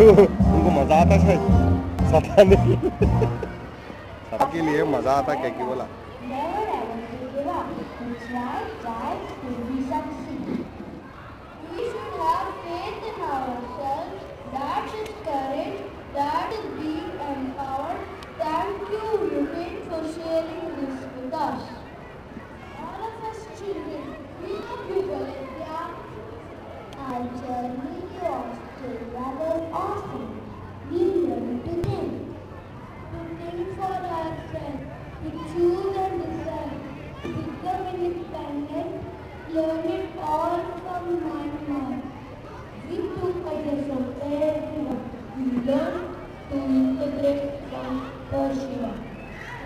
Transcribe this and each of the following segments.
उनको मजा आता है सपा नहीं सपा के लिए मजा आता क्या कि बोला Never ever to give up. To try till we succeed. We should have faith in ourselves. That is courage. That is being empowered. Thank you, Meridian, for sharing this with us. All of us children, we love you, Bolivia. Our journey to Australia was awesome. We learned to think for ourselves, to choose and decide, to become independent, learn it all from Myanmar. We took ideas from everyone. We learned to integrate from Persia.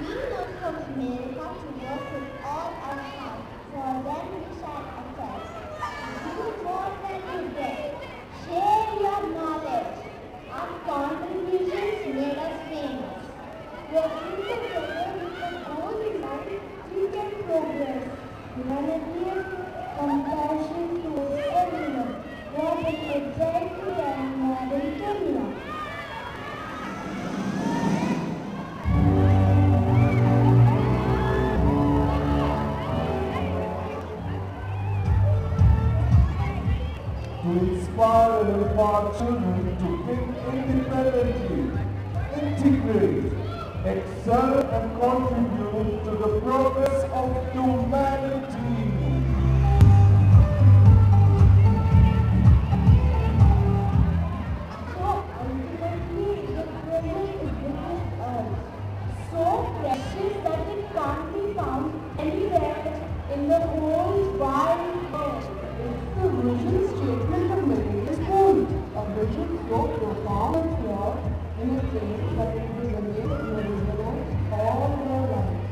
We learned from America to work with all our heart. For them we shall affairs. Do more than you get. Share your knowledge. Our contributions made us famous. Working together with a goal in mind, we can progress. Humanity, compassion towards everyone. What an exciting and in Kenya. To inspire and empower children to think independently, integrate, excel and contribute to the progress of humanity. So ultimately, the present is within us, so precious that it can't be found anywhere in the whole wide world. It's the vision statement of Meridian School, a vision so profound and pure in its aim that it will remain Meridianite all their lives.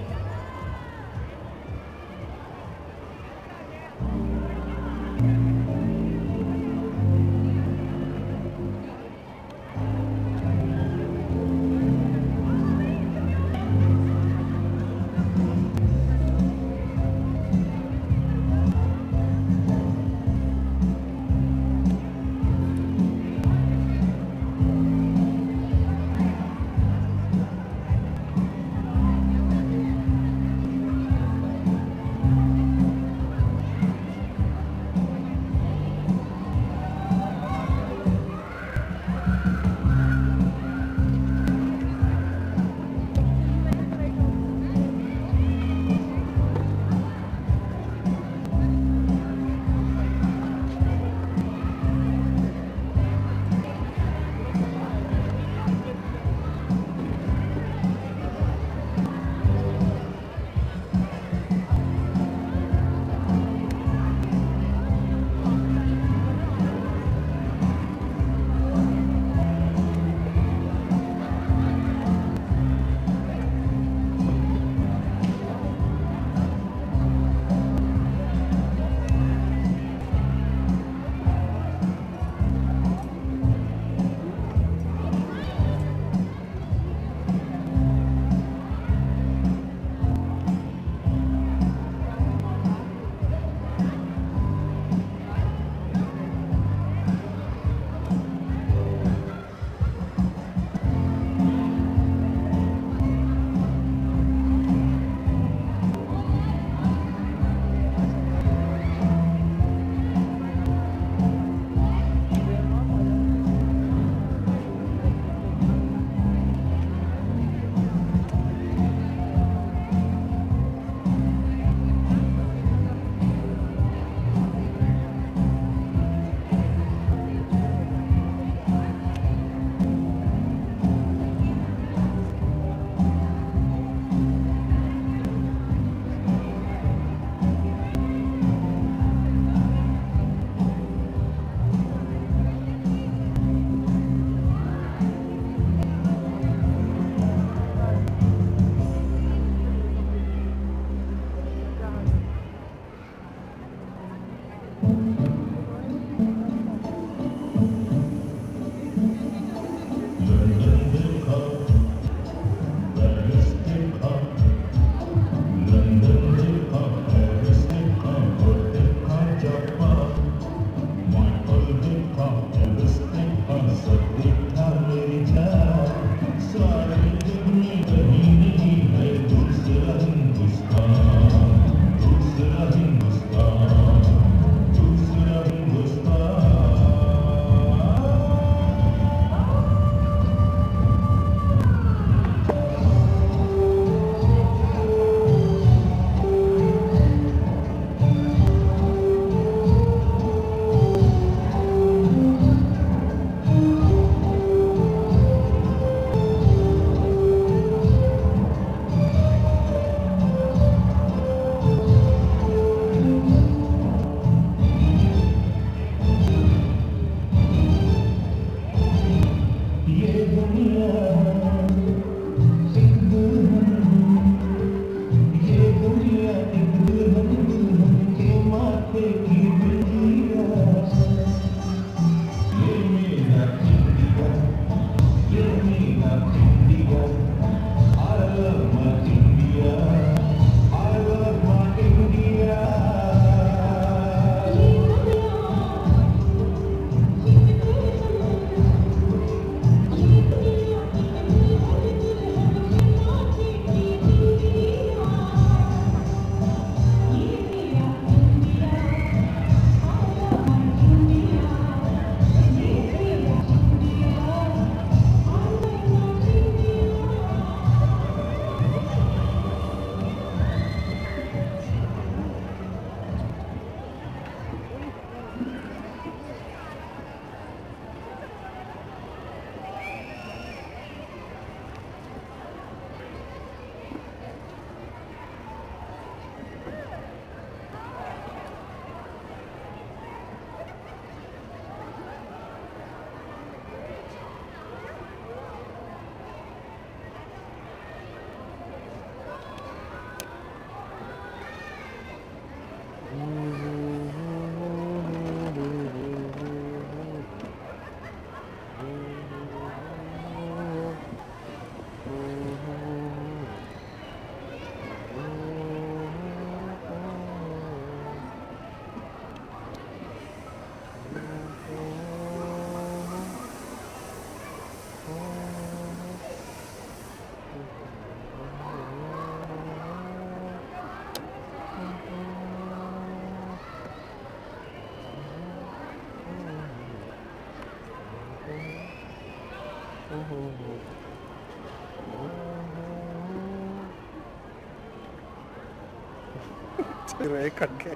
रे cut के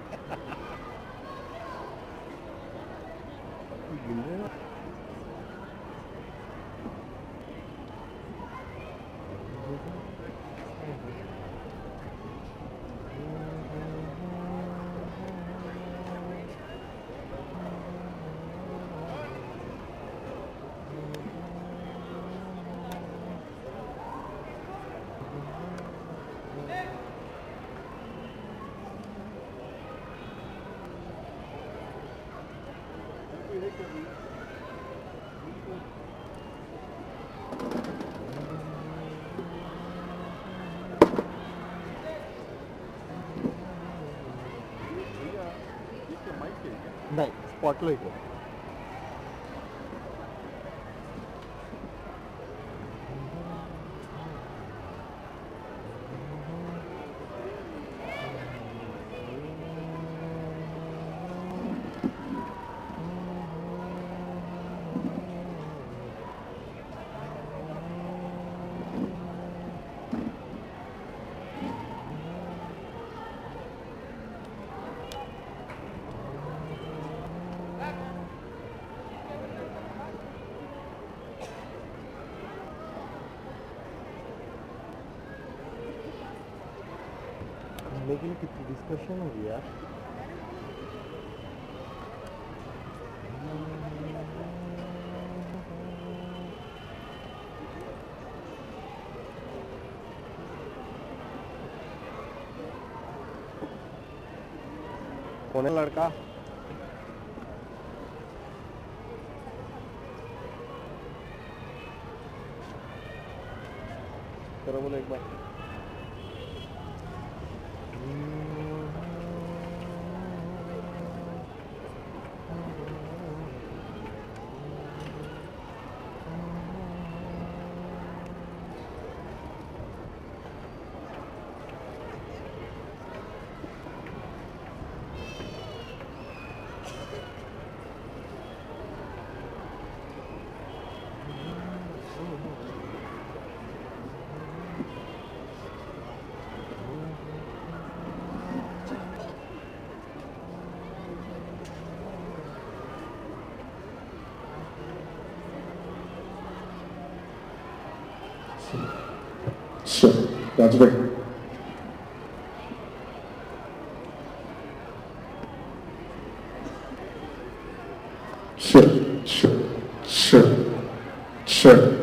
नहीं spotlight है लेकिन कितनी discussion हो गया कौन है लड़का करो बोलो एक बार Sure, that's great. Sure.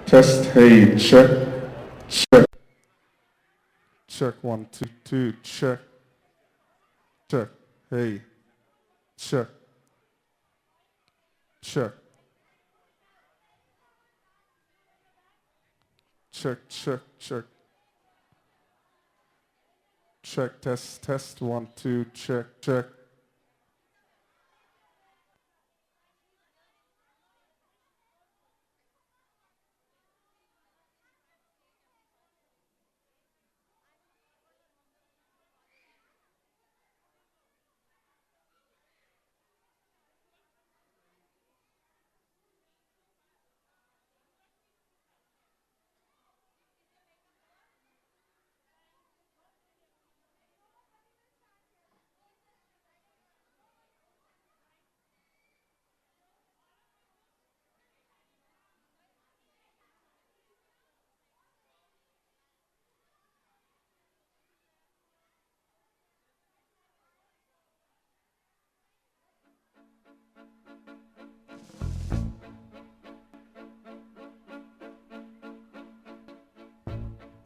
Test, hey, check. Check, 1, 2, 2, check. Hey, check. Check, test, 1, 2, check.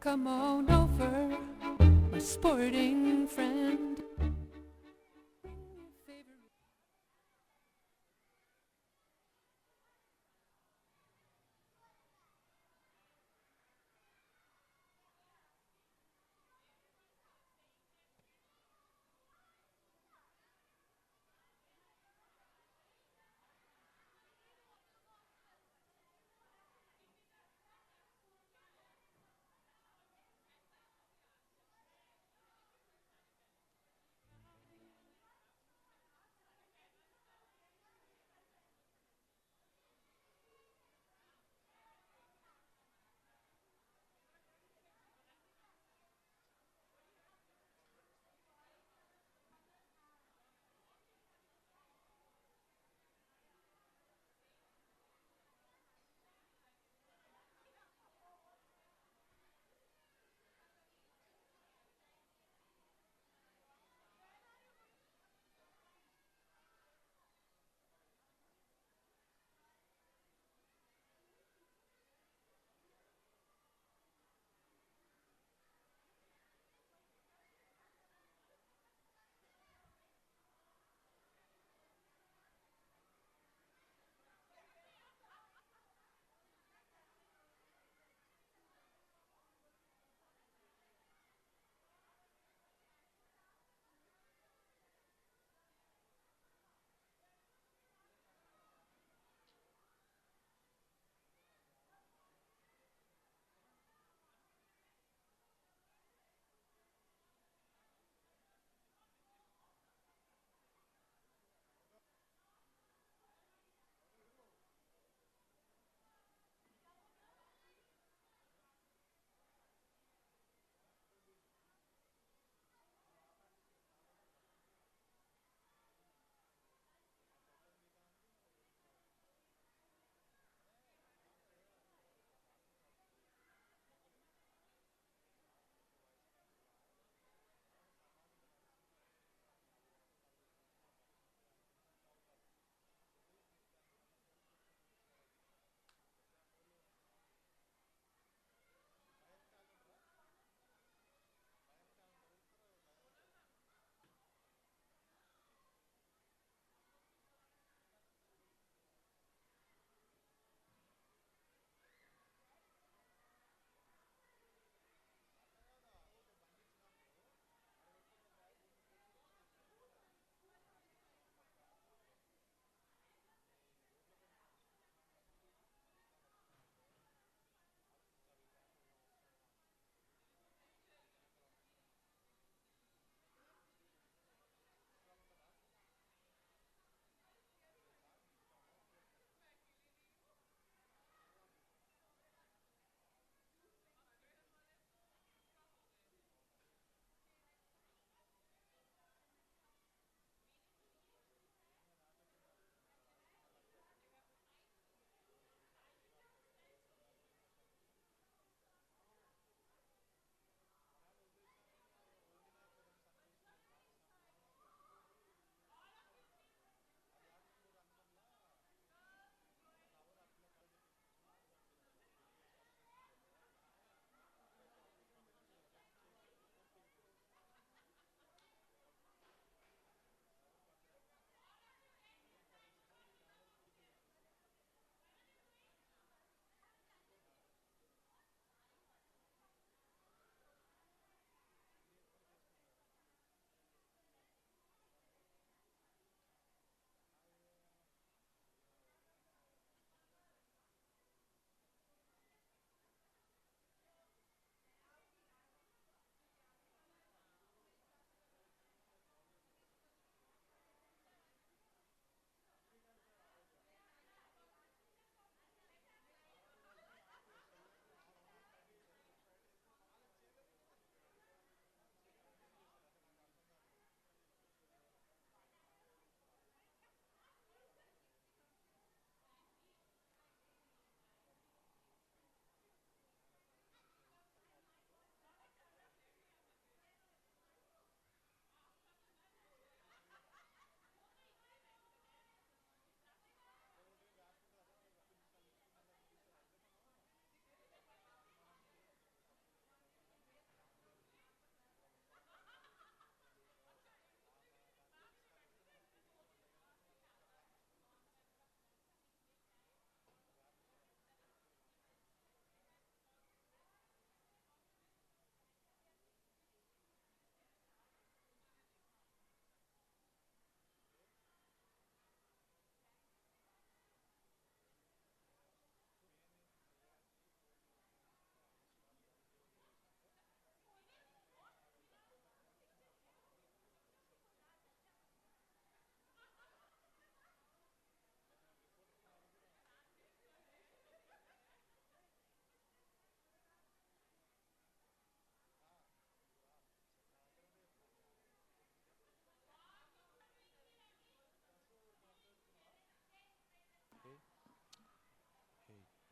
Come on over, my sporting friend.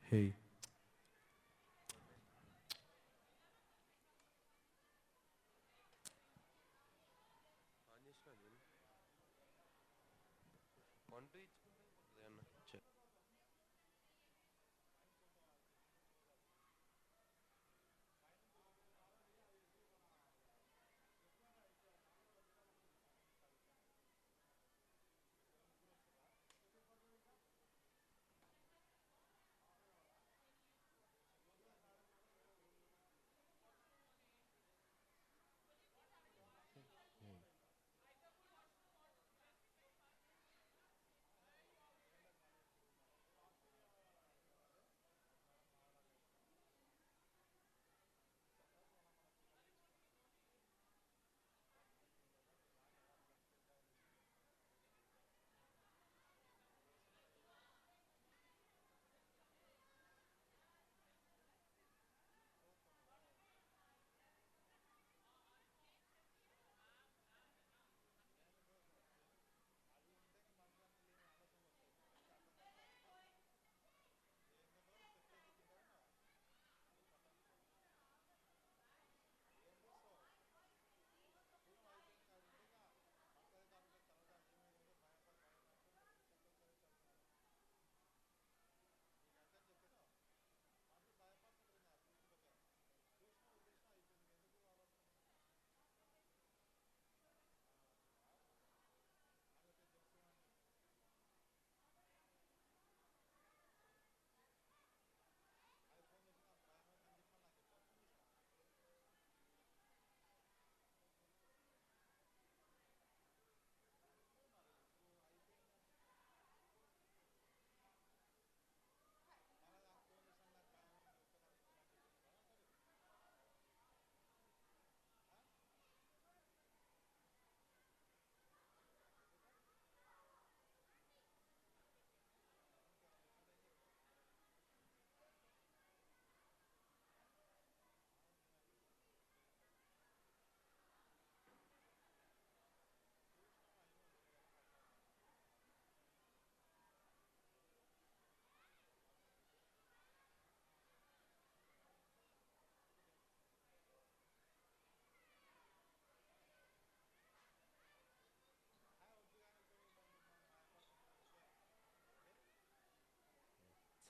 Hey,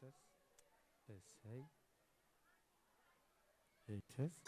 test. Let's say. Hey, test.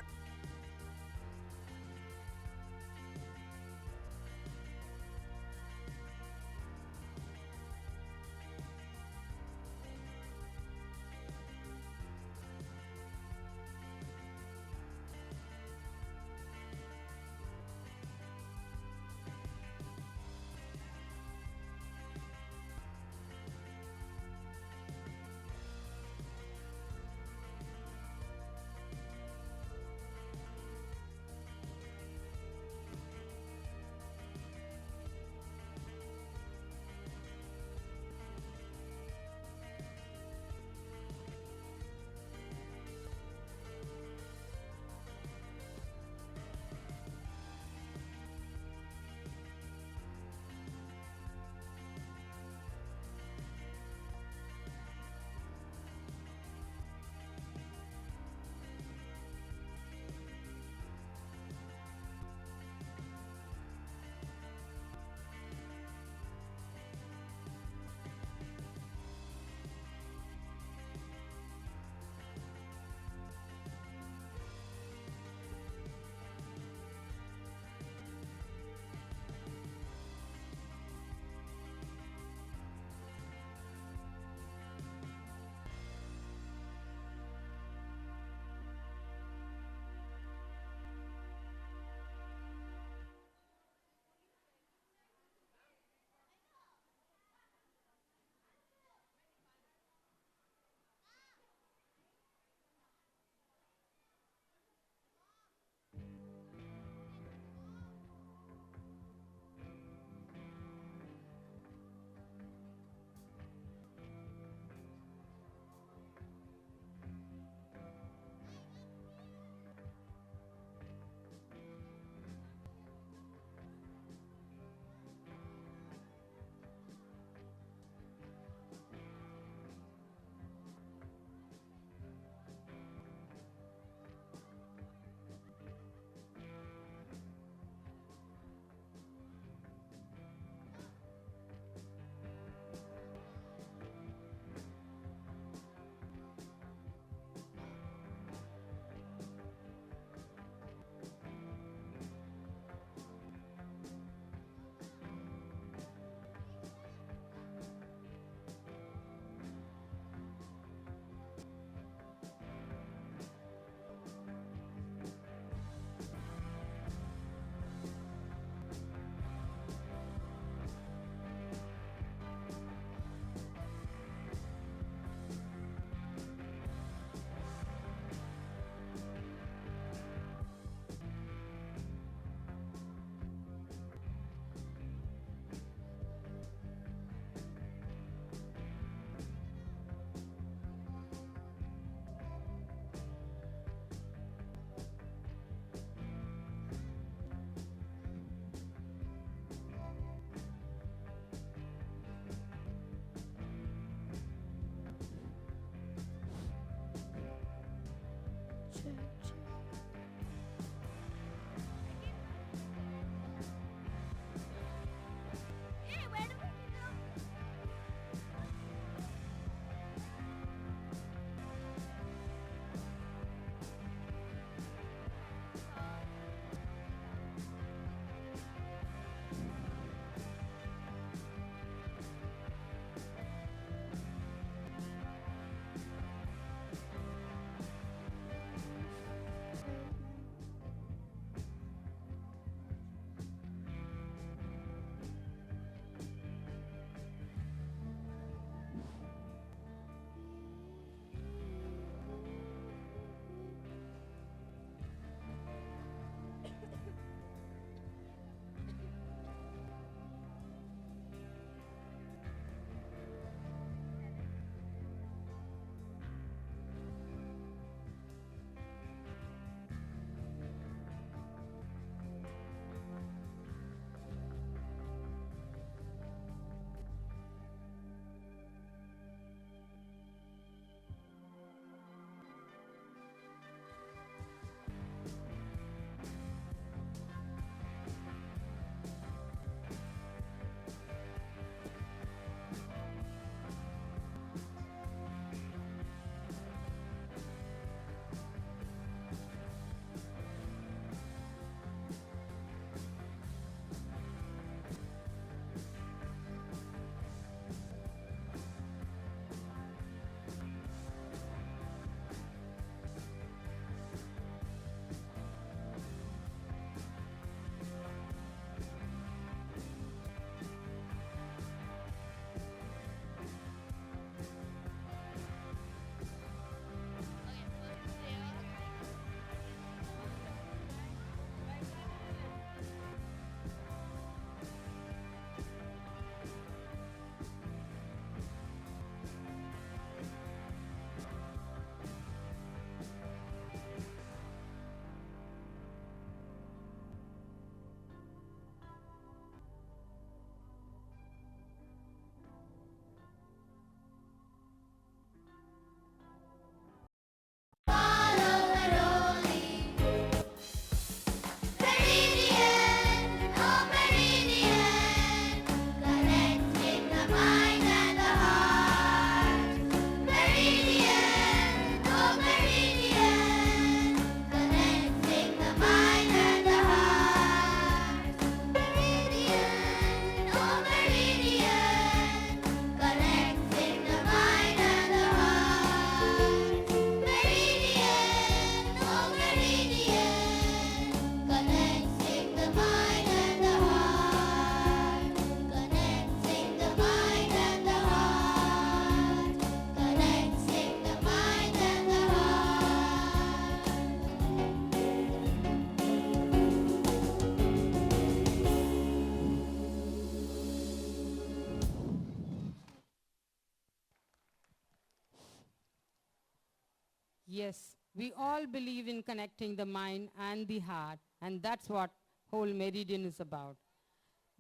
Yes, we all believe in connecting the mind and the heart, and that's what whole Meridian is about.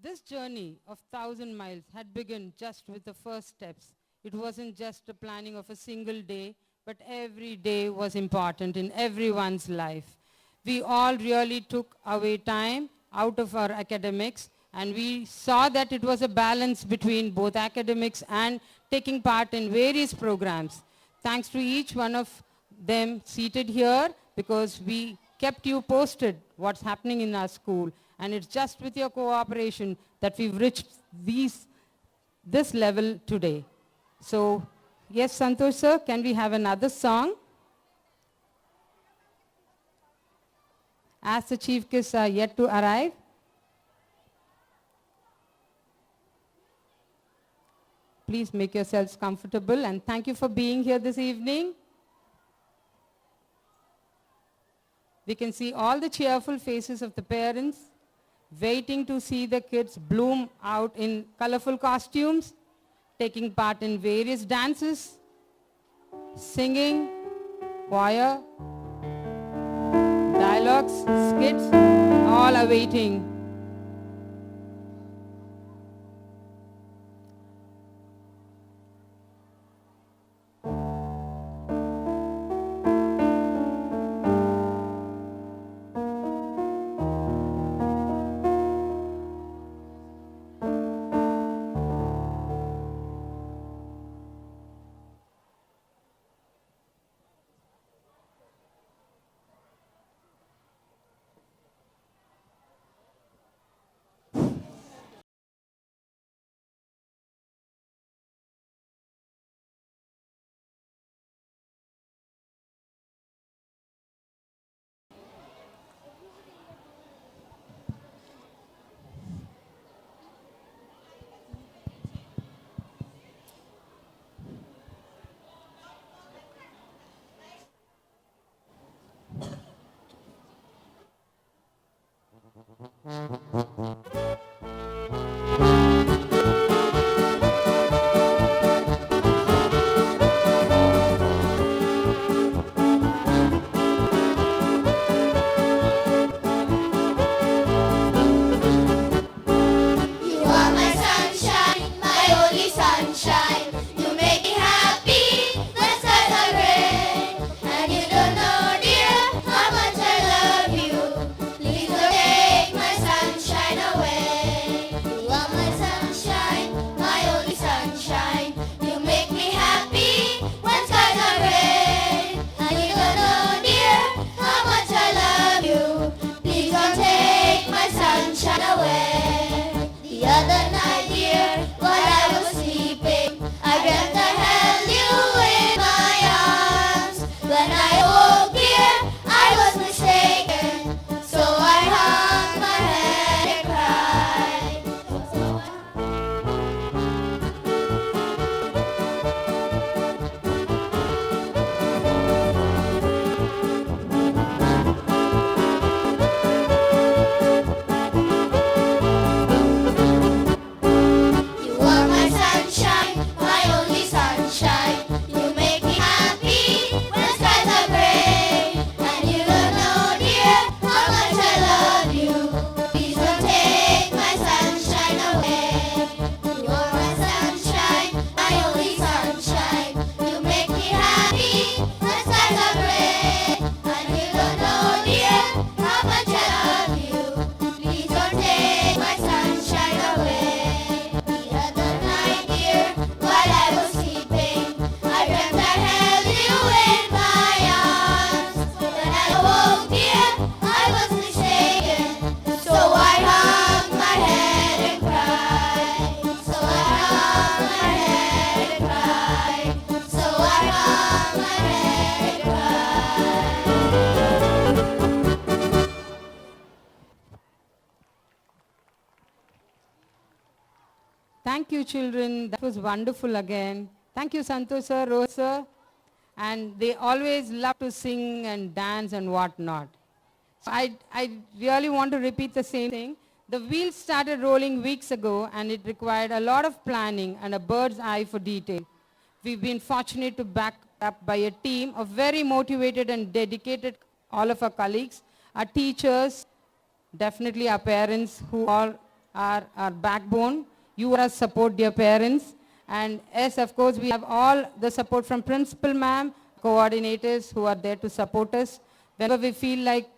This journey of 1,000 miles had begun just with the first steps. It wasn't just the planning of a single day, but every day was important in everyone's life. We all really took away time out of our academics, and we saw that it was a balance between both academics and taking part in various programs. Thanks to each one of them seated here, because we kept you posted what's happening in our school. And it's just with your cooperation that we've reached this level today. So, yes, Santosh sir, can we have another song? As the chief guests are yet to arrive. Please make yourselves comfortable, and thank you for being here this evening. We can see all the cheerful faces of the parents waiting to see the kids bloom out in colorful costumes, taking part in various dances, singing, choir, dialogues, skits, all awaiting. You are my sunshine, my only sunshine. You make me happy when skies are gray. And you don't know, dear, how much I love you. Please don't take my sunshine away. You are my sunshine, my only sunshine. You make me happy when skies are gray. And you don't know, dear, how much I love you. Please don't take my sunshine away. The other night, dear, while I was sleeping, I dreamt I held you in my arms. When I woke, dear, I was mistaken, so I hung my head and cried. You are my sunshine, my only sunshine. You make me happy when skies are gray. And you don't know, dear, how much I love you. Please don't take my sunshine away. You are my sunshine, my only sunshine. You make me happy when skies are gray. And you don't know, dear, how much I love you. Please don't take my sunshine away. The other night, dear, while I was sleeping, I dreamt I held you in my arms. When I woke, dear, I was mistaken, so I hung my head and cried. So I hung my head and cried. So I hung my head and cried. Thank you, children. That was wonderful again. Thank you, Santosh sir, Rohit sir. And they always love to sing and dance and whatnot. So I really want to repeat the same thing. The wheels started rolling weeks ago, and it required a lot of planning and a bird's eye for detail. We've been fortunate to back up by a team of very motivated and dedicated, all of our colleagues, our teachers, definitely our parents who are our backbone. You are our support, dear parents. And yes, of course, we have all the support from principal ma'am, coordinators who are there to support us. Whenever we feel like,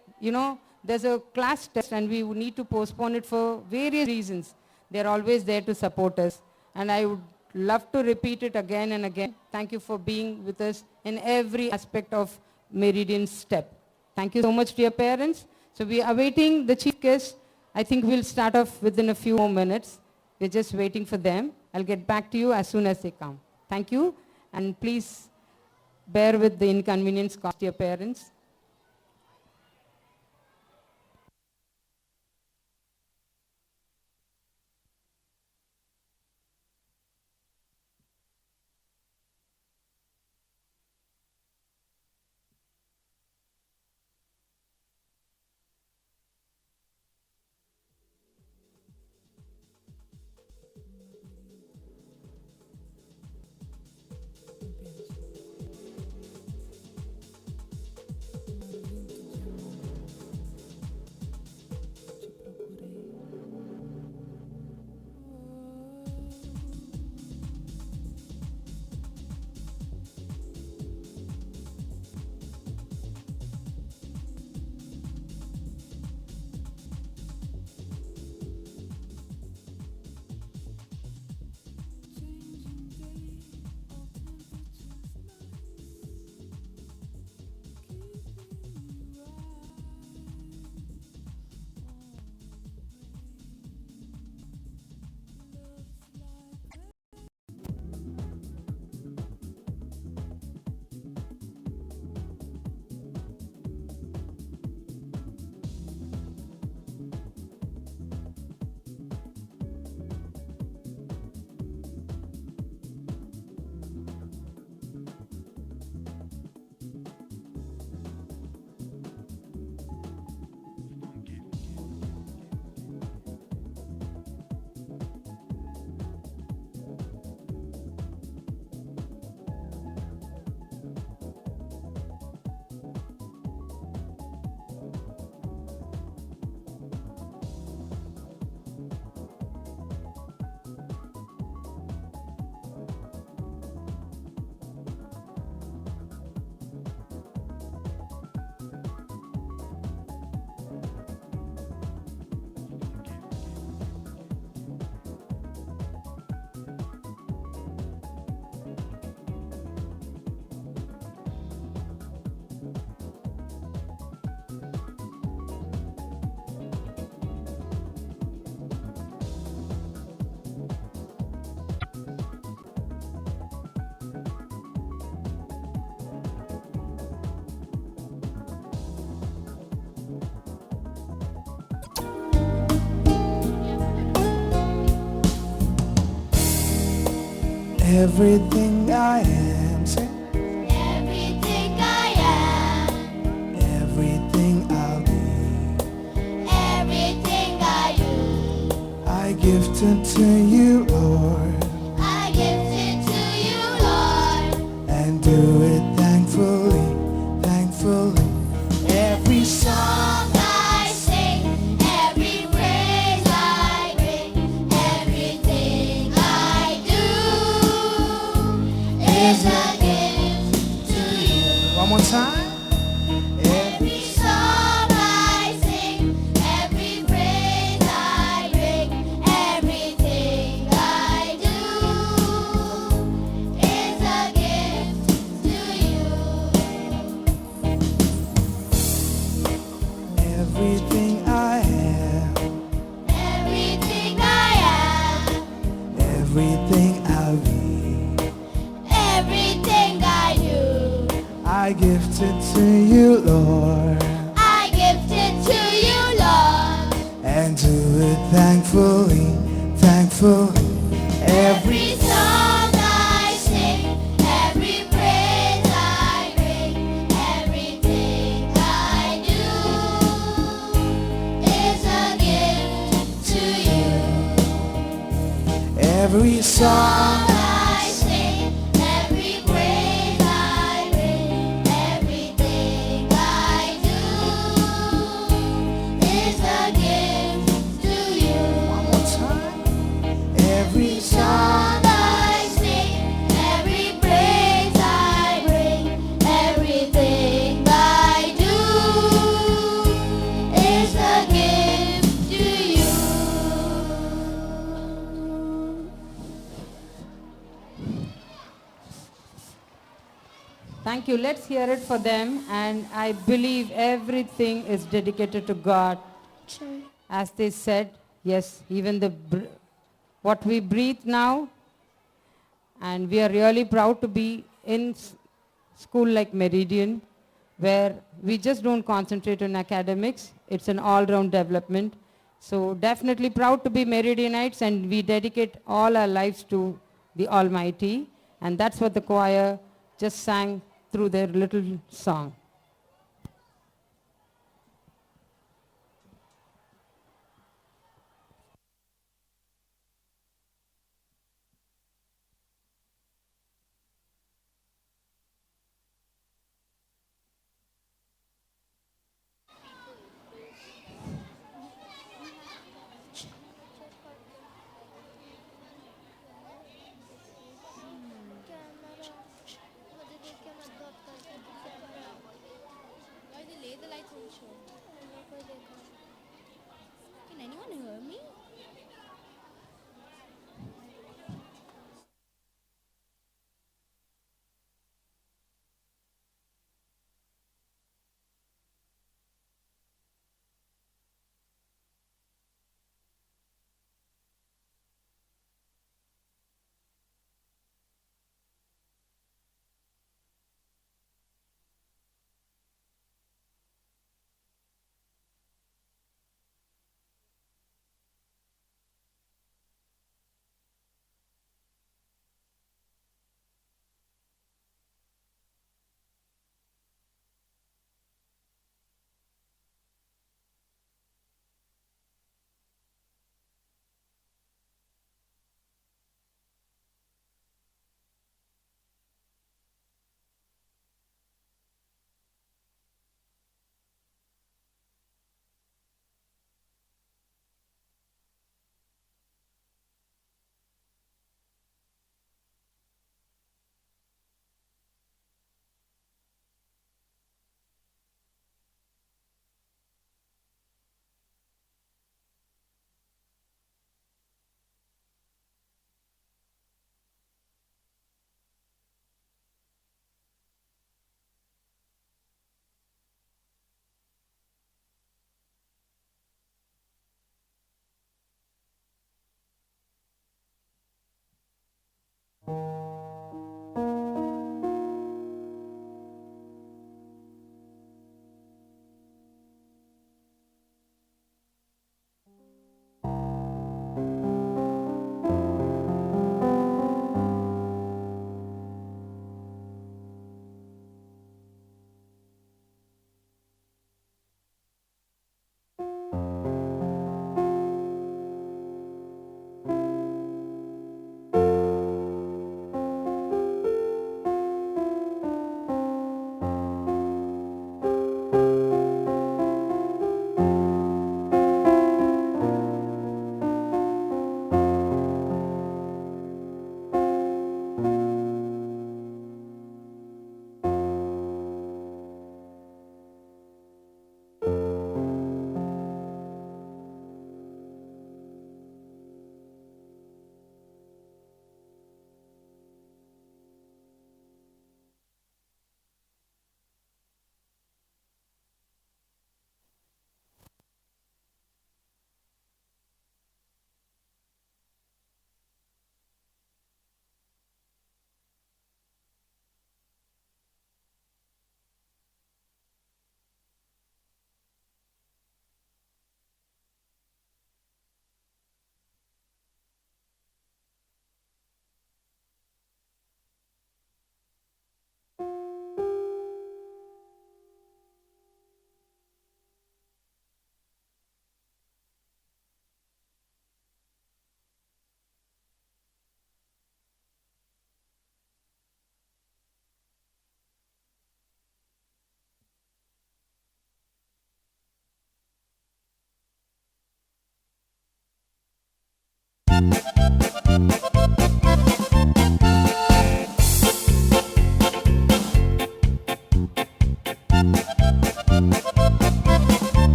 there's a class test and we would need to postpone it for various reasons, they're always there to support us. And I would love to repeat it again and again. Thank you for being with us in every aspect of Meridian's step. Thank you so much, dear parents. So we are awaiting the chief guest. I think we'll start off within a few more minutes. We're just waiting for them. I'll get back to you as soon as they come. Thank you. And please bear with the inconvenience caused to your parents. Everything I am, say. Everything I am, Everything I'll be, everything I do, I give to you, Lord, I give it to you, Lord. and do it thankfully, thankfully. Every song Song I sing, every praise I bring, everything I do is a gift to you. one more time. Every song I sing, every praise I bring, everything I do is a gift to you. Everything I am, Everything I am, everything I'll be, everything I do, I give it to you, Lord, I gift it to you, Lord. and do it thankfully, thankfully. Every song I sing, every praise I bring, everything I do is a gift to you. Every song I sing, every praise I Thank you. Let's hear it for them. And I believe everything is dedicated to God. As they said, yes, even what we breathe now, and we are really proud to be in school like Meridian, where we just don't concentrate on academics. It's an all-round development. So definitely proud to be Meridianites, and we dedicate all our lives to the Almighty. And that's what the choir just sang through their little song. Can anyone hear me?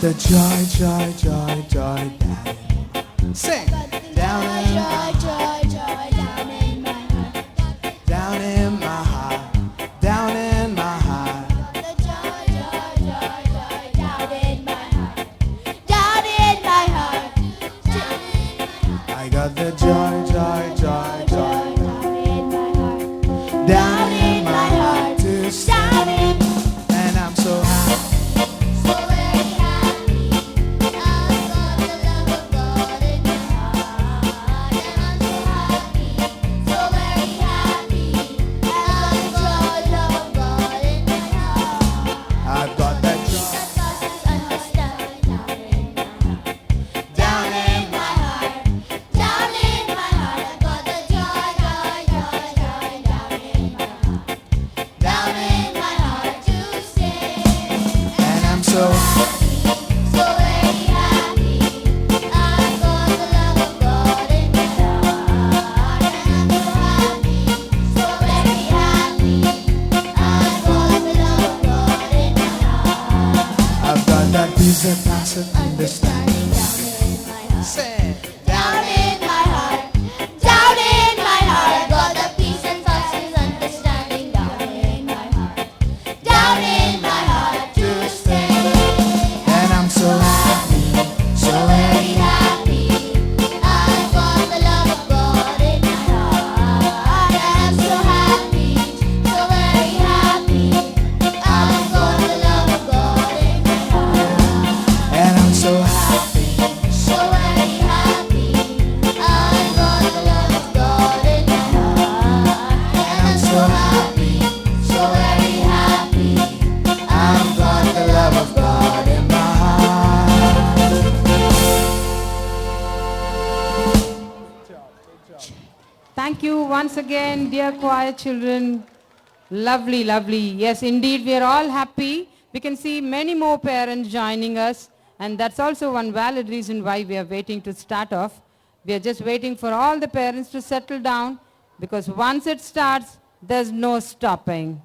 the joy, joy, joy, joy down. Sing. Down in my Joy, joy, down in my heart. down in my heart, down in my heart. The joy, joy, joy, joy, down in my heart. Down in my heart. I got the joy, joy, joy, joy Down in my heart. down in my heart to stay. Down in And I'm so happy. so very happy. I've got the love of God in my heart. And I'm so happy. So very happy. I've got the love of God in my heart. I've got that joy Down in my heart. Down in my heart. I've got the joy, joy, joy, joy. Down in my heart. Down in my heart to stay. and I'm so So very happy. I've got the love of God in my heart. And I'm so happy. So very happy. I've got the love of God in my heart. I've got that peace that passes understanding. Down in my heart. Say, Down in my heart. Down in my heart. I've got the peace and success understanding. Down in my heart. Down in my heart to stay. and I'm so happy, So very happy. I've got the love of God in my heart. And I'm so happy. So very happy. I've got the love of God in my heart. and I'm so happy. So very happy. I've got the love of God in my heart. And I'm so happy. So very happy. I've got the love of God in my heart. Thank you once again, dear choir children. Lovely, lovely. Yes, indeed, we are all happy. We can see many more parents joining us, and that's also one valid reason why we are waiting to start off. We are just waiting for all the parents to settle down, because once it starts, there's no stopping.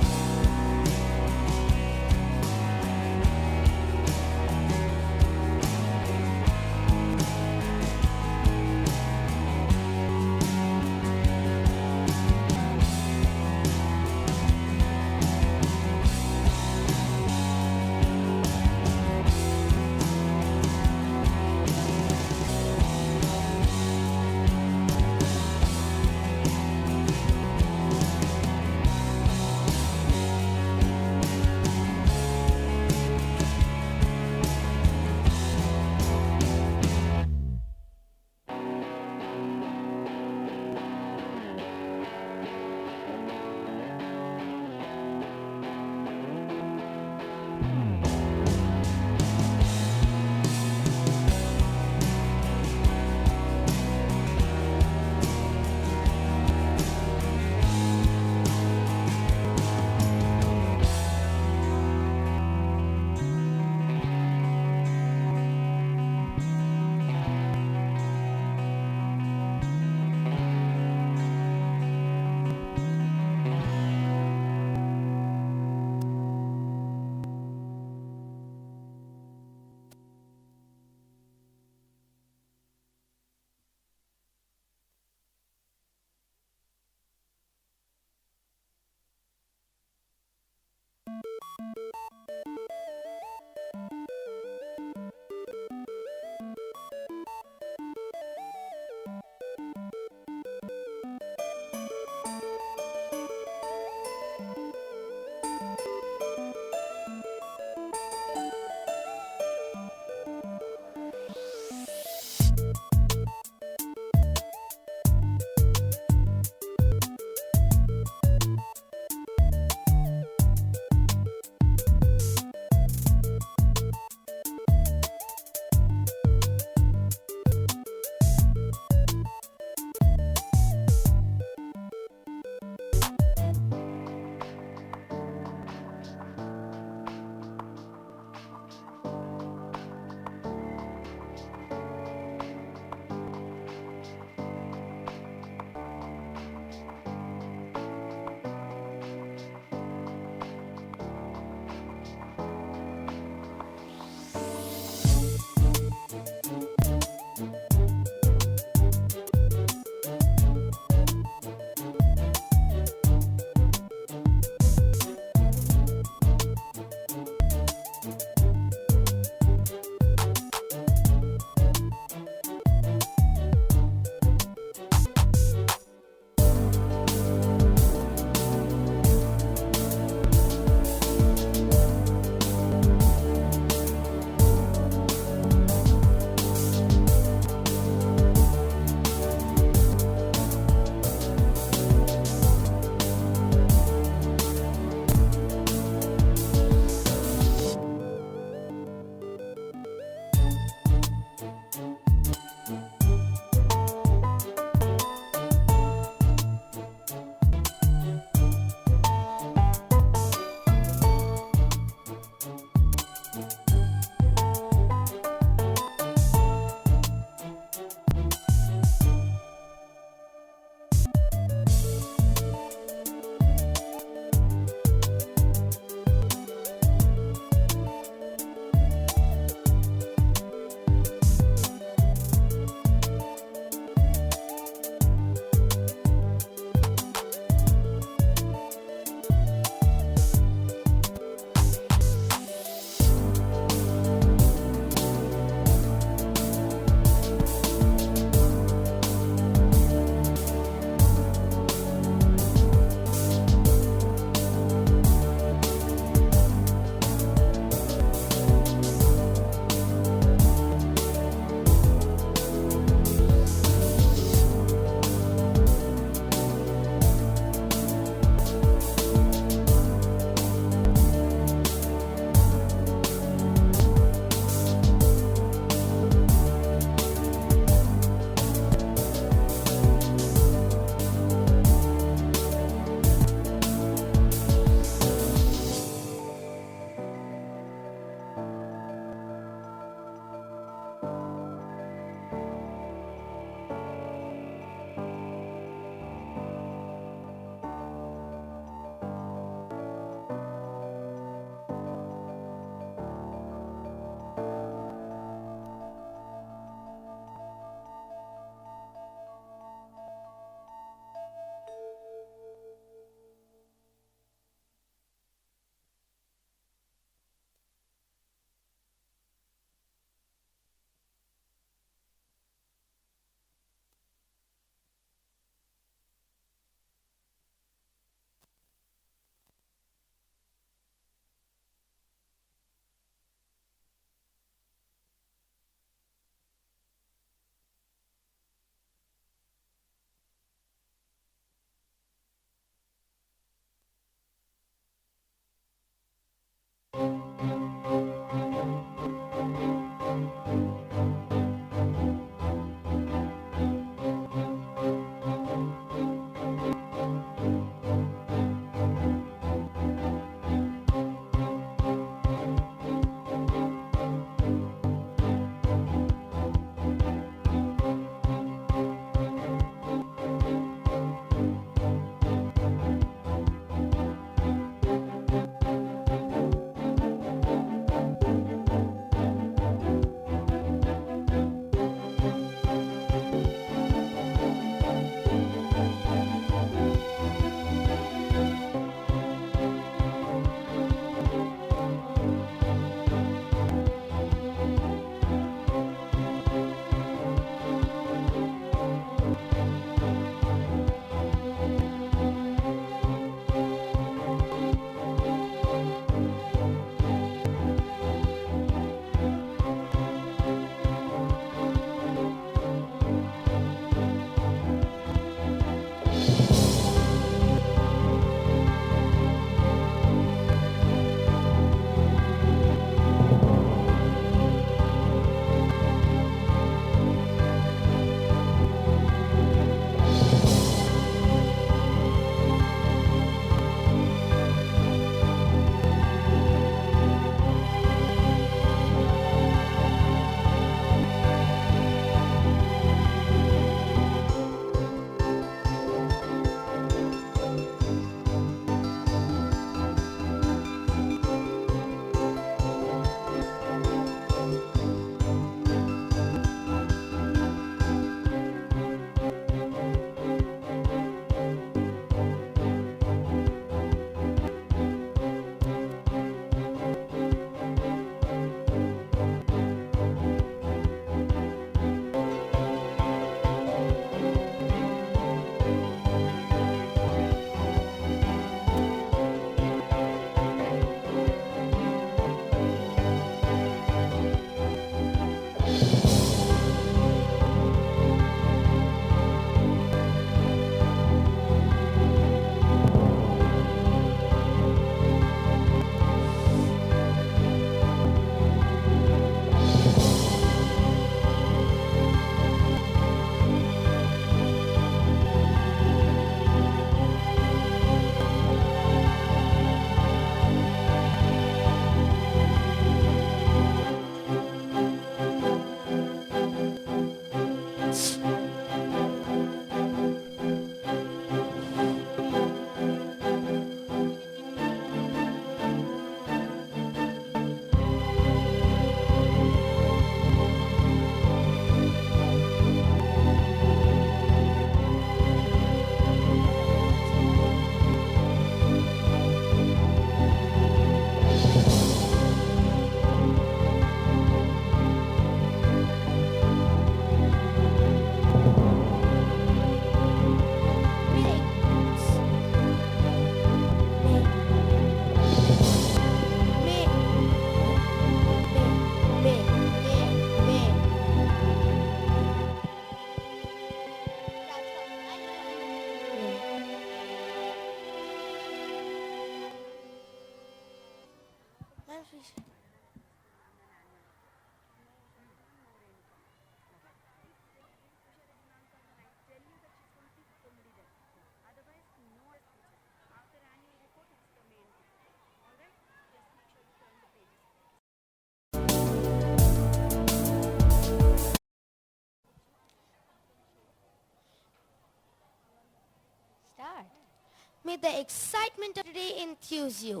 May the excitement of today enthuse you.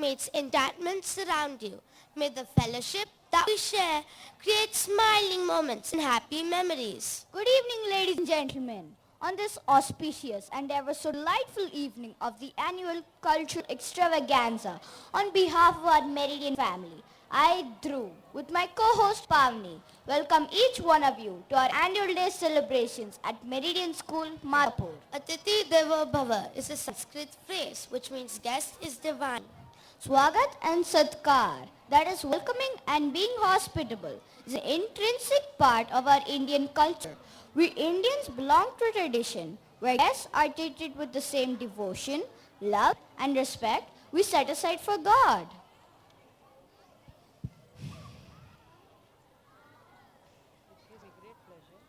May its enchantment surround you. May the fellowship that we share create smiling moments and happy memories. Good evening, ladies and gentlemen. On this auspicious and ever so delightful evening of the annual cultural extravaganza, on behalf of our Meridian family, I, Dhruv, with my co-host Pavni, welcome each one of you to our annual day celebrations at Meridian School, Madhapur. Atiti Deva Bhava is a Sanskrit phrase which means guest is divine. Swagat and Satkar, that is welcoming and being hospitable, is an intrinsic part of our Indian culture. We Indians belong to a tradition where guests are treated with the same devotion, love and respect we set aside for God.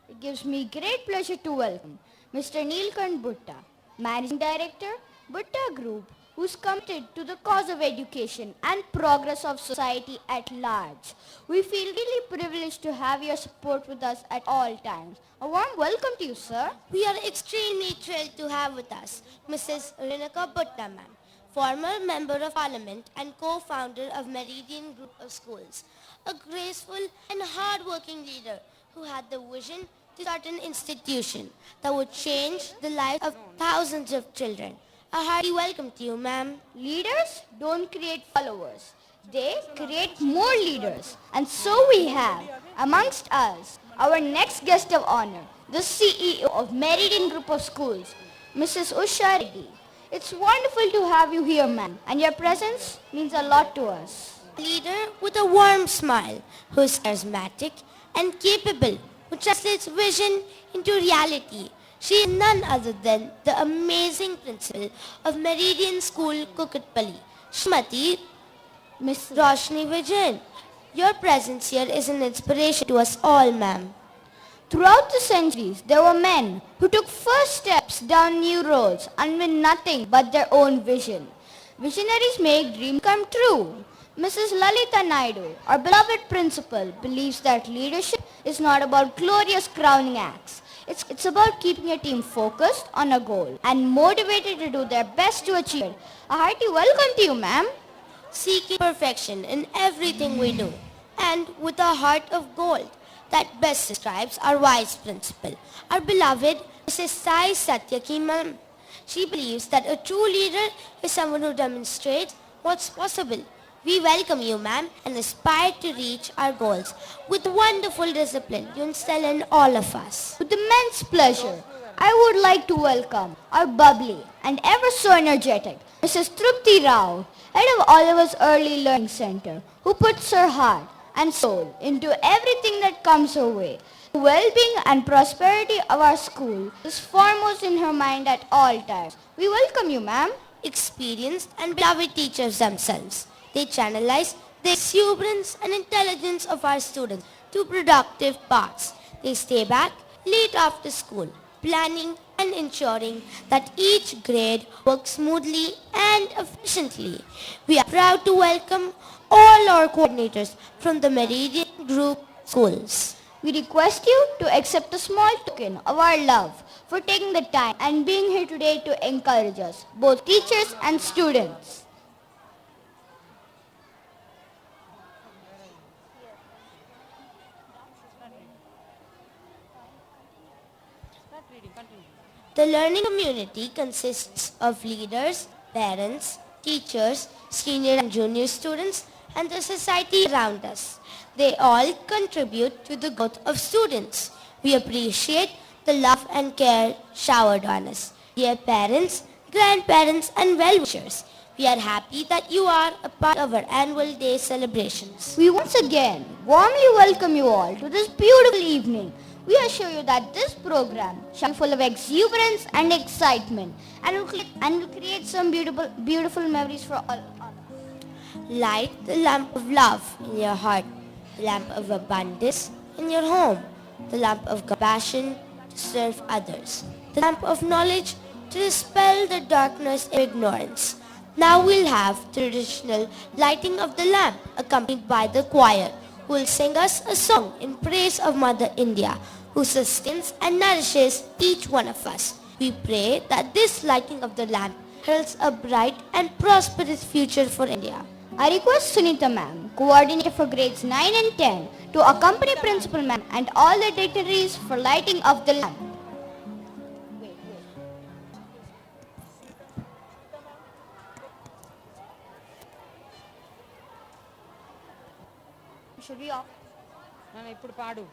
It gives me great pleasure to welcome Mr. Neelkant Bhutta, Managing Director, Bhutta Group, who's committed to the cause of education and progress of society at large. We feel really privileged to have your support with us at all times. A warm welcome to you, sir. We are extremely thrilled to have with us Mrs. Rinaka Bhutta ma'am, former Member of Parliament and co-founder of Meridian Group of Schools, a graceful and hard-working leader who had the vision to start an institution that would change the lives of thousands of children. A hearty welcome to you, ma'am. Leaders don't create followers. They create more leaders. And so we have, amongst us, our next guest of honor, the CEO of Meridian Group of Schools, Mrs. Usha Reddy. It's wonderful to have you here, ma'am, and your presence means a lot to us. A leader with a warm smile, who is charismatic and capable, who translates vision into reality. She is none other than the amazing principal of Meridian School, Kukatpally, Shrimati Miss Roshni Vijayan. Your presence here is an inspiration to us all, ma'am. Throughout the centuries, there were men who took first steps down new roads and with nothing but their own vision. Visionaries make dreams come true. Mrs. Lalita Naidu, our beloved principal, believes that leadership is not about glorious crowning acts. It's about keeping a team focused on a goal and motivated to do their best to achieve it. A hearty welcome to you, ma'am. Seeking perfection in everything we do, and with a heart of gold that best describes our vice principal, our beloved Mrs. Sai Satyaki ma'am. She believes that a true leader is someone who demonstrates what's possible. We welcome you, ma'am, and aspire to reach our goals with wonderful discipline you instill in all of us. With immense pleasure, I would like to welcome our bubbly and ever so energetic Mrs. Trupti Rao, head of Oliver's Early Learning Center, who puts her heart and soul into everything that comes her way. The well-being and prosperity of our school is foremost in her mind at all times. We welcome you, ma'am. Experienced and beloved teachers themselves, they channelize the exuberance and intelligence of our students to productive paths. They stay back late after school, planning and ensuring that each grade works smoothly and efficiently. We are proud to welcome all our coordinators from the Meridian Group Schools. We request you to accept a small token of our love for taking the time and being here today to encourage us, both teachers and students. The learning community consists of leaders, parents, teachers, senior and junior students, and the society around us. They all contribute to the growth of students. We appreciate the love and care showered on us. Dear parents, grandparents, and well-wishers, we are happy that you are a part of our annual day celebrations. We once again warmly welcome you all to this beautiful evening. We assure you that this program shall be full of exuberance and excitement and will create some beautiful memories for all. Light the lamp of love in your heart, the lamp of abundance in your home, the lamp of compassion to serve others, the lamp of knowledge to dispel the darkness of ignorance. Now we'll have traditional lighting of the lamp accompanied by the choir, who will sing us a song in praise of Mother India, who sustains and nourishes each one of us. We pray that this lighting of the lamp holds a bright and prosperous future for India. I request Sunita ma'am, coordinator for grades 9 and 10, to accompany principal ma'am and all the dignitaries for lighting of the lamp. Should we off? నాన్న ఇప్పుడు పాడు.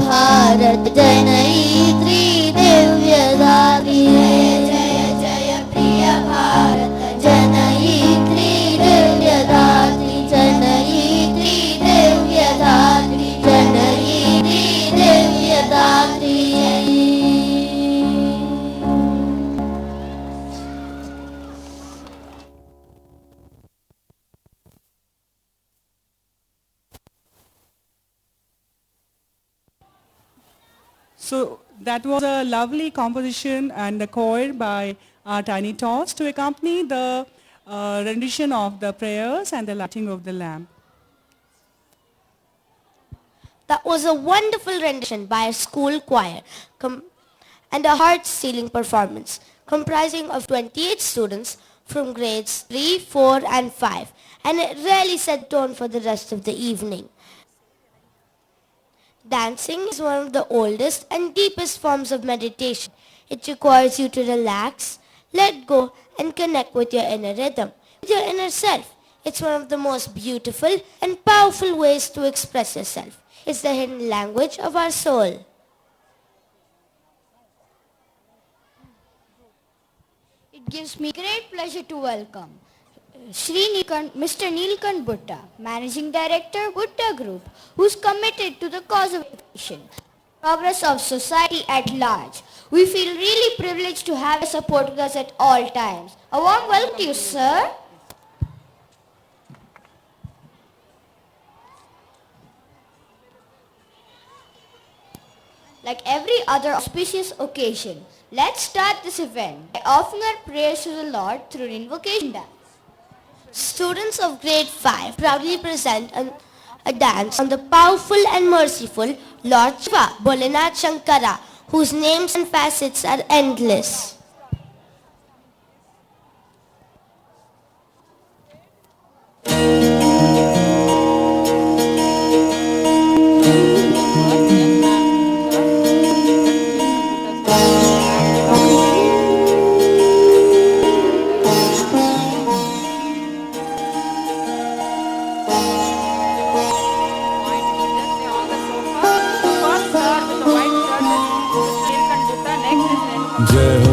भारत जनयित्री दिव्यदात्री जय जय जय प्रिय Bharat जनयित्री दिव्यदात्री So that was a lovely composition and a choir by our tiny tots to accompany the rendition of the prayers and the lighting of the lamp. That was a wonderful rendition by a school choir and a heart-sealing performance comprising of 28 students from grades 3, 4 and 5, and it really set tone for the rest of the evening. Dancing is one of the oldest and deepest forms of meditation. It requires you to relax, let go and connect with your inner rhythm, with your inner self. It's one of the most beautiful and powerful ways to express yourself. It's the hidden language of our soul. It gives me great pleasure to welcome Mr. Neelkant Bhutta, Managing Director, Bhutta Group, who's committed to the cause of education, progress of society at large. We feel really privileged to have your support with us at all times. A warm welcome to you, sir. Like every other auspicious occasion, let's start this event by offering our prayers to the Lord through an invocation dance. Students of grade 5 proudly present a dance on the powerful and merciful Lord Shiva, Bholenath Shankara, whose names and facets are endless.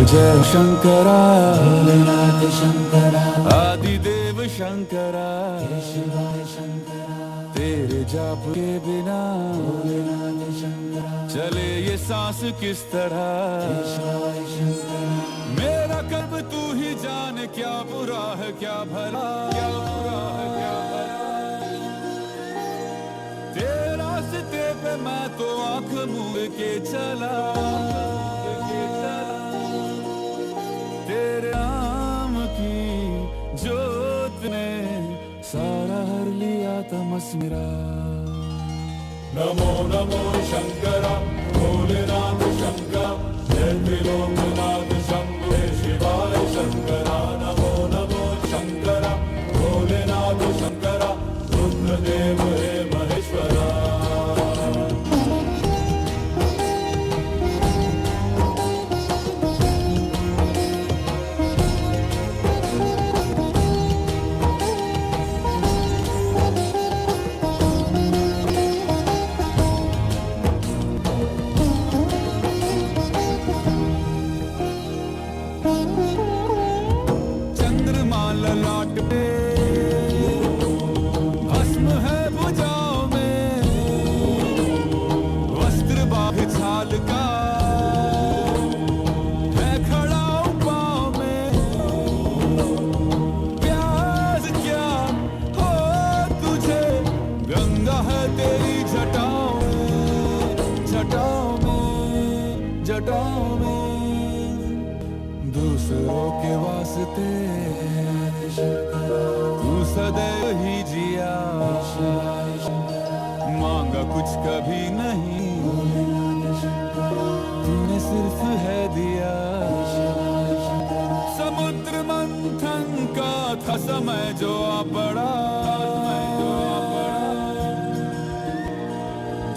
जय शंकरा भोलेनाथ शंकरा आदिदेव शंकरा शिवाय शंकरा तेरे जाप के बिना भोलेनाथ शंकरा चले ये सांस किस तरह शिवाय शंकरा मेरा कर्म तू ही जाने क्या बुरा है क्या भला क्या बुरा है क्या भला तेरे रास्ते पे मैं तो आंख मूंद के चला तेरे नाम की जोत ने सारा हर लिया तमस मेरा नमो नमो शंकरा भोलेनाथ शंकरा जय त्रिलोकनाथ शंभो हे शिवाय शंकरा नमो नमो शंकरा भोलेनाथ शंकरा रुद्रदेव हे महेश्वरा दूसरों के वास्ते तू सदैव ही जिया मांगा कुछ कभी नहीं तूने सिर्फ है दिया समुद्र मंथन का था समय जो आ पड़ा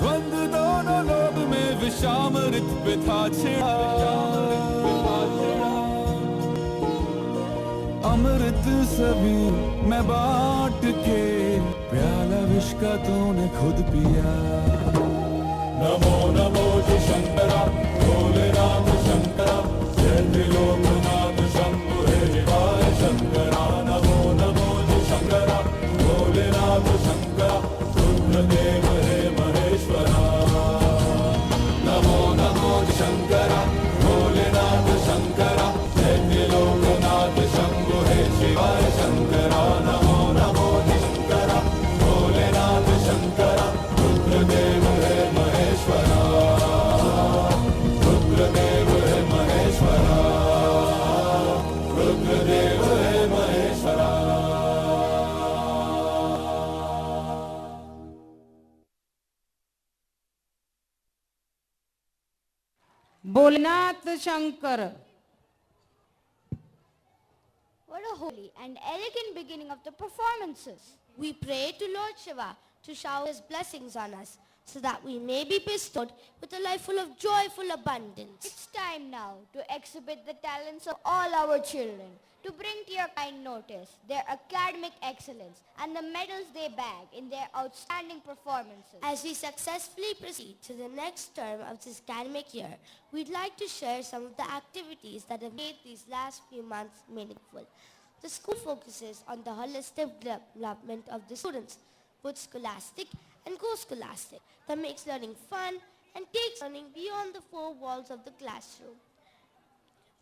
द्वंद दोनों लोग में विषामृत पे था छिड़ा अमृत सभी मैं बांट के प्याला विष का तूने खुद पिया नमो नमो जी शंकरा भोलेनाथ शंकरा जय त्रिलोकनाथ शंभो हे शिवाय शंकरा नमो नमो जी शंकरा भोलेनाथ शंकरा रुद्रदेव हे महेश्वरा नमो नमो जी शंकरा भोलेनाथ शंकरा जय त्रिलोकनाथ शंभो हे शिवाय शंकरा नमो नमो जी शंकरा भोलेनाथ शंकरा रुद्रदेव हे Maheshwara Bolnath Shankar. What a holy and elegant beginning of the performances. We pray to Lord Shiva to shower his blessings on us so that we may be bestowed with a life full of joyful abundance. It's time now to exhibit the talents of all our children, to bring to your kind notice their academic excellence and the medals they bag in their outstanding performances. As we successfully proceed to the next term of this academic year, we'd like to share some of the activities that have made these last few months meaningful. The school focuses on the holistic development of the students, both scholastic and co-scholastic, that makes learning fun and takes learning beyond the four walls of the classroom.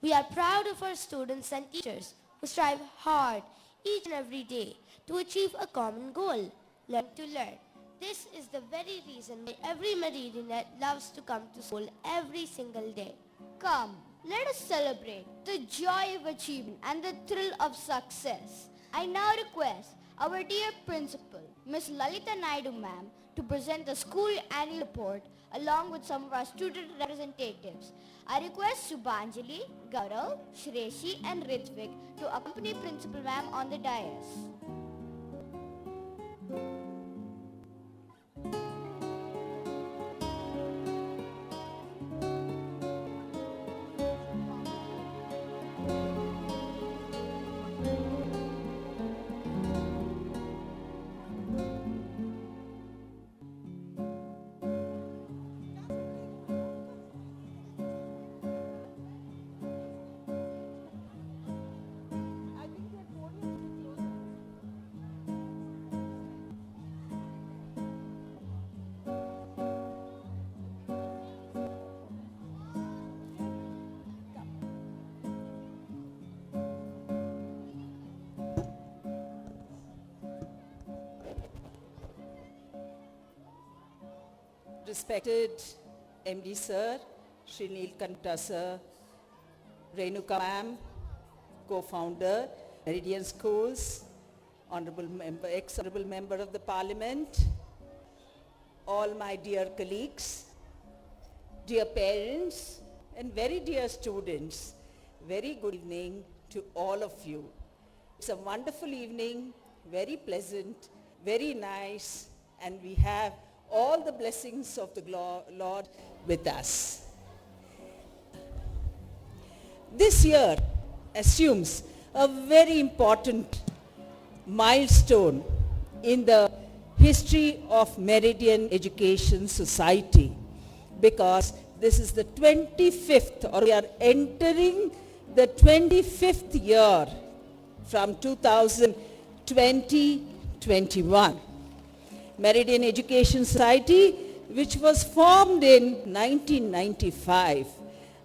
We are proud of our students and teachers who strive hard each and every day to achieve a common goal, learn to learn. This is the very reason why every Meridianite loves to come to school every single day. Come, let us celebrate the joy of achievement and the thrill of success. I now request our dear principal, Miss Lalita Naidu ma'am, to present the school annual report along with some of our student representatives. I request Subhanjali, Gaurav, Shreshi and Ritvik to accompany principal ma'am on the dais. Respected MD Sir, Shri Neelkanta Sir, Renuka Ma'am, co-founder, Meridian Schools, Honorable Member, ex-Honorable Member of the Parliament, all my dear colleagues, dear parents, and very dear students, very good evening to all of you. It's a wonderful evening, very pleasant, very nice, and we have all the blessings of the Lord with us. This year assumes a very important milestone in the history of Meridian Education Society, because this is the 25th, or we are entering the 25th year from 2020-21. Meridian Education Society, which was formed in 1995,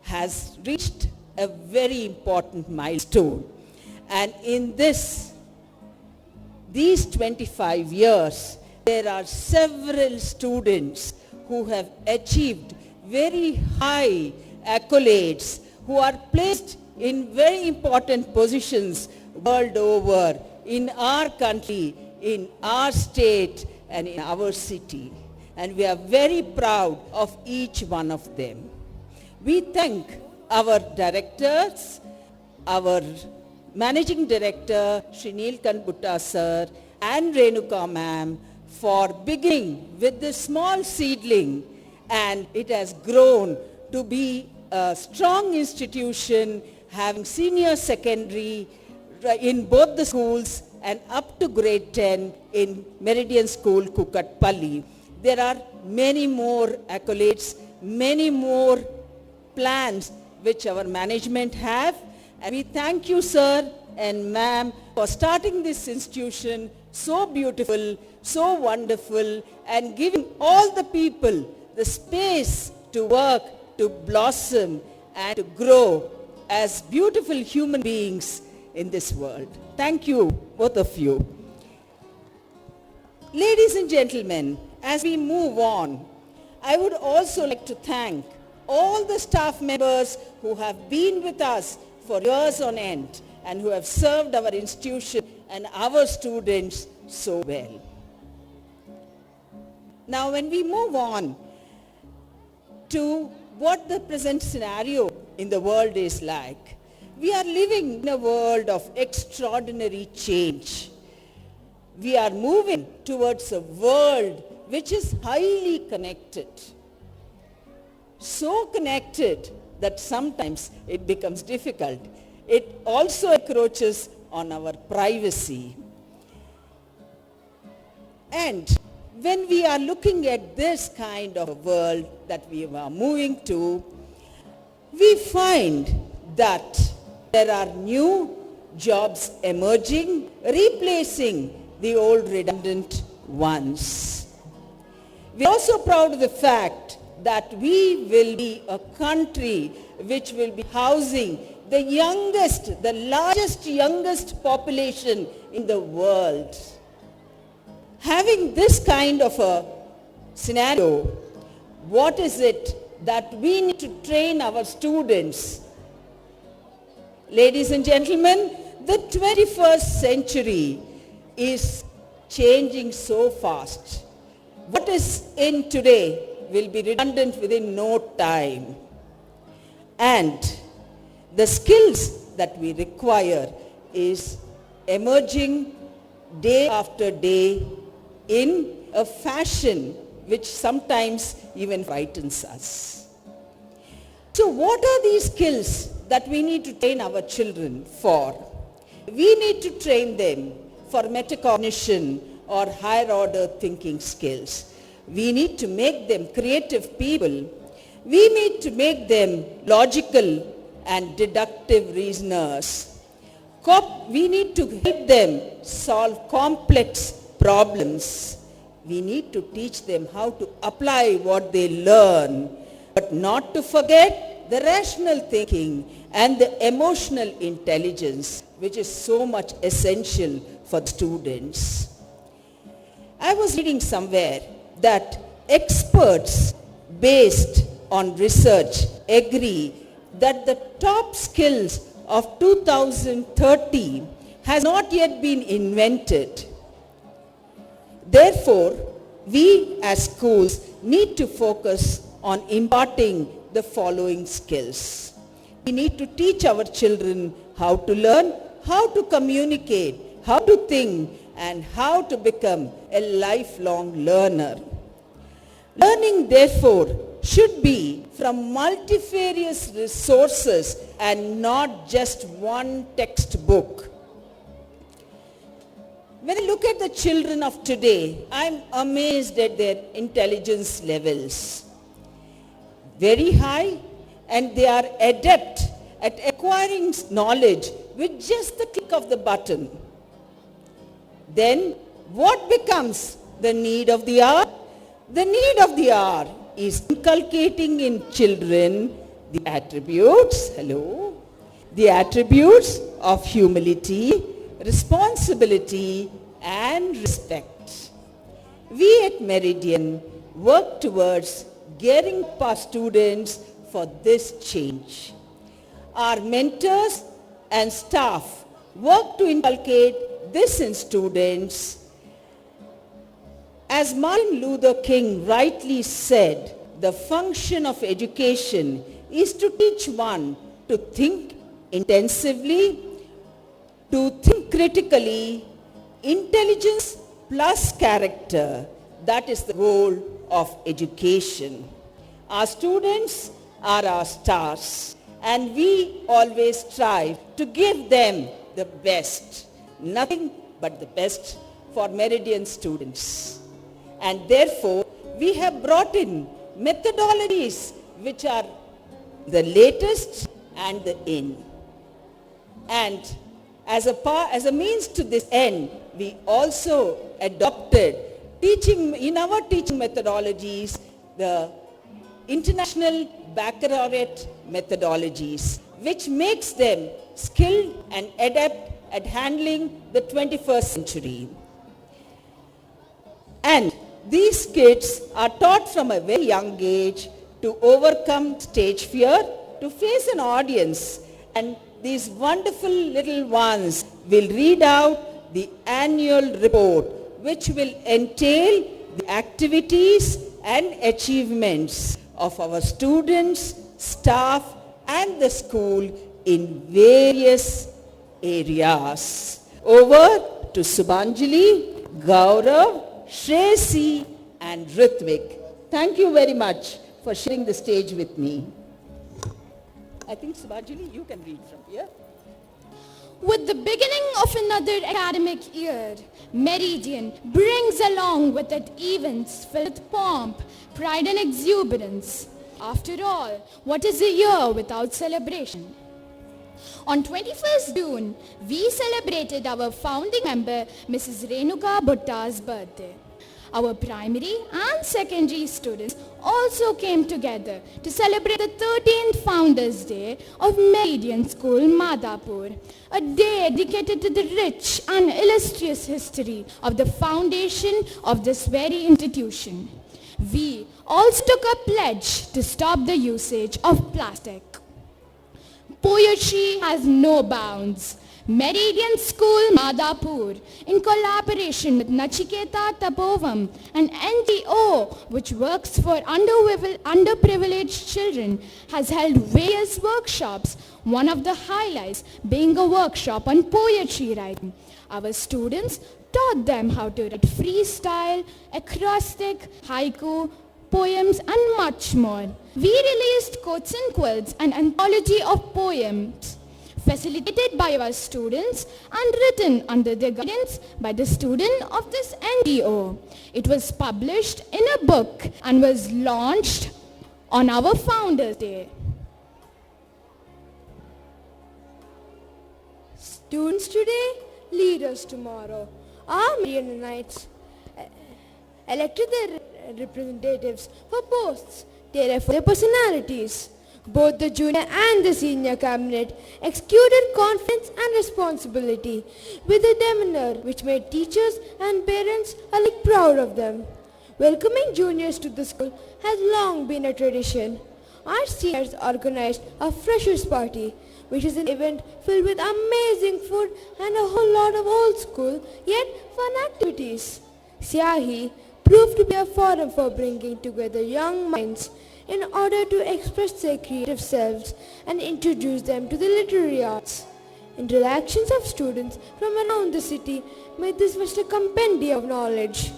has reached a very important milestone. And in these 25 years, there are several students who have achieved very high accolades, who are placed in very important positions world over, in our country, in our state, and in our city. And we are very proud of each one of them. We thank our directors, our Managing Director, Shri Neelkanta Sir, and Renuka Ma'am, for beginning with this small seedling, and it has grown to be a strong institution having senior secondary in both the schools and up to grade 10 in Meridian School, Kukatpalli. There are many more accolades, many more plans which our management have. And we thank you, sir and ma'am, for starting this institution so beautiful, so wonderful, and giving all the people the space to work, to blossom, and to grow as beautiful human beings in this world. Thank you, both of you. Ladies and gentlemen, as we move on, I would also like to thank all the staff members who have been with us for years on end and who have served our institution and our students so well. Now, when we move on to what the present scenario in the world is like. We are living in a world of extraordinary change. We are moving towards a world which is highly connected. So connected that sometimes it becomes difficult. It also encroaches on our privacy. And when we are looking at this kind of a world that we are moving to, we find that there are new jobs emerging, replacing the old redundant ones. We are also proud of the fact that we will be a country which will be housing the youngest population in the world. Having this kind of a scenario, what is it that we need to train our students? Ladies and gentlemen, the 21st century is changing so fast. What is in today will be redundant within no time. And the skills that we require is emerging day after day in a fashion which sometimes even frightens us. So what are these skills that we need to train our children for? We need to train them for metacognition or higher order thinking skills. We need to make them creative people. We need to make them logical and deductive reasoners. We need to help them solve complex problems. We need to teach them how to apply what they learn, but not to forget the rational thinking and the emotional intelligence, which is so much essential for students. I was reading somewhere that experts based on research agree that the top skills of 2030 has not yet been invented. Therefore, we as schools need to focus on imparting the following skills. We need to teach our children how to learn, how to communicate, how to think, and how to become a lifelong learner. Learning, therefore, should be from multifarious resources and not just one textbook. When I look at the children of today, I'm amazed at their intelligence levels. Very high, and they are adept at acquiring knowledge with just the click of the button. Then what becomes the need of the hour? The need of the hour is inculcating in children the attributes, the attributes of humility, responsibility, and respect. We at Meridian work towards gearing up our students for this change. Our mentors and staff work to inculcate this in students. As Martin Luther King rightly said, the function of education is to teach one to think intensively, to think critically. Intelligence plus character, that is the role of education. Our students are our stars, and we always strive to give them the best, nothing but the best for Meridian students. And therefore, we have brought in methodologies which are the latest and the in. And as a means to this end, we also adopted in our teaching methodologies, the international baccalaureate methodologies, which makes them skilled and adept at handling the 21st century. And these kids are taught from a very young age to overcome stage fear, to face an audience, and these wonderful little ones will read out the annual report, which will entail the activities and achievements of our students, staff and the school in various areas. Over to Subhanjali, Gaurav, Shresi and Ritvik. Thank you very much for sharing the stage with me. I think Subhanjali, you can read from here. With the beginning of another academic year, Meridian brings along with it events filled with pomp, pride and exuberance. After all, what is a year without celebration? On 21st June, we celebrated our founding member, Mrs. Renuka Bhutta's birthday. Our primary and secondary students also came together to celebrate the 13th Founders' Day of Meridian School, Madhapur, a day dedicated to the rich and illustrious history of the foundation of this very institution. We also took a pledge to stop the usage of plastic. Poetry has no bounds. Meridian School, Madhapur, in collaboration with Nachiketa Tapovam, an NGO which works for underprivileged children, has held various workshops, one of the highlights being a workshop on poetry writing. Our students taught them how to write freestyle, acrostic, haiku, poems and much more. We released Quotes and Quills, an anthology of poems facilitated by our students and written under the guidance by the student of this NGO. It was published in a book and was launched on our Founders' Day. Students today, leaders tomorrow. Our Meridianites elected their representatives for posts, therefore their personalities. Both the junior and the senior cabinet executed confidence and responsibility with a demeanor which made teachers and parents alike proud of them. Welcoming juniors to the school has long been a tradition. Our seniors organized a freshers party, which is an event filled with amazing food and a whole lot of old school yet fun activities. Siahi proved to be a forum for bringing together young minds in order to express their creative selves and introduce them to the literary arts. Interactions of students from around the city made this fest a compendium of knowledge.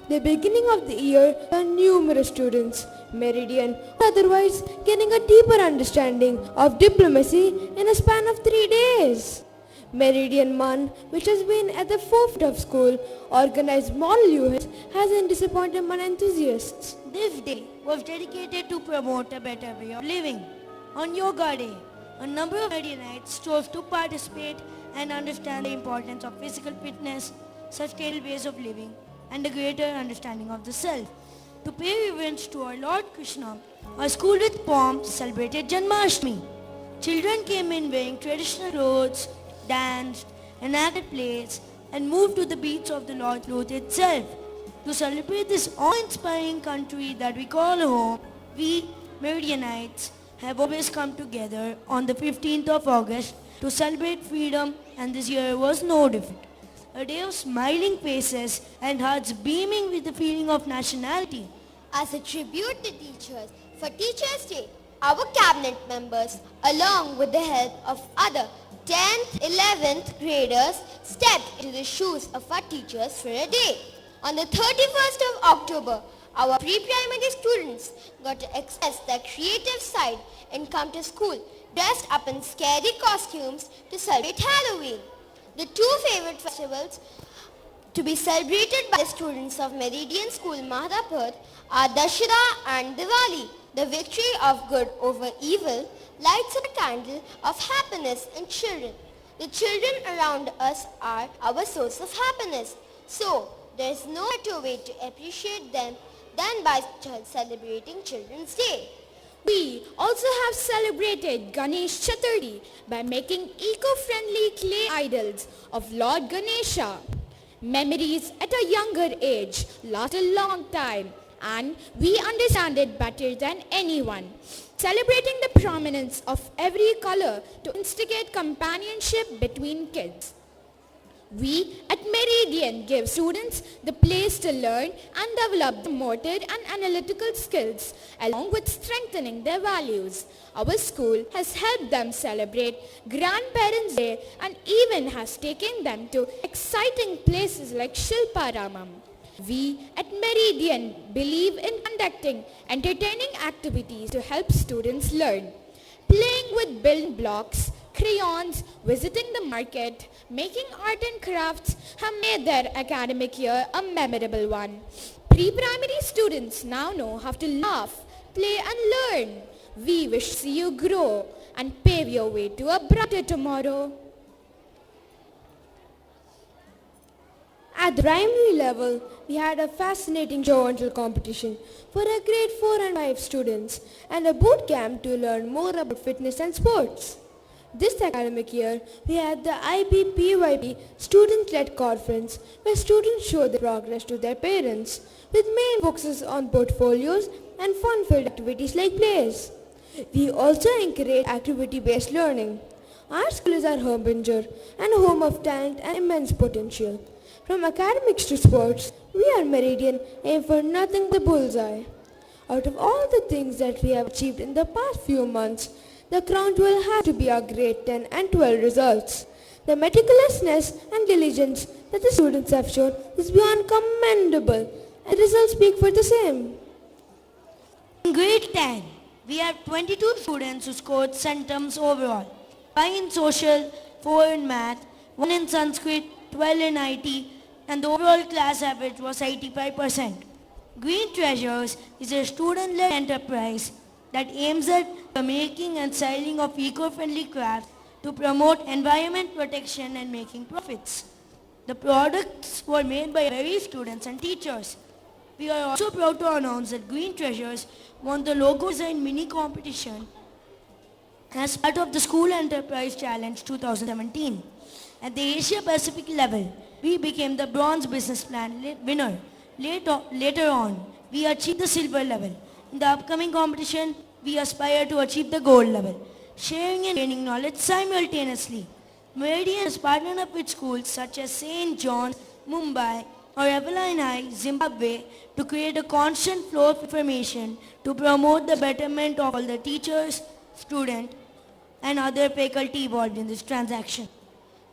The beginning of the year saw numerous students, Meridian, otherwise getting a deeper understanding of diplomacy in a span of 3 days. Meridian Man, which has been at the forefront of school, organized model events, hasn't disappointed Man enthusiasts. This day was dedicated to promote a better way of living. On Yoga Day, a number of Meridianites chose to participate and understand the importance of physical fitness, sustainable ways of living, and a greater understanding of the self. To pay reverence to our Lord Krishna, our school with pomp celebrated Janmashtami. Children came in wearing traditional clothes, danced, enacted plays, and moved to the beats of the Lord's Road itself. To celebrate this awe-inspiring country that we call home, we Meridianites have always come together on the 15th of August to celebrate freedom, and this year was no different. A day of smiling faces and hearts beaming with the feeling of nationality. As a tribute to teachers, for Teachers' Day, our cabinet members, along with the help of other 10th, 11th graders, stepped into the shoes of our teachers for a day. On the 31st of October, our pre-primary students got to express their creative side and come to school dressed up in scary costumes to celebrate Halloween. The two favorite festivals to be celebrated by the students of Meridian School Madhapur are Dashera and Diwali. The victory of good over evil lights up a candle of happiness in children. The children around us are our source of happiness. So, there is no better way to appreciate them than by celebrating Children's Day. We also have celebrated Ganesh Chaturthi by making eco-friendly clay idols of Lord Ganesha. Memories at a younger age last a long time, and we understand it better than anyone. Celebrating the prominence of every color to instigate companionship between kids. We at Meridian give students the place to learn and develop the motor and analytical skills along with strengthening their values. Our school has helped them celebrate Grandparents' Day and even has taken them to exciting places like Shilparamam. We at Meridian believe in conducting entertaining activities to help students learn. Playing with building blocks, crayons, visiting the market, making art and crafts have made their academic year a memorable one. Pre-primary students now know how to laugh, play and learn. We wish to see you grow and pave your way to a brighter tomorrow. At the primary level, we had a fascinating show and tell competition for our grade 4 and 5 students and a boot camp to learn more about fitness and sports. This academic year, we had the IBPYP Student-led Conference where students show their progress to their parents with main focuses on portfolios and fun-filled activities like plays. We also encourage activity-based learning. Our school is our home bencher and a home of talent and immense potential. From academics to sports, we at Meridian aim for nothing but the bullseye. Out of all the things that we have achieved in the past few months, the crown will have to be our grade 10 and 12 results. The meticulousness and diligence that the students have shown is beyond commendable, and the results speak for the same. In grade 10, we have 22 students who scored centums overall, 5 in social, 4 in math, 1 in Sanskrit, 12 in IT, and the overall class average was 85%. Green Treasures is a student-led enterprise that aims at the making and selling of eco-friendly crafts to promote environment protection and making profits. The products were made by various students and teachers. We are also proud to announce that Green Treasures won the logo design mini competition as part of the School Enterprise Challenge 2017. At the Asia Pacific level, we became the Bronze Business Plan winner. Later on, we achieved the silver level. In the upcoming competition, we aspire to achieve the gold level, sharing and gaining knowledge simultaneously. Meridian has partnered up with schools such as St. John's, Mumbai, or Evelyn High, Zimbabwe, to create a constant flow of information to promote the betterment of all the teachers, students, and other faculty involved in this transaction.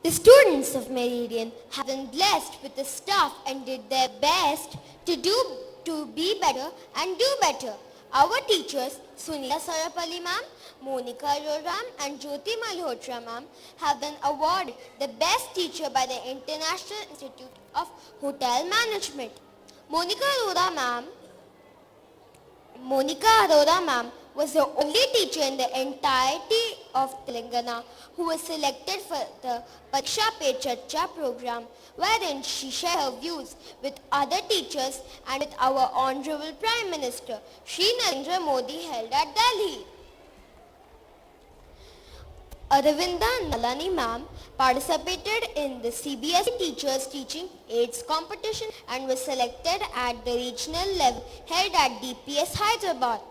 The students of Meridian have been blessed with the staff and did their best to be better and do better. Our teachers, Sunita Sarapalli ma'am, Monica Roram and Jyoti Malhotra ma'am have been awarded the best teacher by the International Institute of Hotel Management. Monica Arora ma'am was the only teacher in the entirety of Telangana who was selected for the Pariksha Pe Charcha program, wherein she shared her views with other teachers and with our Honorable Prime Minister, Shri Narendra Modi, held at Delhi. Aravinda Nalani ma'am participated in the CBSE Teachers Teaching Aids competition and was selected at the regional level held at DPS Hyderabad,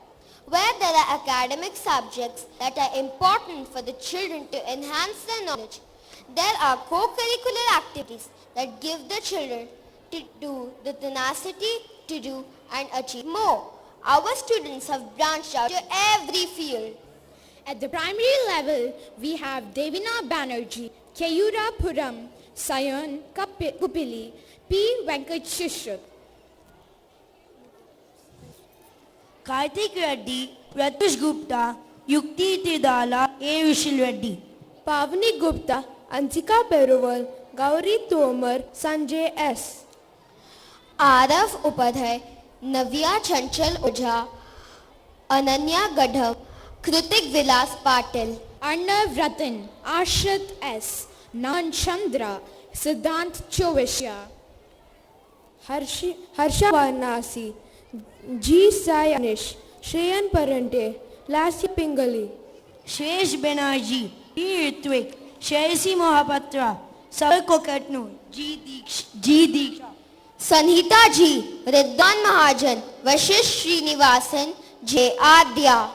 where there are academic subjects that are important for the children to enhance their knowledge. There are co-curricular activities that give the children the tenacity to do and achieve more. Our students have branched out to every field. At the primary level, we have Devina Banerjee, Keyura Puram, Sayan Kupili, P. Venkat Shishrat, Karthik Reddy, Pratush Gupta, Yukti Tidala, A. Vishal Reddy, Pavani Gupta, Ansika Peruval, Gauri Tomar, Sanjay S. Arav Upadhyay, Navya Chanchal Ojha, Ananya Gadhav, Kritik Vilas Patil, Arnav Ratan, Ashrit S, Nan Chandra, Siddhant Chovishya, Harsha Varnasi, G. Sai Anish, Shreyan Parante, Lasya Pingali, Shresh Banerjee, P. Ritwik, Shreyasi Mohapatra, Savar Kokatnu, G. Diksha, Sanhita Ji, Riddhan Mahajan, Vashish Srinivasan, J. Adya,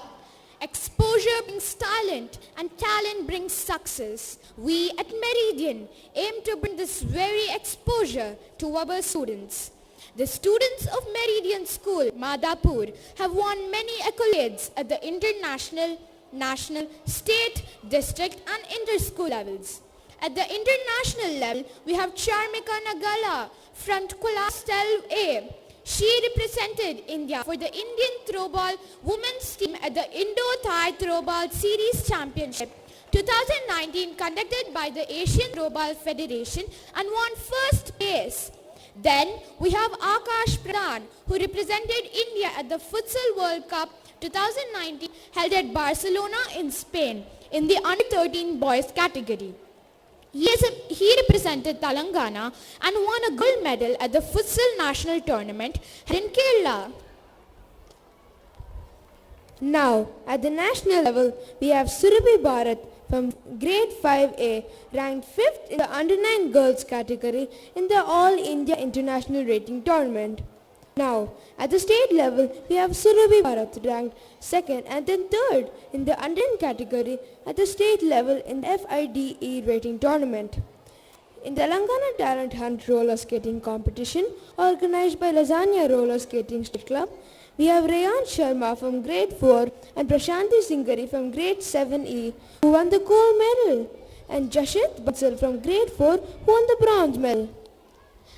Exposure brings talent and talent brings success. We at Meridian aim to bring this very exposure to our students. The students of Meridian School, Madhapur, have won many accolades at the international, national, state, district and inter-school levels. At the international level, we have Charmika Nagala from class 12A. She represented India for the Indian Throwball Women's team at the Indo-Thai Throwball Series Championship 2019 conducted by the Asian Throwball Federation and won first place. Then we have Akash Pradhan who represented India at the Futsal World Cup 2019 held at Barcelona in Spain in the under 13 boys category. He represented Telangana and won a gold medal at the Futsal National Tournament held in Kerala. Now, at the national level, we have Surabhi Bharat from grade 5A, ranked 5th in the under-9 girls category in the All India International Rating Tournament. Now, at the state level, we have Surabhi Bharat ranked 2nd and then 3rd in the under-9 category at the state level in the FIDE Rating Tournament. In the Telangana Talent Hunt roller skating competition organized by Lasagna Roller Skating State Club, we have Rayan Sharma from grade 4 and Prashanti Singari from grade 7E who won the gold medal and Jashit Bansal from grade 4 who won the bronze medal.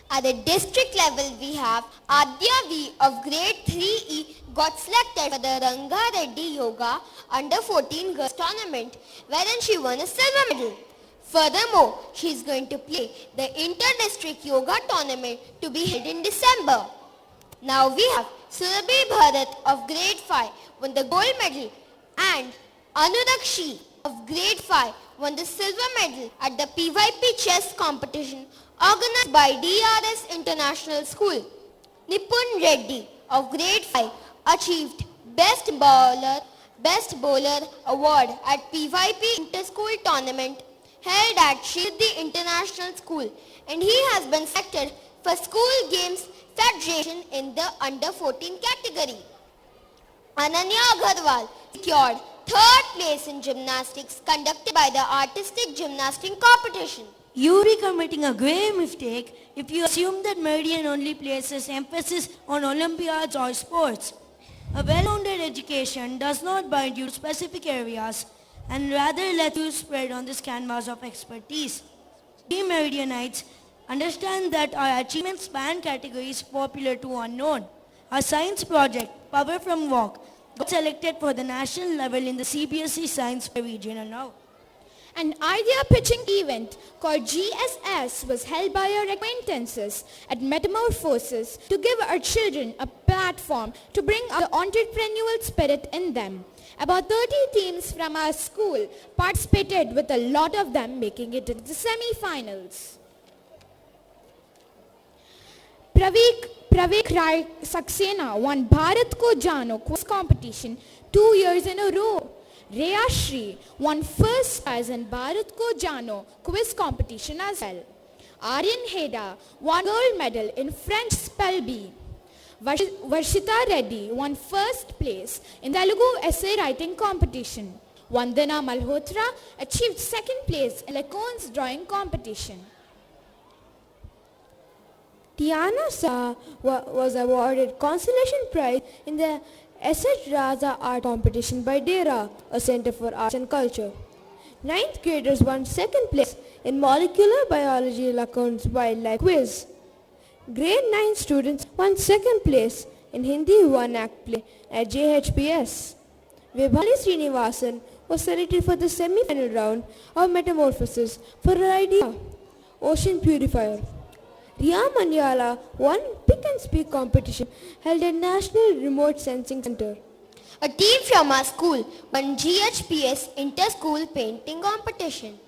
At the district level, we have Adya V of grade 3E got selected for the Ranga Reddy Yoga under 14 girls tournament wherein she won a silver medal. Furthermore, she is going to play the inter-district yoga tournament to be held in December. Now we have Surabhi Bharat of grade 5 won the gold medal and Anudakshi of grade 5 won the silver medal at the PYP chess competition organized by DRS International School. Nipun Reddy of grade 5 achieved Best Bowler Award at PYP Inter-School Tournament held at Shirdi International School and he has been selected for School Games Federation in the under 14 category. Ananya Agarwal secured 3rd place in gymnastics conducted by the Artistic Gymnastics Competition. You will be committing a grave mistake if you assume that Meridian only places emphasis on Olympiads or sports. A well-rounded education does not bind you to specific areas and rather let you spread on this canvas of expertise. We Meridianites understand that our achievements span categories popular to unknown. Our science project, Power from Walk, got selected for the national level in the CBSE Science Fair Regional now. An idea pitching event called GSS was held by our acquaintances at Metamorphosis to give our children a platform to bring out the entrepreneurial spirit in them. About 30 teams from our school participated with a lot of them making it into the semi-finals. Pravik Rai Saxena won Bharat Ko Jano quiz competition 2 years in a row. Rhea Shri won first prize in Bharat Ko Jano quiz competition as well. Aryan Heda won gold medal in French Spell Bee. Varshita Reddy won first place in Telugu essay writing competition. Vandana Malhotra achieved second place in Lacon's drawing competition. Tiana Shah was awarded consolation prize in the Asset Raza art competition by DERA, a Center for Arts and Culture. 9th graders won second place in molecular biology Lacon's wildlife quiz. Grade 9 students won second place in Hindi one-act play at JHPS. Vibhali Srinivasan was selected for the semi-final round of Metamorphosis for her idea, Ocean Purifier. Riya Manyala won Pick and Speak competition held at National Remote Sensing Center. A team from our school won GHPS Inter-School Painting Competition.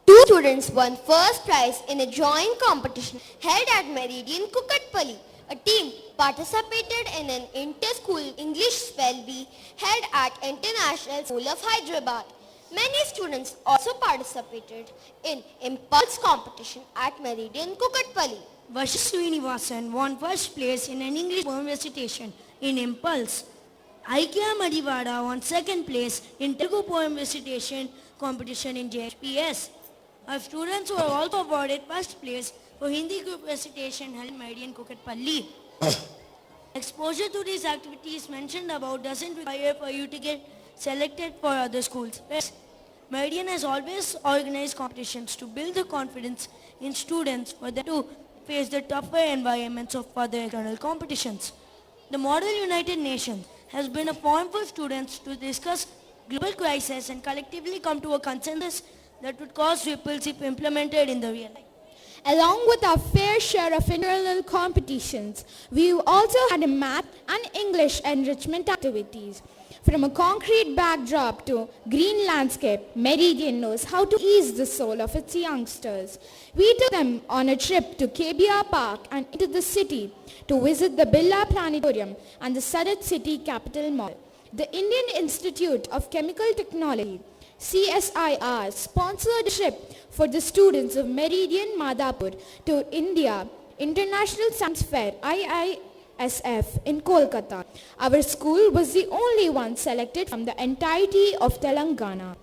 2 students won first prize in a drawing competition held at Meridian Kukatpally. A team participated in an inter-school English spell bee held at International School of Hyderabad. Many students also participated in impulse competition at Meridian Kukatpally. Vashi Srinivasan won first place in an English poem recitation in Impulse. Aikya Madivada won second place in Telugu poem recitation competition in JHPS. Our students were also awarded first place for Hindi group recitation held in Meridian, Kukatpalli. Exposure to these activities mentioned above doesn't require for you to get selected for other schools. Meridian has always organized competitions to build the confidence in students for them to face the tougher environments of other external competitions. The Model United Nations has been a forum for students to discuss global crises and collectively come to a consensus that would cause ripples if implemented in the real life. Along with our fair share of internal competitions, we also had a math and English enrichment activities. From a concrete backdrop to green landscape, Meridian knows how to ease the soul of its youngsters. We took them on a trip to KBR Park and into the city to visit the Birla Planetarium and the Surat City Capital Mall. The Indian Institute of Chemical Technology, CSIR, sponsored a trip for the students of Meridian Madhapur to India International Science Fair, IISF, in Kolkata. Our school was the only one selected from the entirety of Telangana.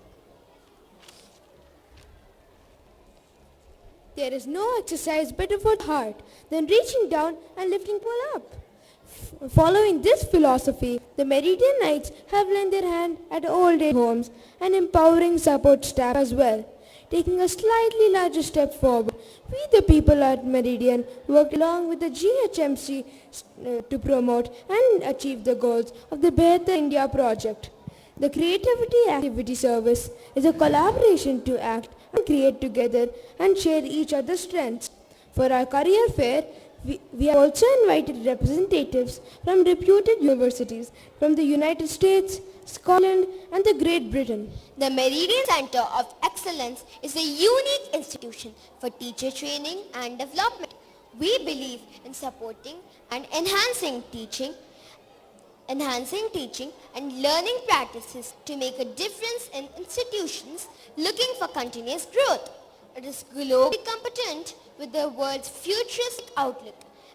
There is no exercise better for the heart than reaching down and lifting people up. Following this philosophy, the Meridianites have lent their hand at old age homes and empowering support staff as well. Taking a slightly larger step forward, we the people at Meridian worked along with the GHMC to promote and achieve the goals of the Better India project. The Creativity Activity Service is a collaboration to act and create together and share each other's strengths. For our career fair, we have also invited representatives from reputed universities from the United States, Scotland and the Great Britain. The Meridian Center of Excellence is a unique institution for teacher training and development. We believe in supporting and enhancing teaching and learning practices to make a difference in institutions looking for continuous growth. It is globally competent with the world's futuristic outlook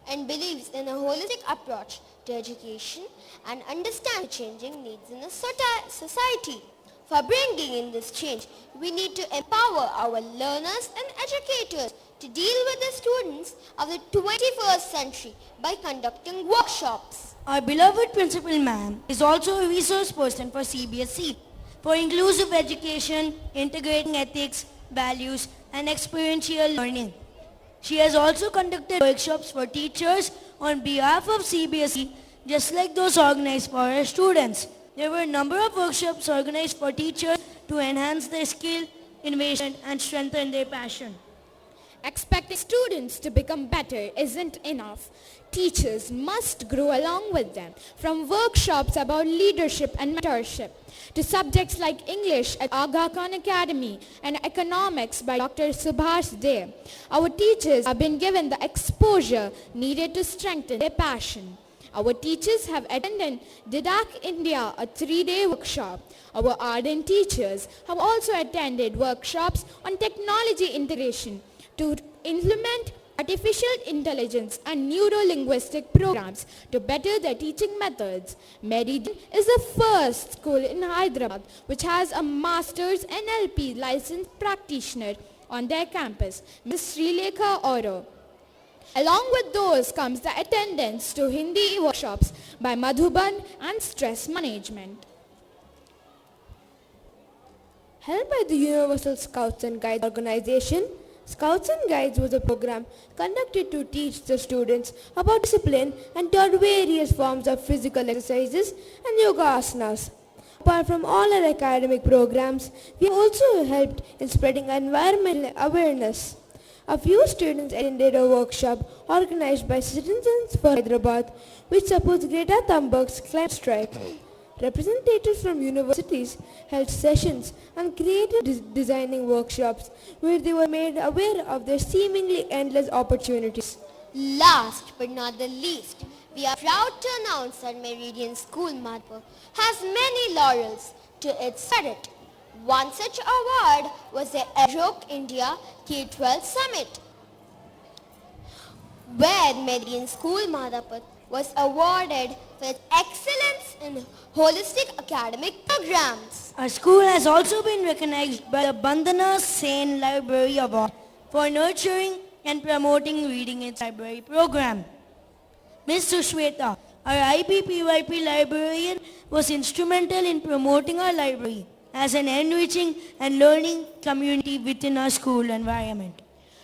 and believes in a holistic approach to education and understand changing needs in a society. For bringing in this change, we need to empower our learners and educators to deal with the students of the 21st century by conducting workshops. Our beloved principal ma'am is also a resource person for CBSE for inclusive education, integrating ethics, values and experiential learning. She has also conducted workshops for teachers on behalf of CBSE, just like those organized for her students. There were a number of workshops organized for teachers to enhance their skill, innovation and strengthen their passion. Expecting students to become better isn't enough. Teachers must grow along with them, from workshops about leadership and mentorship to subjects like English at Aga Khan Academy and economics by Dr. Subhash Dey. Our teachers have been given the exposure needed to strengthen their passion. Our teachers have attended Didact India, a 3-day workshop. Our ardent teachers have also attended workshops on technology integration to implement artificial intelligence and neuro-linguistic programs to better their teaching methods. Meridian is the first school in Hyderabad which has a master's NLP licensed practitioner on their campus, Ms. Srilekha Oro. Along with those comes the attendance to Hindi workshops by Madhuban and stress management. Held by the Universal Scouts and Guides organization, Scouts and Guides was a program conducted to teach the students about discipline and taught various forms of physical exercises and yoga asanas. Apart from all our academic programs, we also helped in spreading environmental awareness. A few students attended a workshop organized by Citizens for Hyderabad, which supports Greta Thunberg's climate strike. Representatives from universities held sessions and creative designing workshops where they were made aware of their seemingly endless opportunities. Last but not the least, we are proud to announce that Meridian School Madhapur has many laurels to its credit. One such award was the Aroke India K-12 Summit, where Meridian School Madhapur was awarded for its excellence in holistic academic programs. Our school has also been recognized by the Bandana Sen Library Award for nurturing and promoting reading in its library program. Ms. Sushweta, our IPPYP librarian, was instrumental in promoting our library as an enriching and learning community within our school environment.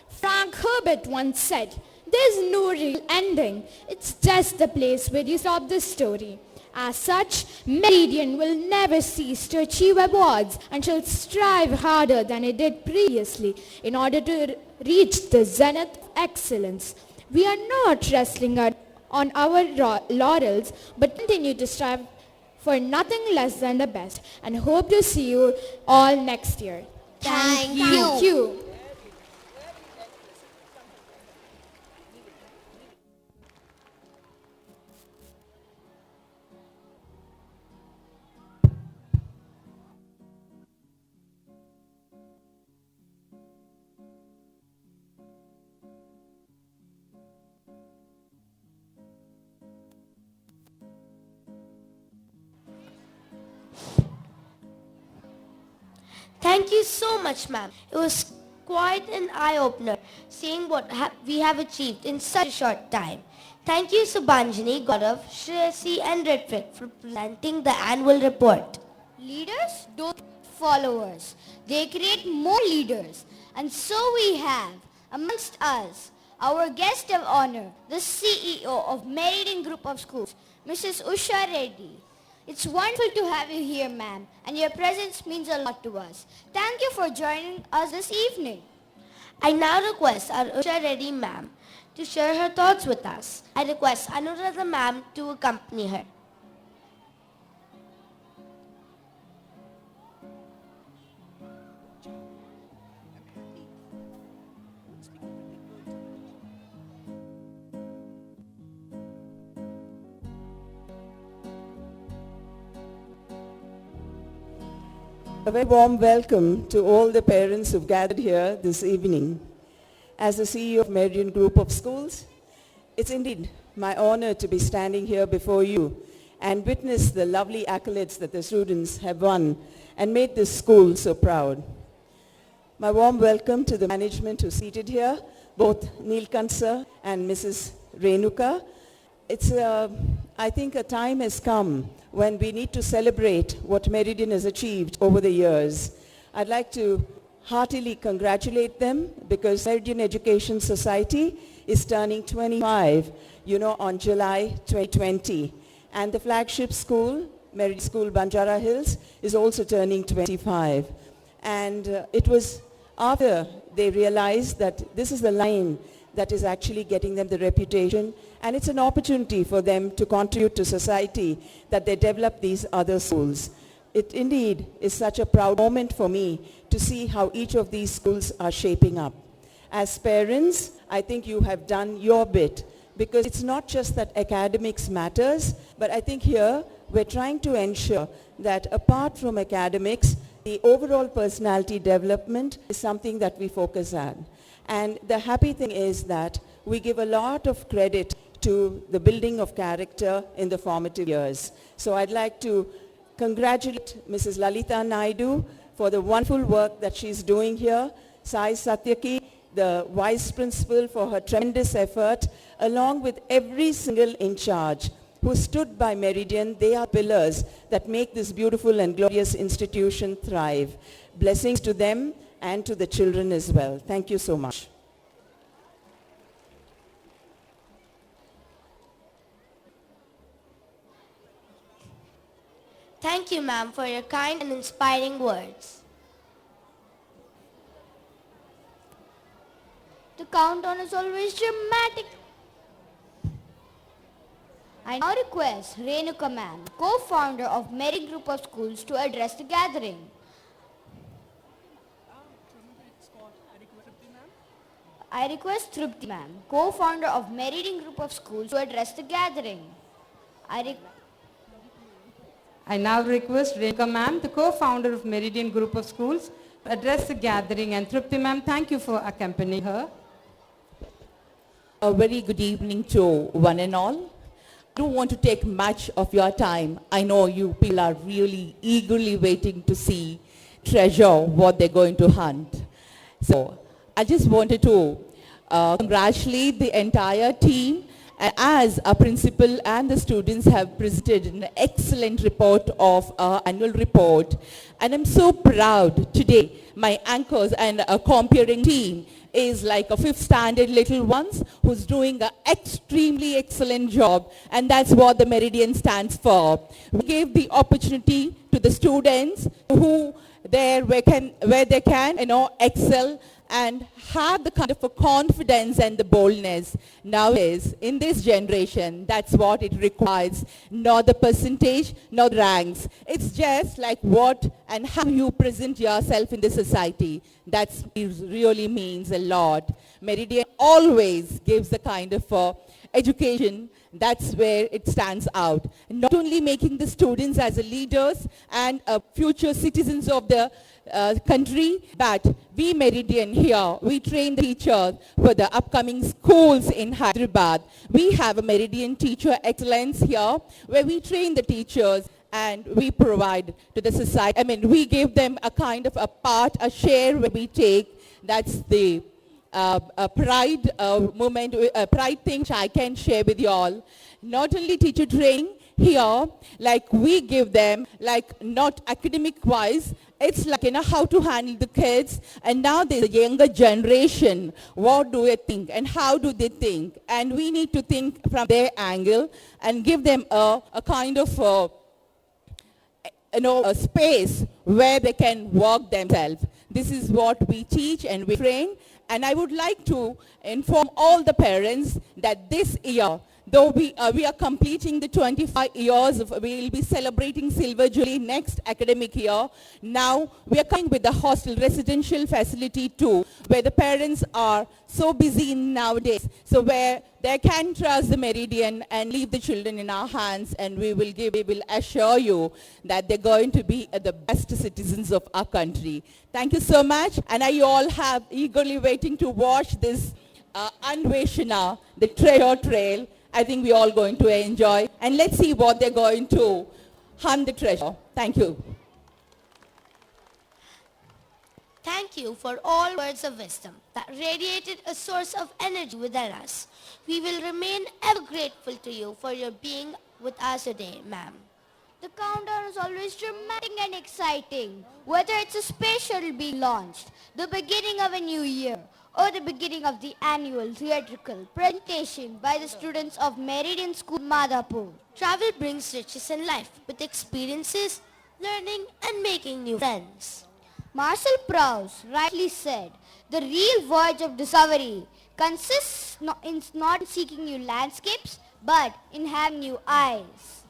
Frank Herbert once said, "There's no real ending. It's just the place where you stop the story." As such, Meridian will never cease to achieve awards and shall strive harder than it did previously in order to reach the zenith of excellence. We are not resting on our laurels, but continue to strive for nothing less than the best, and hope to see you all next year. Thank you. Thank you so much, ma'am. It was quite an eye-opener seeing what we have achieved in such a short time. Thank you, Subhanjani, Gaurav, Shreyasi and Ritvik for presenting the annual report. Leaders don't followers. They create more leaders. And so we have, amongst us, our guest of honor, the CEO of Meridian Group of Schools, Mrs. Usha Reddy. It's wonderful to have you here, ma'am, and your presence means a lot to us. Thank you for joining us this evening. I now request our Usha Reddy ma'am to share her thoughts with us. I request Anuradha ma'am to accompany her. A very warm welcome to all the parents who've gathered here this evening. As the CEO of Meridian Group of Schools, it's indeed my honor to be standing here before you and witness the lovely accolades that the students have won and made this school so proud. My warm welcome to the management who's seated here, both Neelkansa and Mrs. Renuka. It's, I think a time has come when we need to celebrate what Meridian has achieved over the years. I'd like to heartily congratulate them because Meridian Education Society is turning 25, on July 2020. And the flagship school, Meridian School Banjara Hills, is also turning 25. And it was after they realized that this is the line that is actually getting them the reputation, and it's an opportunity for them to contribute to society that they develop these other schools. It indeed is such a proud moment for me to see how each of these schools are shaping up. As parents, I think you have done your bit, because it's not just that academics matters, but I think here we're trying to ensure that apart from academics, the overall personality development is something that we focus on. And the happy thing is that we give a lot of credit to the building of character in the formative years. So I'd like to congratulate Mrs. Lalita Naidu for the wonderful work that she's doing here, Sai Satyaki, the Vice Principal, for her tremendous effort, along with every single in charge who stood by Meridian. They are pillars that make this beautiful and glorious institution thrive. Blessings to them and to the children as well. Thank you so much. Thank you, ma'am, for your kind and inspiring words. The countdown is always dramatic. I now request Renuka ma'am, co-founder of Meridian Group of Schools, to address the gathering. I request Trupti ma'am, co-founder of Meridian Group of Schools, to address the gathering. I now request Renuka ma'am, the co-founder of Meridian Group of Schools, to address the gathering. And Trupti ma'am, thank you for accompanying her. A very good evening to one and all. don't want to take much of your time. I know you people are really eagerly waiting to see treasure, what they're going to hunt. So I just wanted to congratulate the entire team. And as our principal and the students have presented an excellent report of our annual report. And I'm so proud today, my anchors and a comparing team is like a 5th standard little ones who's doing an extremely excellent job, and that's what the Meridian stands for. We gave the opportunity to the students who where they can excel and have the kind of a confidence and the boldness. Nowadays, in this generation, that's what it requires, not the percentage, not the ranks. It's just like what and how you present yourself in the society. That really means a lot. Meridian always gives the kind of education. That's where it stands out. Not only making the students as leaders and future citizens of the country, but we Meridian here, we train the teachers for the upcoming schools in Hyderabad. We have a Meridian Teacher Excellence here where we train the teachers and we provide to the society. I mean, we give them a kind of a part, a share where we take. That's the a pride moment, a pride thing which I can share with you all. Not only teacher training here, like we give them, like not academic wise, it's like, how to handle the kids. And now there's a younger generation. What do they think and how do they think? And we need to think from their angle and give them a kind of a space where they can work themselves. This is what we teach and we train. And I would like to inform all the parents that this year, though we are completing the 25 years, we will be celebrating Silver Jubilee next academic year. Now we are coming with the hostel residential facility too, where the parents are so busy nowadays. So where they can trust the Meridian and leave the children in our hands, and we will assure you that they're going to be the best citizens of our country. Thank you so much, and I all have eagerly waiting to watch this Anveshana, the treasure trail. I think we're all going to enjoy, and let's see what they're going to hunt the treasure. Thank you. Thank you for all words of wisdom that radiated a source of energy within us. We will remain ever grateful to you for your being with us today, ma'am. The countdown is always dramatic and exciting, whether it's a special being launched, the beginning of a new year, or the beginning of the annual theatrical presentation by the students of Meridian School, Madhapur. Travel brings riches in life with experiences, learning, and making new friends. Marcel Proust rightly said, the real voyage of discovery consists not in seeking new landscapes, but in having new eyes.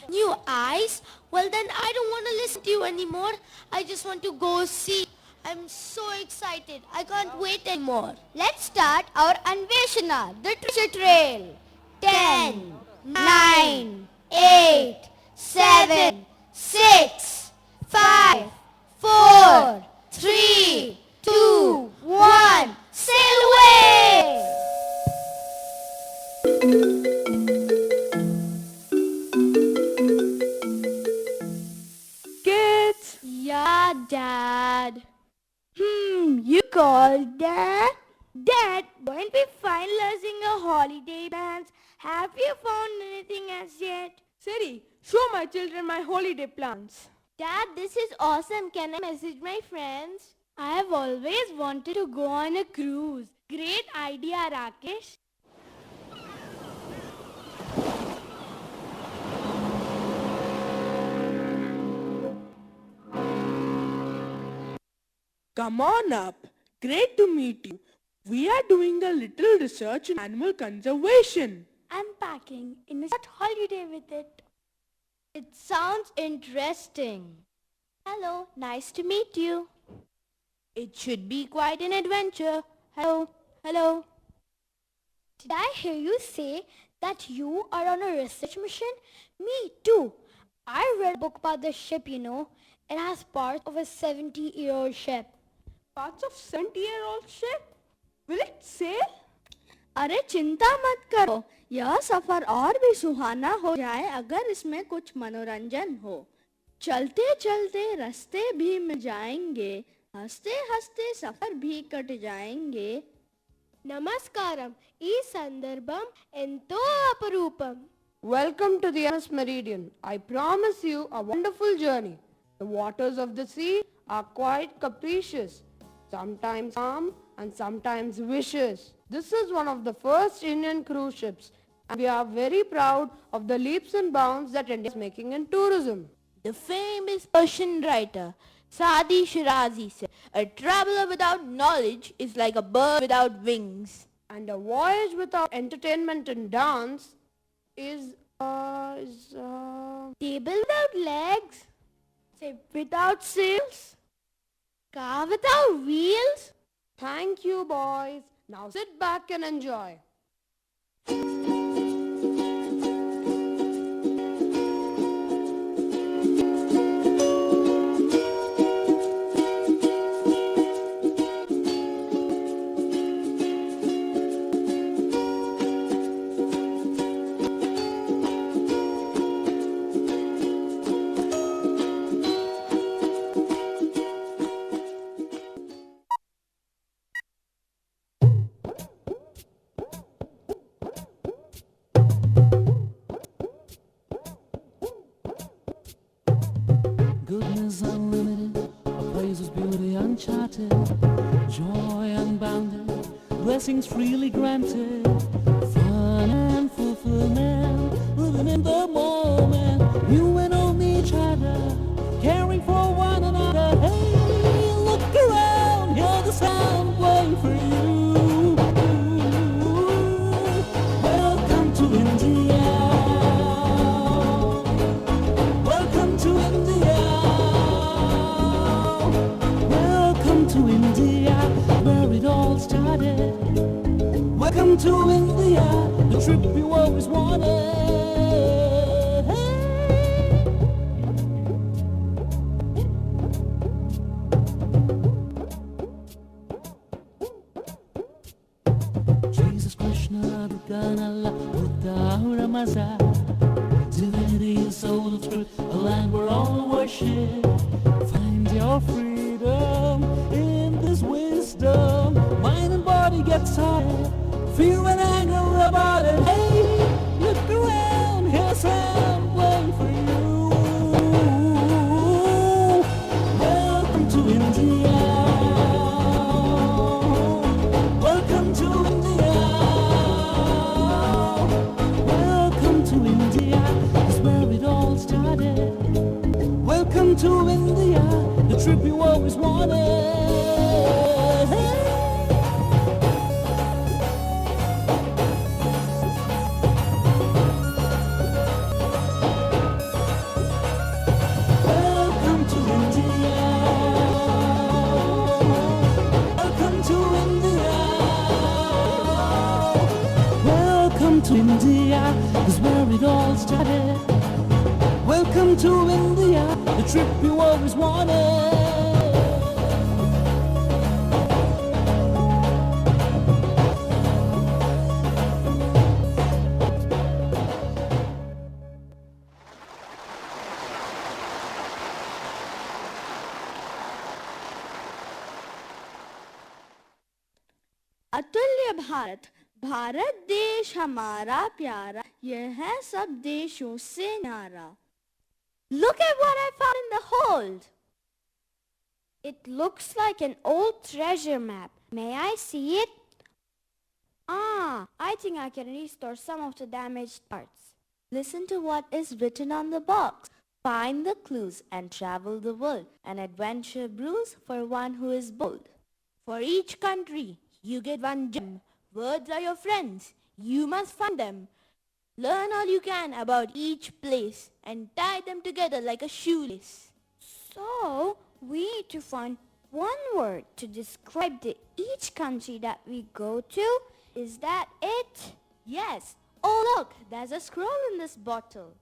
New eyes? Well then I don't want to listen to you anymore. I just want to go see. I'm so excited. I can't wait anymore. Let's start our Anveshana, the treasure trail. 10, 9, 8, 7, 6, 5, 4, 3, 2, 1, sail away! Kids! Yeah, Dad. You called Dad? Dad, won't we finalizing our holiday plans? Have you found anything as yet? Siri, show my children my holiday plans. Dad, this is awesome. Can I message my friends? I have always wanted to go on a cruise. Great idea, Rakesh. Come on up. Great to meet you. We are doing a little research in animal conservation. I'm packing in a short holiday with it. It sounds interesting. Hello, nice to meet you. It should be quite an adventure. Hello, hello. Did I hear you say that you are on a research mission? Me too. I read a book about the ship, It has parts of a 70-year-old ship. Parts of 70-year-old ship? Will it sail? अरे चिंता मत करो, यह सफर और भी सुहाना हो जाए अगर इसमें कुछ मनोरंजन हो। चलते चलते रास्ते भी मिल जाएंगे, हंसते हंसते सफर भी कट जाएंगे। Namaskaram. ఈ సందర్భం ఎంతో అపరూపం. Welcome to the Meridian. I promise you a wonderful journey. The waters of the sea are quite capricious, sometimes calm and sometimes vicious. This is one of the first Indian cruise ships, and we are very proud of the leaps and bounds that India is making in tourism. The famous Persian writer Sadi Shirazi said, "A traveler without knowledge is like a bird without wings." And a voyage without entertainment and dance is Table without legs, ship without sails, car without wheels. Thank you, boys. Now sit back and enjoy. Goodness unlimited, a place whose beauty uncharted, joy unbounded, blessings freely granted, fun and fulfillment, living in the moment, you and only each other, caring for one another. Hey, look around, hear the sound playing for you. Welcome to India. Welcome to India. Welcome to India, where it all started. Welcome to India, the trip you always wanted. Jesus, Krishna, Buddha, Buddha, Ramaza. Divinity is soul of truth, a land where all worship. Find your freedom in this wisdom. Mind and body get tired, fear and anger about it. Hey, look around, here's sound playing for you. Welcome to India. Welcome to India. Welcome to India, is where it all started. Welcome to India, the trip you always wanted. Welcome to India. Welcome to India. Welcome to India, is where it all started. Welcome to India, the trip you always wanted. अतुल्य भारत, भारत देश हमारा प्यारा, यह है सब देशों से न्यारा। Look at what I found in the hold. It looks like an old treasure map. May I see it? Ah, I think I can restore some of the damaged parts. Listen to what is written on the box. Find the clues and travel the world. An adventure brews for one who is bold. For each country, you get one gem. Words are your friends. You must find them. Learn all you can about each place and tie them together like a shoelace. So, we need to find one word to describe each country that we go to. Is that it? Yes. Oh look, there's a scroll in this bottle.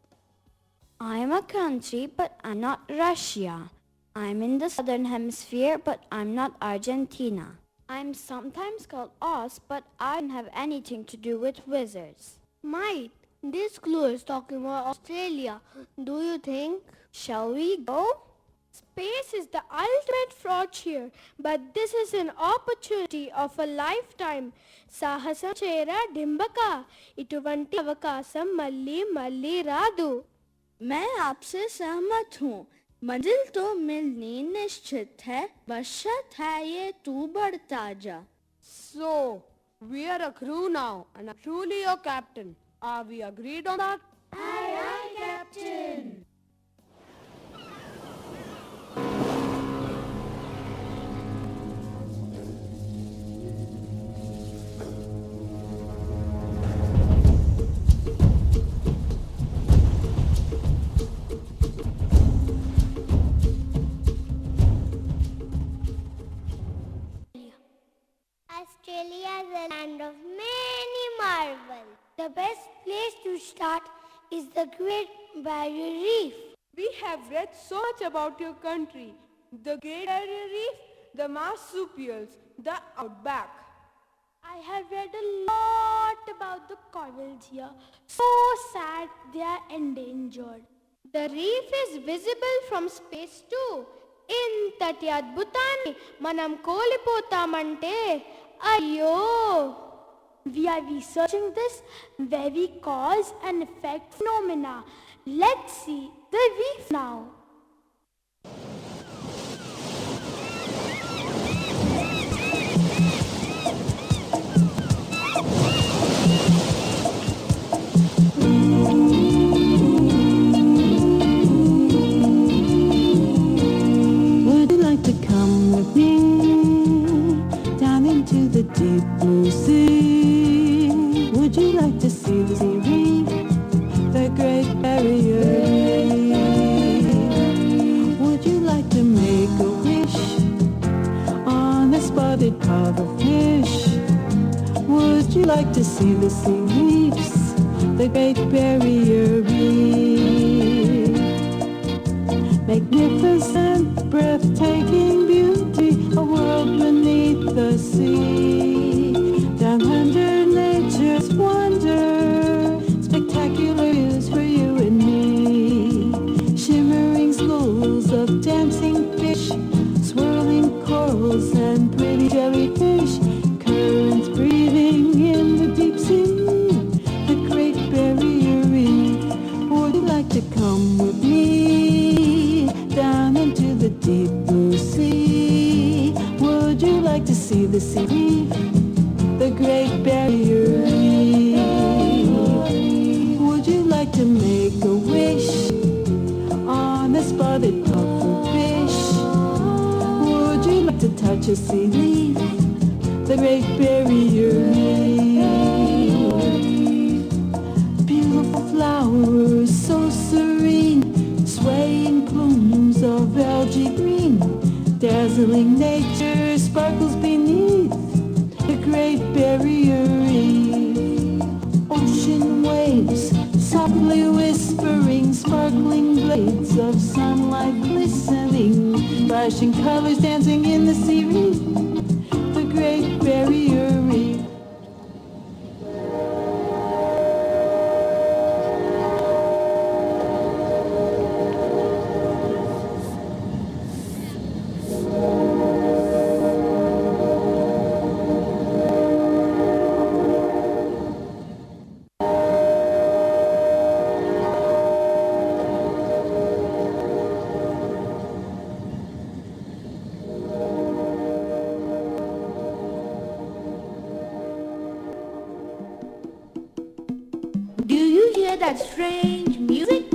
I'm a country, but I'm not Russia. I'm in the southern hemisphere, but I'm not Argentina. I'm sometimes called Oz, but I don't have anything to do with wizards. Mate, this clue is talking about Australia. Do you think? Shall we go? Space is the ultimate frontier, but this is an opportunity of a lifetime. సాహసం చేరా డింబక ఇటువంటి అవకాశం మళ్ళీ మళ్ళీ రాదు. मैं आपसे सहमत हूँ. मंजिल तो मिलनी निश्चित है, बशर्त है ये तू बढ़ता जा. So, we are a crew now and I'm truly your captain. Are we agreed on that? Aye, aye, Captain. Australia is a land of many marvels. The best place to start is the Great Barrier Reef. We have read so much about your country. The Great Barrier Reef, the marsupials, the outback. I have read a lot about the corals here. So sad they are endangered. The reef is visible from space too. ఇంతటి అద్భుతాన్ని మనం కోల్పోతామంటే అయ్యో. We are researching this very cause and effect phenomena. Let's see the reef now. Would you like to come with me down into the deep blue sea? Would you like to see the sea reef, the Great Barrier Reef? Would you like to make a wish on the spotted pufferfish? Would you like to see the sea reefs, the Great Barrier Reef? Magnificent, breathtaking beauty, a world beneath the sea. Down under nature's wonder, spectacular views for you and me. Shimmering schools of dancing fish, swirling corals and pretty jellyfish, currents breathing in the deep sea, the Great Barrier Reef. Would you like to come with me down into the deep blue sea? Would you like to see the sea reef, the Great Barrier Reef? Would you like to make a wish on the spotted pufferfish? Would you like to touch a sea leaf, the Great Barrier Reef? Beautiful flowers so serene, swaying plumes of algae green, dazzling nature sparkles beneath the Great Barrier Reef. Ocean waves softly whispering, sparkling blades of sunlight glistening, flashing colors dancing in the sea reef, the Great Barrier Reef. Do you hear that strange music?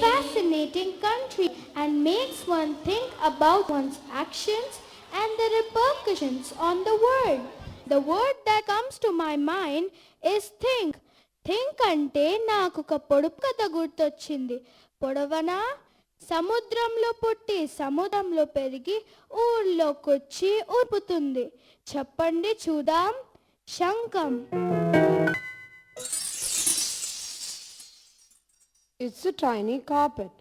fascinating country and makes one think about one's actions and the repercussions on the world. The word that comes to my mind is think. Think అంటే నాకు ఒక పొడుపు కథ గుర్తొచ్చింది. పొడవనా సముద్రంలో పుట్టి సముద్రంలో పెరిగి ఊర్లోకొచ్చి ఊపుతుంది. చెప్పండి చూద్దాం. శంఖం. It's a tiny carpet.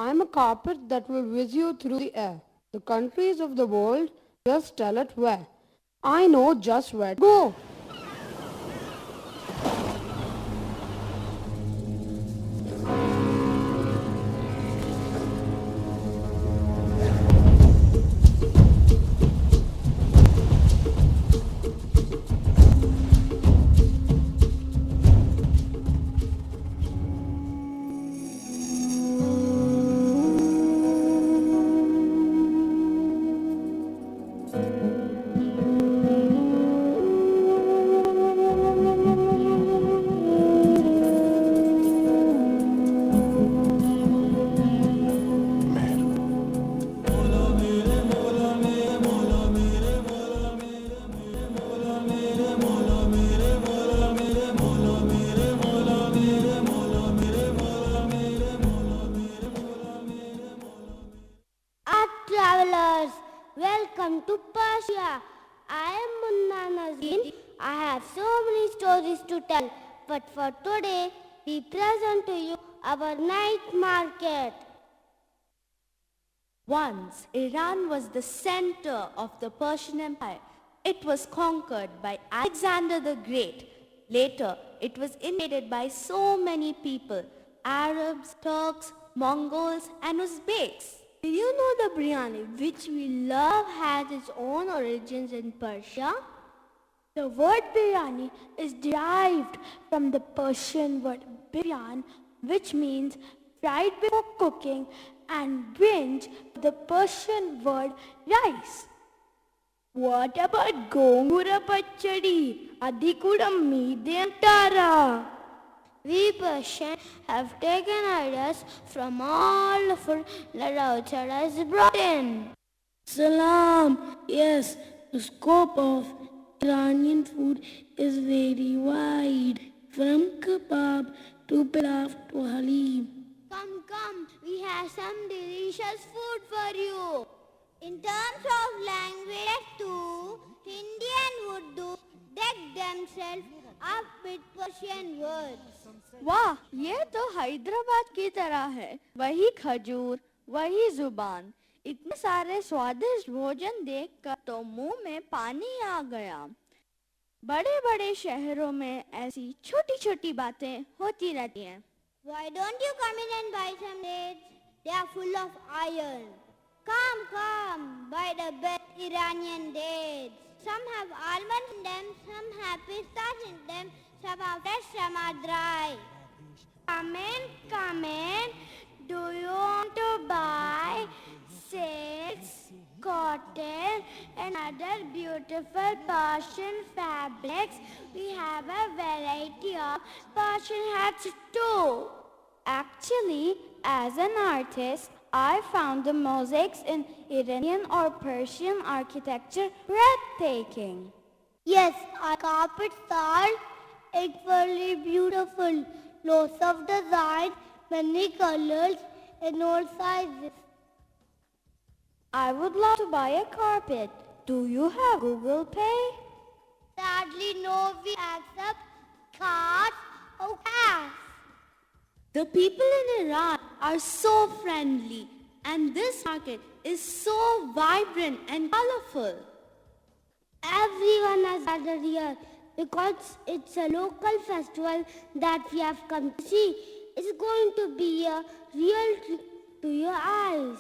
I'm a carpet that will whiz you through the air. The countries of the world, just tell it where. I know just where to go. Travelers, welcome to Persia. I am Munna Nazreen. I have so many stories to tell, but for today, we present to you our night market. Once, Iran was the center of the Persian Empire. It was conquered by Alexander the Great. Later, it was invaded by so many people: Arabs, Turks, Mongols, and Uzbeks. Did you know the biryani, which we love, has its own origins in Persia? The word biryani is derived from the Persian word biryan, which means fried before cooking, and brinj, the Persian word rice. What about gongura pachadi? Adi kuda meede antara. We Persians have taken ideas from all the food that outside has brought in. Salam. Yes, the scope of Iranian food is very wide, from kebab to pilaf to halim. Come, we have some delicious food for you. In terms of language too, Hindi and Urdu deck themselves up with Persian words. वाह, ये तो हैदराबाद की तरह है. वही खजूर, वही जुबान. इतने सारे स्वादिष्ट भोजन देखकर तो मुंह में पानी आ गया. बड़े बड़े शहरों में ऐसी छोटी छोटी बातें होती रहती हैं. Why don't you come in and buy some dates? They are full of iron. Come, buy the best Iranian dates. Some have almonds in them, some have pistachios in them, some are fresh, some are dry. Come in. Do you want to buy silks, cotton and other beautiful Persian fabrics? We have a variety of Persian hats too. Actually, as an artist, I found the mosaics in Iranian or Persian architecture breathtaking. Yes, our carpets are equally beautiful. Lots of designs, many colors, and all sizes. I would love to buy a carpet. Do you have Google Pay? Sadly, no, we accept cards or cash. The people in Iran are so friendly, and this market is so vibrant and colorful. Everyone has gathered here because it's a local festival that we have come to see. It's going to be a real treat to your eyes.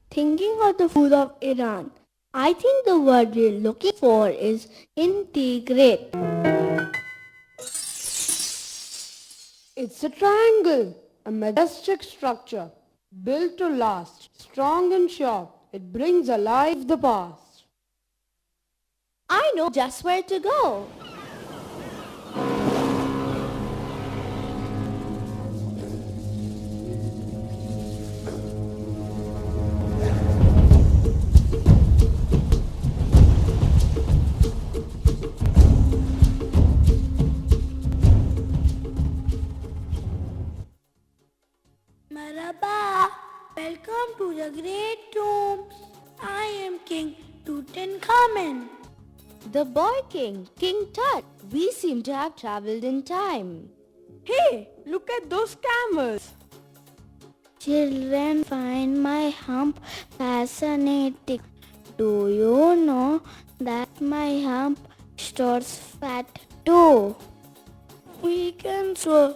Thinking of the food of Iran, I think the word we're looking for is integrate. It's a triangle, a majestic structure, built to last, strong and sure. It brings alive the past. I know just where to go. Marhaba, welcome to the great tombs. I am King Tutankhamen. The boy king, King Tut. We seem to have traveled in time. Hey, look at those camels. Children find my hump fascinating. Do you know that my hump stores fat too? We can store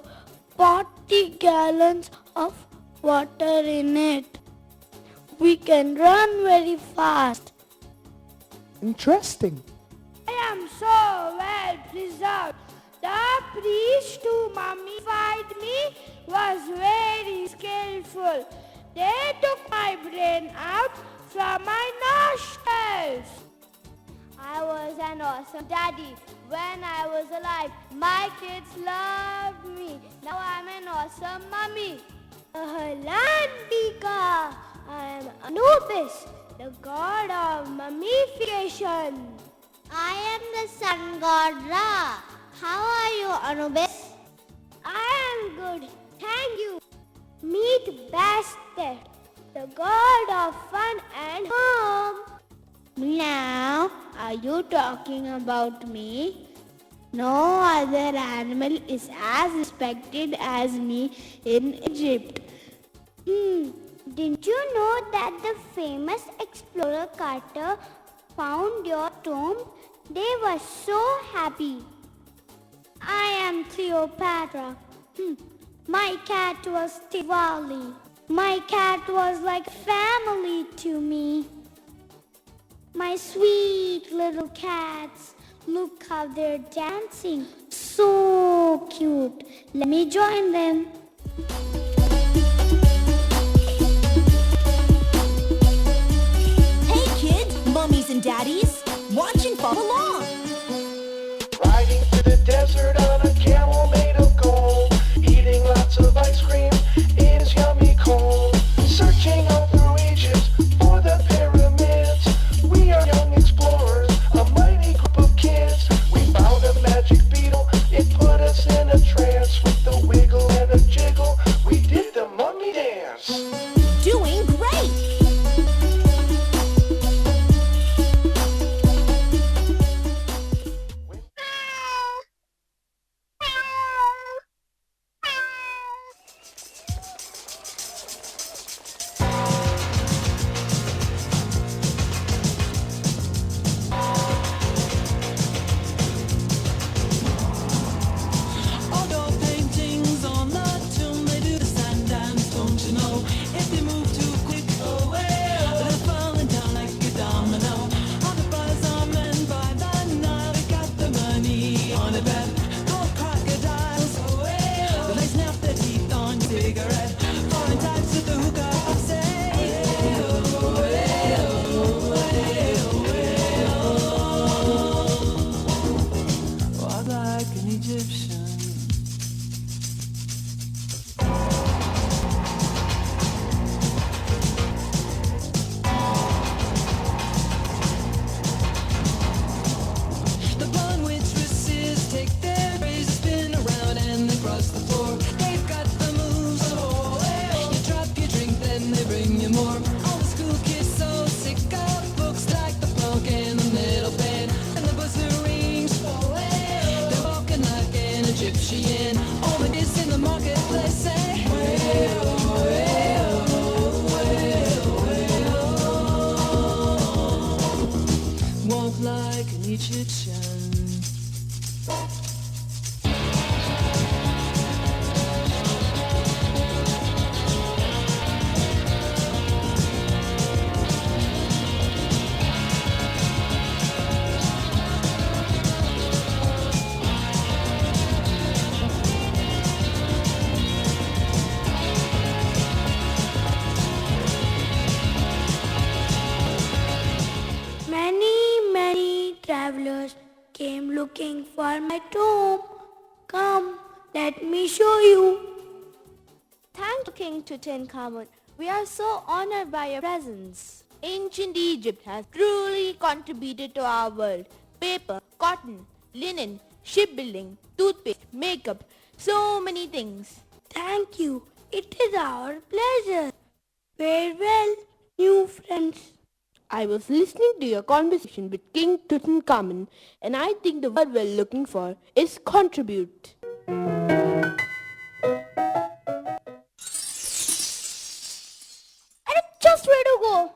40 gallons of water in it. We can run very fast. Interesting. I am so well preserved. The priest who mummified me was very skillful. They took my brain out from my nostrils. I was an awesome daddy when I was alive. My kids loved me. Now I'm an awesome mummy. Ahalan, I am Anubis, the god of mummification. I am the sun god Ra. How are you, Anubis? I am good, thank you. Meet Bastet, the god of fun and home. Now, are you talking about me? No other animal is as respected as me in Egypt. Didn't you know that the famous explorer Carter found your tomb? They were so happy. I am Cleopatra. My cat was Tivoli. My cat was like family to me. My sweet little cats, look how they're dancing. So cute. Let me join them. Hey kids, mummies and daddies, watch and follow along. Riding through the desert on a camel made of gold, eating lots of ice cream in his yummy cold, searching all through Egypt for the pyramids. We are young explorers, a mighty group of kids. We found a magic beetle, it put us in a trance with a wiggle and a jiggle. We travelers came looking for my tomb. Come, let me show you. Thank you, King Tutankhamun. We are so honored by your presence. Ancient Egypt has truly contributed to our world. Paper, cotton, linen, shipbuilding, toothpaste, makeup, so many things. Thank you. It is our pleasure. Farewell, new friends. I was listening to your conversation with King Tutankhamun, and I think the word we're looking for is contribute. Just where to go?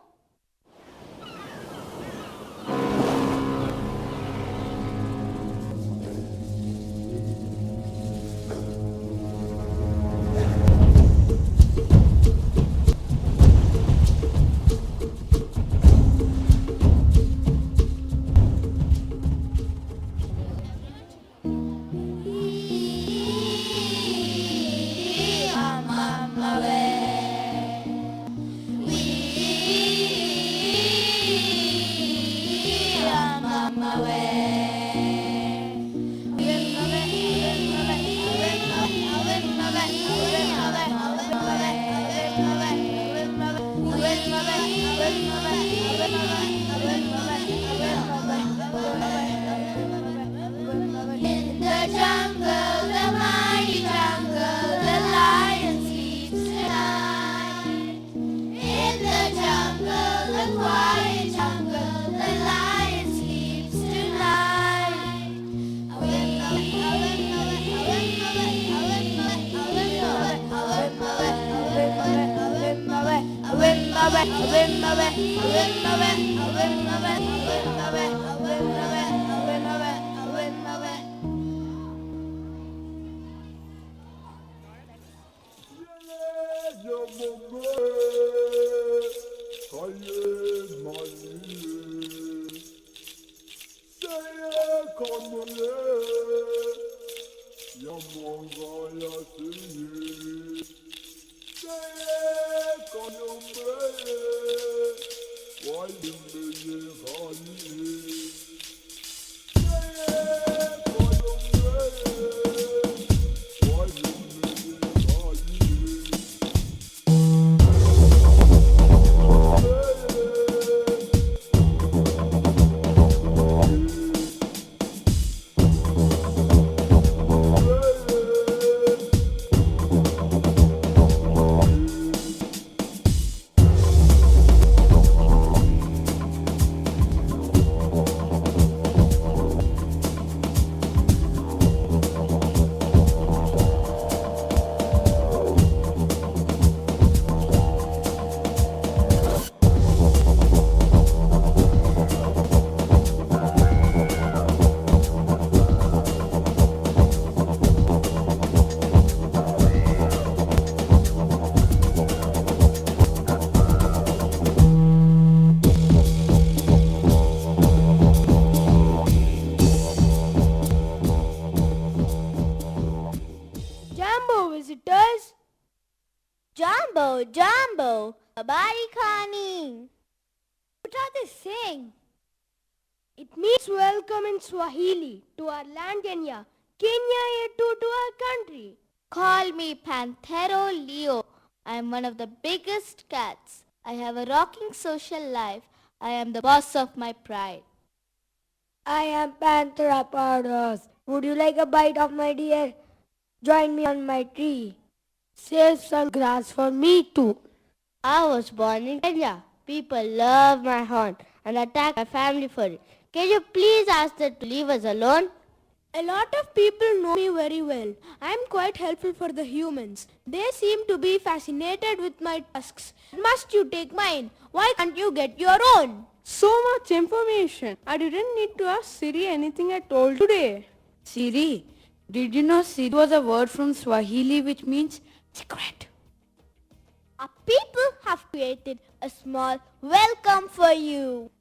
In the jungle, the mighty jungle, the lion sleeps tonight. In the jungle, the quiet jungle, the lion sleeps tonight. Jambo visitors. Jumbo, Jumbo, Habari Khani. What are they saying? It means welcome in Swahili to our land Kenya. Kenya yetu to our country. Call me Panthero Leo. I am one of the biggest cats. I have a rocking social life. I am the boss of my pride. I am Panthera pardos. Would you like a bite of my deer? Join me on my tree. Save some grass for me too. I was born in Kenya. People love my horn and attack my family for it. Can you please ask them to leave us alone? A lot of people know me very well. I am quite helpful for the humans. They seem to be fascinated with my tusks. Must you take mine? Why can't you get your own? So much information. I didn't need to ask Siri anything at all today. Siri, did you know Siri was a word from Swahili which means secret? Our people have created a small welcome for you.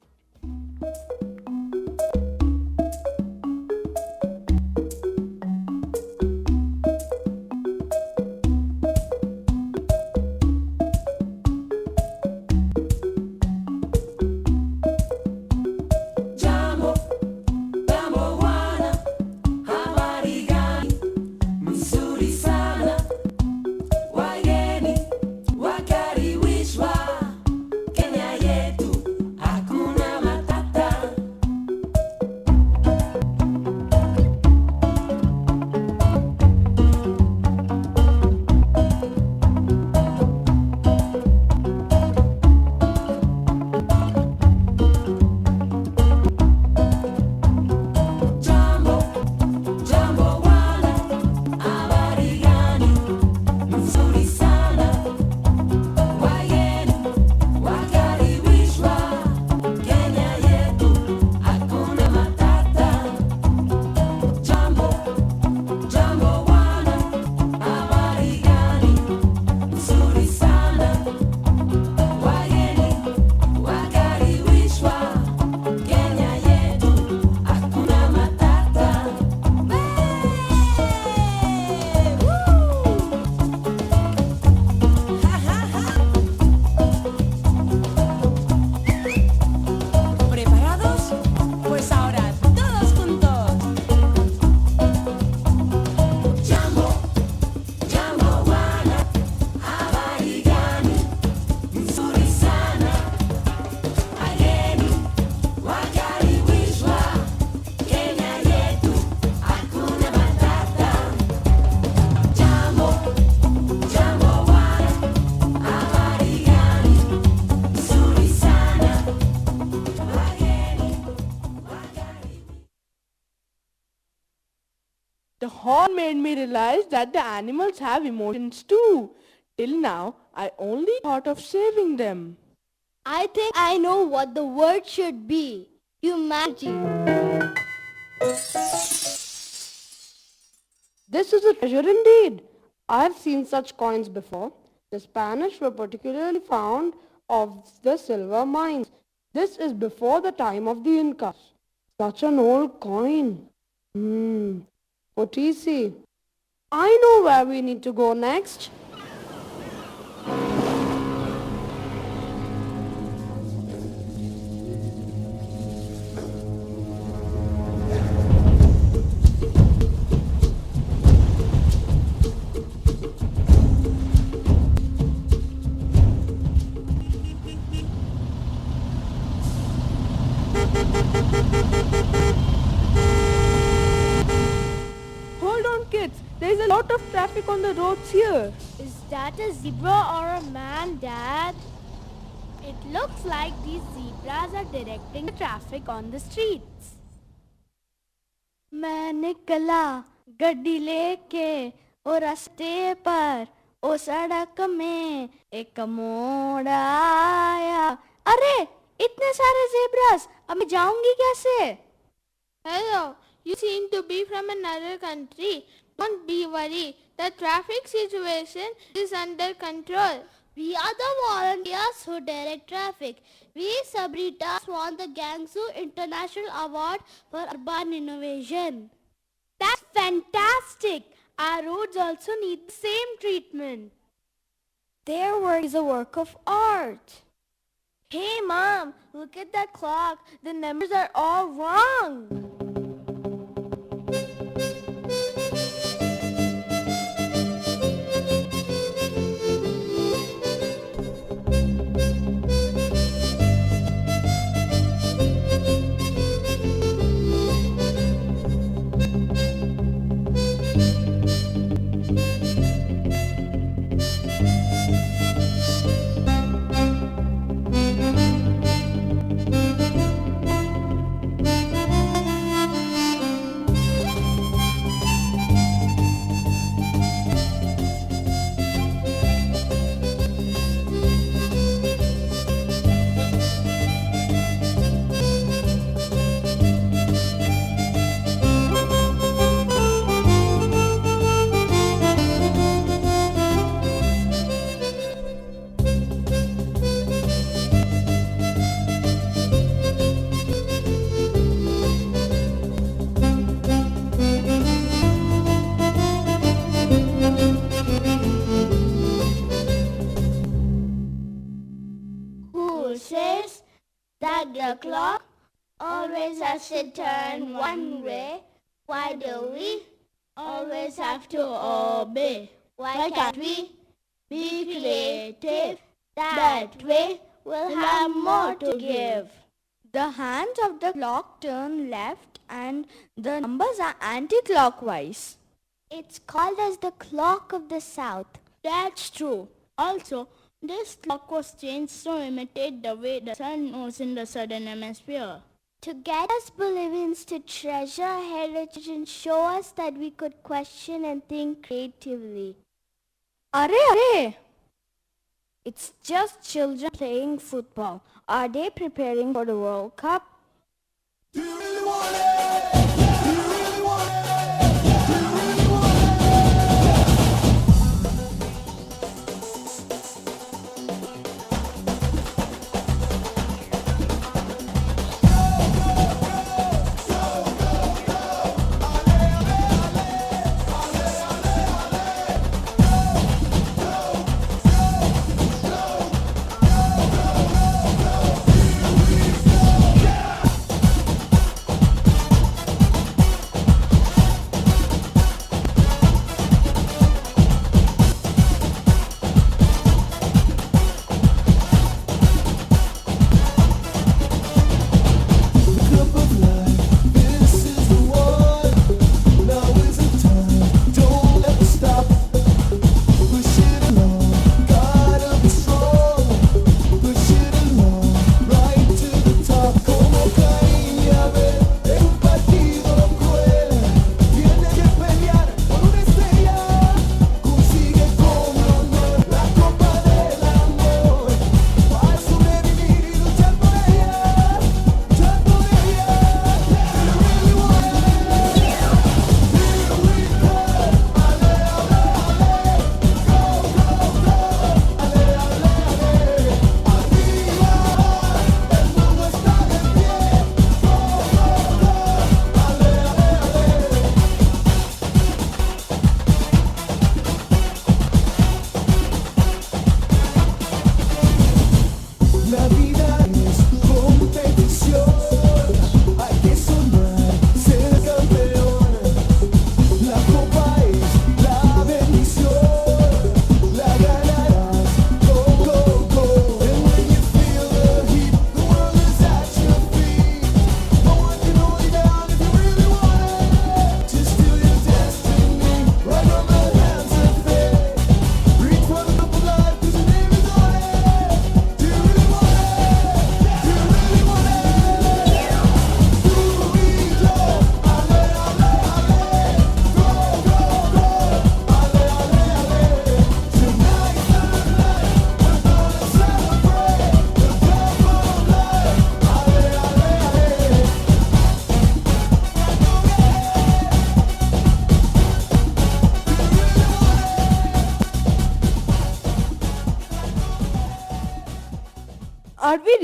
The horn made me realize that the animals have emotions too. Till now, I only thought of saving them. I think I know what the word should be. Humanity. This is a treasure indeed. I've seen such coins before. The Spanish were particularly fond of the silver mines. This is before the time of the Incas. Such an old coin. Potisi. I know where we need to go next. Hold on, kids. There is a lot of traffic on the roads here. Is that a zebra or a man, Dad? It looks like these zebras are directing the traffic on the streets. मैं निकला गड्डी लेके ओ रास्ते पर ओ सड़क में एक मोड़ आया। अरे इतने सारे ज़ेब्रास, अब मैं जाऊंगी कैसे? Hello, you seem to be from another country. Don't be worried. The traffic situation is under control. We are the volunteers who direct traffic. We Sabritas won the Gangsu International Award for Urban Innovation. That's fantastic! Our roads also need the same treatment. Their work is a work of art. Hey Mom, look at that clock. The numbers are all wrong. Who says that the clock always has to turn one way? Why do we always have to obey? Why can't we be creative? That way we'll have more to give. The hands of the clock turn left and the numbers are anti-clockwise. It's called as the clock of the south. That's true. Also, this clock was changed to imitate the way the sun moves in the southern hemisphere. To get us Bolivians to treasure our heritage and show us that we could question and think creatively. Arre! It's just children playing football. Are they preparing for the World Cup?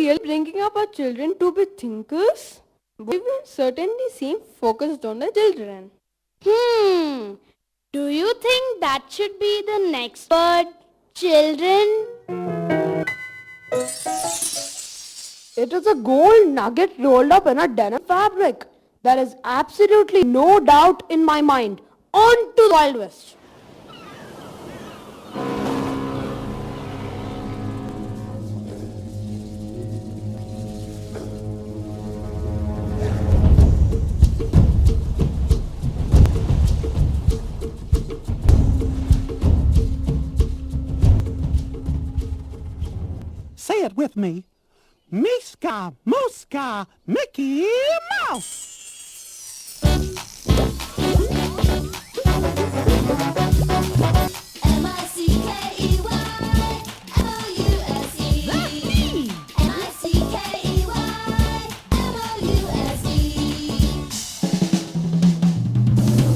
really bringing up our children to be thinkers? We will certainly seem focused on the children. Do you think that should be the next word? Children? It is a gold nugget rolled up in a denim fabric. There is absolutely no doubt in my mind. On to the Wild West. Say it with me. Miska, Muska, Mickey Mouse. M-I-C-K-E-Y-M-O-U-S-E. That's me. M-I-C-K-E-Y-M-O-U-S-E.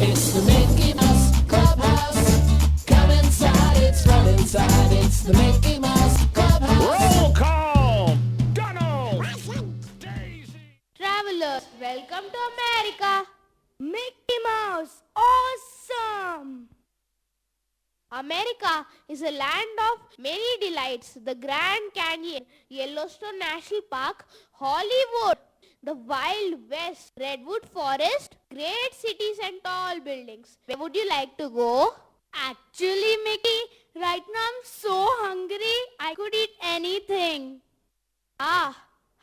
It's the Mickey Mouse Clubhouse. Come inside, it's right inside. It's the Mickey Mouse Clubhouse. Roll call! Donald! Travelers, welcome to America. Mickey Mouse, awesome! America is a land of many delights. The Grand Canyon, Yellowstone National Park, Hollywood, the Wild West, Redwood Forest, great cities and tall buildings. Where would you like to go? Actually, Mickey, right now I'm so hungry, I could eat anything. Ah,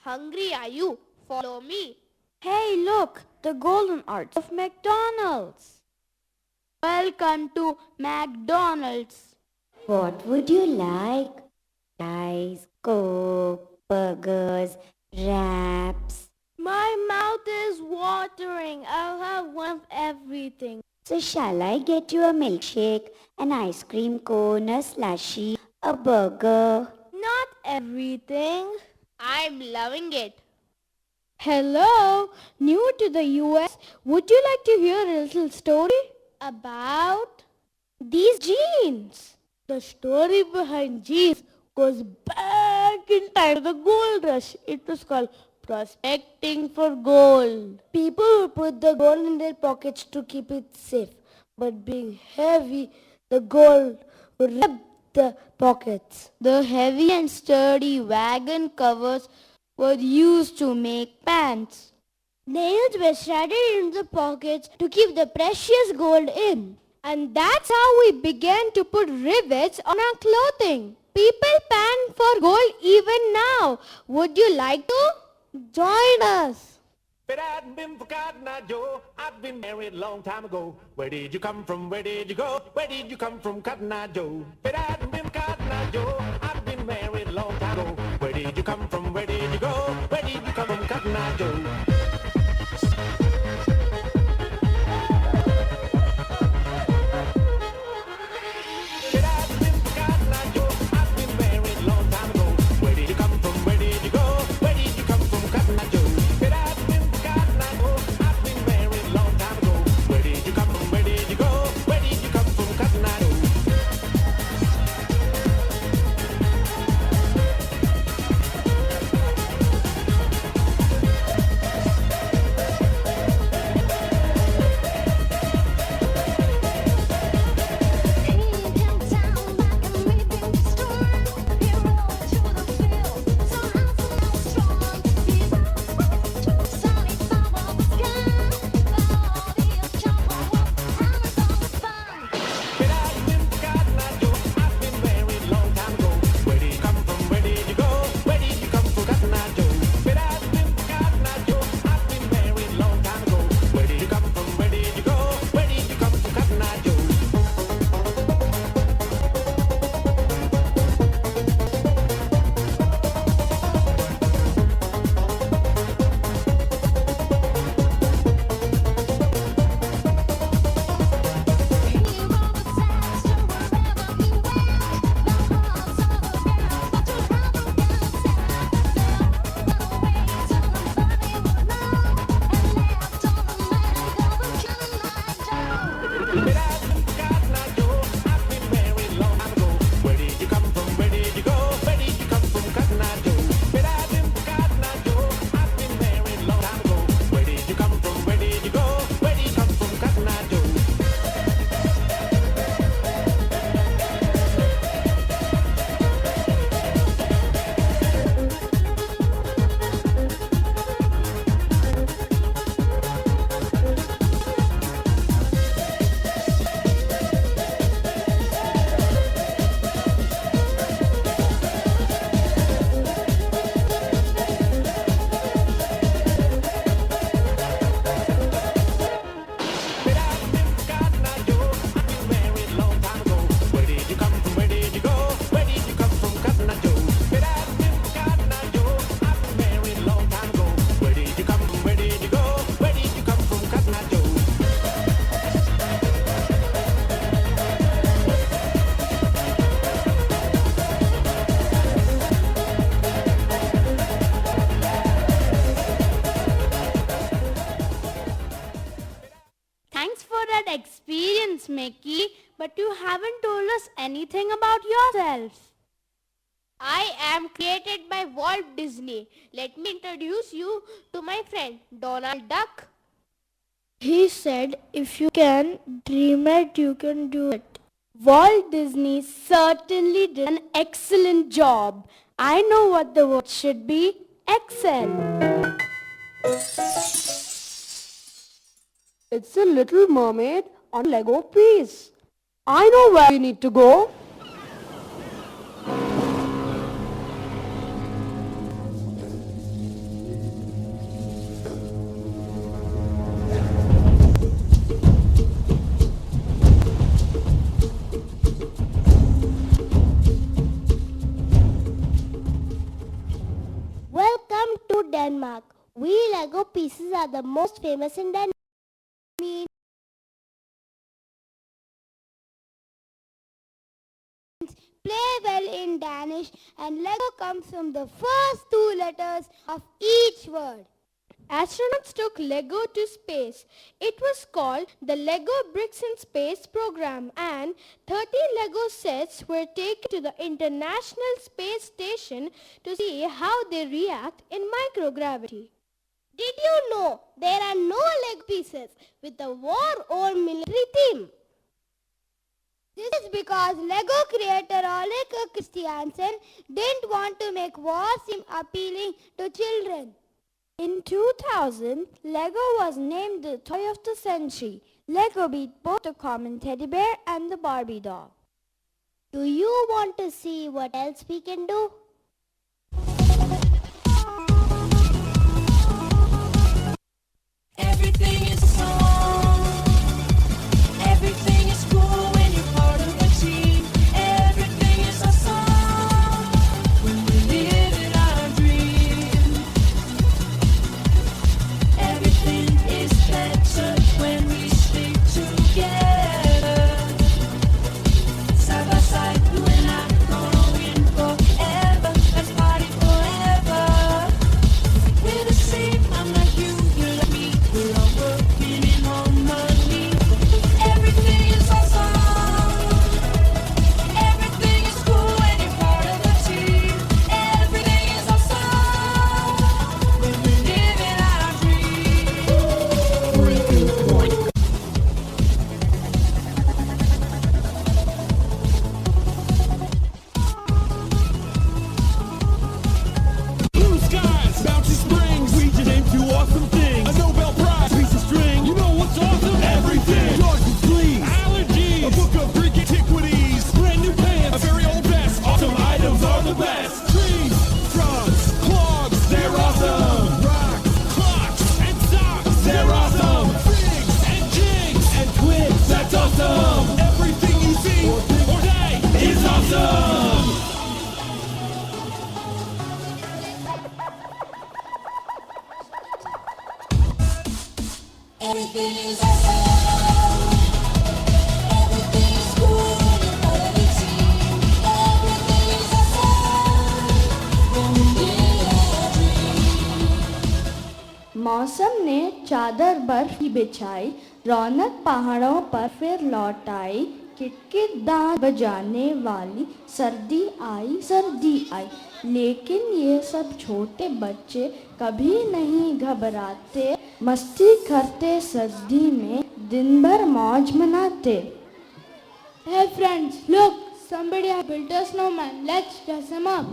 hungry are you? Follow me. Hey, look, the golden arch of McDonald's. Welcome to McDonald's. What would you like? Fries, Coke, burgers, wraps. My mouth is watering. I'll have one of everything. So shall I get you a milkshake, an ice cream cone, a slushie, a burger? Not everything. I'm loving it. Hello, new to the US. Would you like to hear a little story? About These jeans. the story behind jeans goes back in time to the gold rush. It was called prospecting for gold. People would put the gold in their pockets to keep it safe. But being heavy, the gold would rip the pockets. The heavy and sturdy wagon covers were used to make pants. Nails were shredded into the pockets to keep the precious gold in. And that's how we began to put rivets on our clothing. People pan for gold even now. Would you like to? Join us. If it hadn't been for Cotton Eye Joe, I'd been married a long time ago. Where did you come from? Where did you go? Where did you come from, Cotton Eye Joe? If it hadn't been for Cotton Eye Joe, I'd been married a long time ago. Where did you come from? Where did you go? Where did you come from, Cotton Eye Joe? Mickey, but you haven't told us anything about yourself. I am created by Walt Disney. Let me introduce you to my friend Donald Duck. He said, if you can dream it, you can do it. Walt Disney certainly did an excellent job. I know what the word should be. Excel. It's a little mermaid on Lego piece. I know where we need to go. Welcome to Denmark. We Lego pieces are the most famous in Denmark. Play well in Danish, and Lego comes from the first two letters of each word. Astronauts took Lego to space. It was called the Lego Bricks in Space program, and 30 Lego sets were taken to the International Space Station to see how they react in microgravity. Did you know there are no Lego pieces with a war or military theme? This is because Lego creator Ole Christiansen didn't want to make war seem appealing to children. In 2000, Lego was named the Toy of the Century. Lego beat both the common teddy bear and the Barbie doll. Do you want to see what else we can do? Everything is a song. Everything is cool when you're part of the team. Everything is a song when we live in our dream. Everything is better when we stick together. Side by side, you and I gonna win forever. Let's party forever. We're the same. I'm like you, you're like me. We're all working in harmony. Everything is awesome. Everything is cool when you're part of the team. Everything is awesome when we live in our dream. 3, 2, 1. Blue skies, bouncy springs. We just aim to awesome things. A Nobel Prize, piece of string. You know what's awesome? Everything. Dogs with fleas. Allergies. A book of Greek antiquities. Brand new pants. A very old vest. Awesome items are the best. Trees, frogs, clogs. They're awesome. Rocks, clocks, and socks. They're awesome. Figs and jigs and clips. That's awesome. Everything you see or say is awesome. Everything is awesome. Everything is cool when you're part of the team. Everything is awesome when we live our dream. मौसम ने चादर बर्फ की बिछाई, रौनक पहाड़ों पर फिर लौट आई, किटकिट दांत बजाने वाली सर्दी आई, लेकिन ये सब छोटे बच्चे कभी नहीं घबराते, मस्ती करते सर्दी में दिन भर मौज मनाते. Hey friends, look, somebody has built a snowman. Let's dress him up.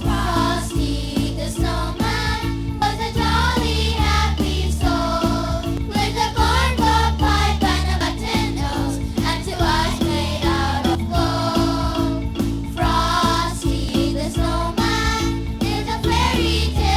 Frosty the snowman was a jolly happy soul with a corncob pipe and a button nose and 2 eyes made out of gold. Frosty the snowman is a fairy tale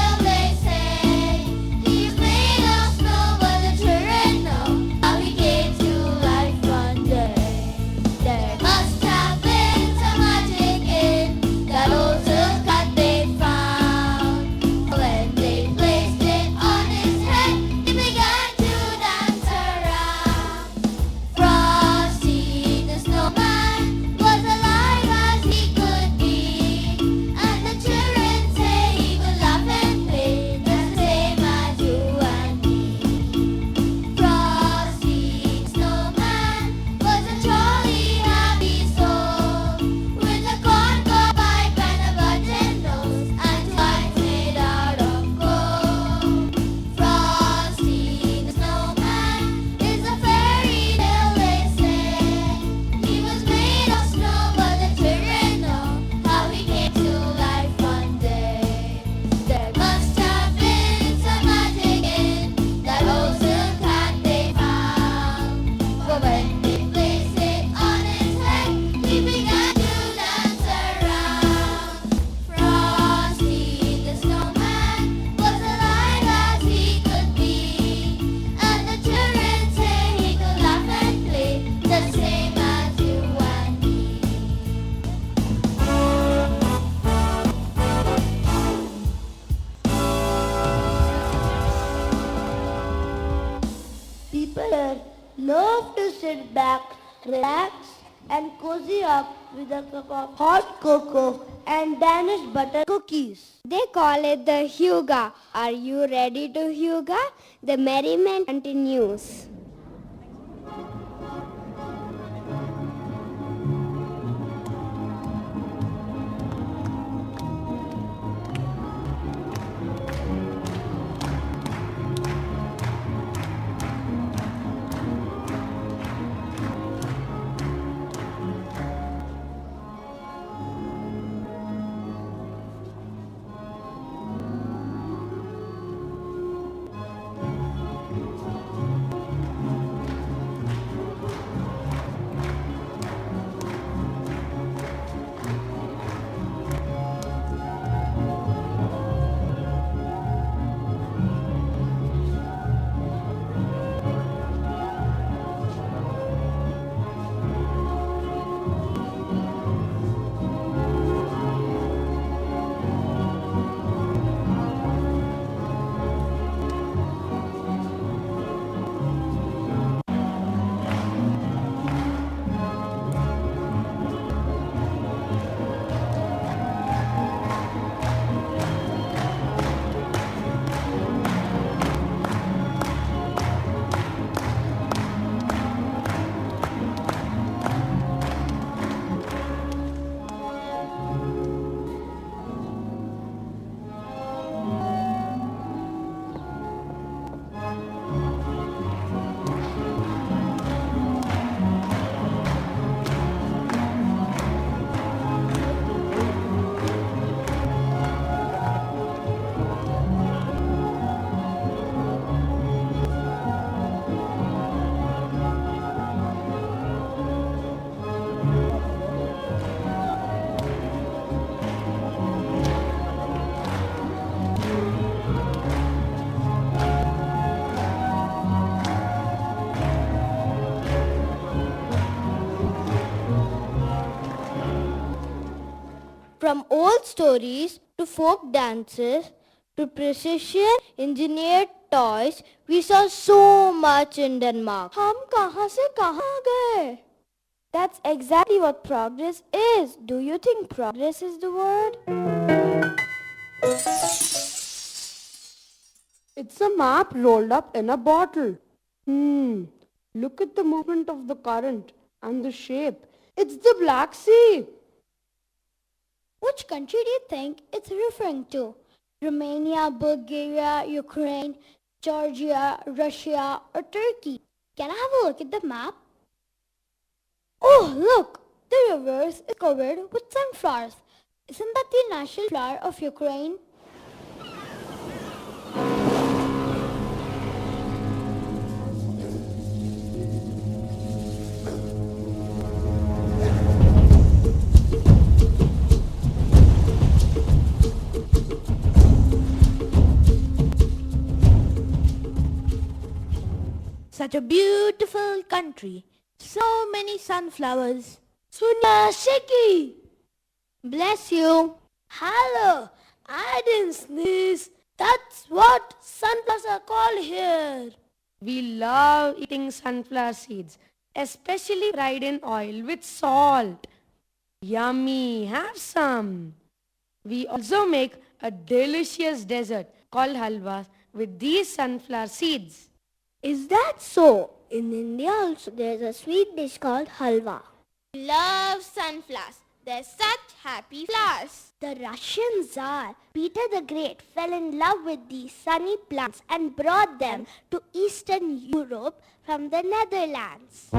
love to sit back, relax, and cozy up with a cup of hot cocoa and Danish butter cookies. They call it the Huga. Are you ready to Huga? The merriment continues. From old stories to folk dances to precision engineered toys, we saw so much in Denmark. हम कहाँ से कहाँ गए? That's exactly what progress is. Do you think progress is the word? It's a map rolled up in a bottle. Look at the movement of the current and the shape. It's the Black Sea. Which country do you think it's referring to? Romania, Bulgaria, Ukraine, Georgia, Russia, or Turkey? Can I have a look at the map? Oh, look! The reverse is covered with sunflowers. Isn't that the national flower of Ukraine? Such a beautiful country. So many sunflowers. Sunya Shiki! Bless you. Hello! I didn't sneeze. That's what sunflowers are called here. We love eating sunflower seeds, especially fried in oil with salt. Yummy, have some. We also make a delicious dessert called halwa with these sunflower seeds. Is that so? In India also there's a sweet dish called halwa. Love sunflowers. They're such happy flowers. The Russian Tsar, Peter the Great, fell in love with these sunny plants and brought them to Eastern Europe from the Netherlands.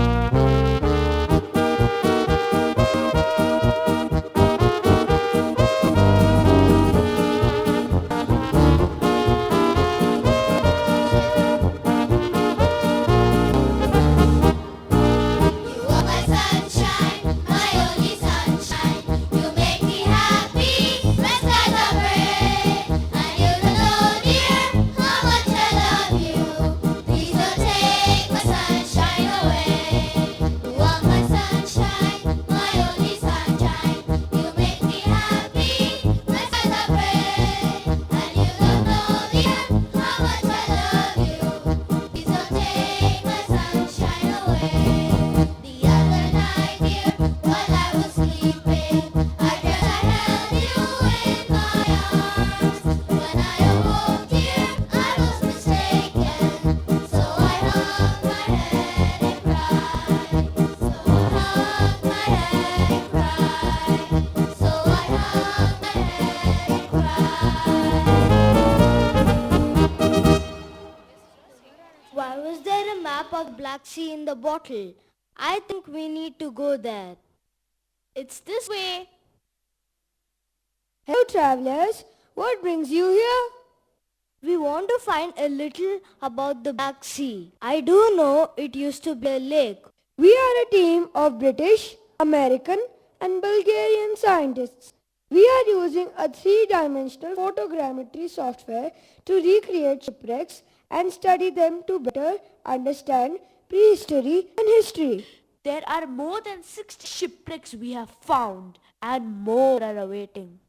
Please don't take my sunshine away. Why was there a map of Black Sea in the bottle? I think we need to go there. It's this way. Hello travelers, what brings you here? We want to find a little about the Black Sea. I do know it used to be a lake. We are a team of British, American and Bulgarian scientists. We are using a three-dimensional photogrammetry software to recreate shipwrecks and study them to better understand prehistory and history. There are more than 60 shipwrecks we have found and more are awaiting.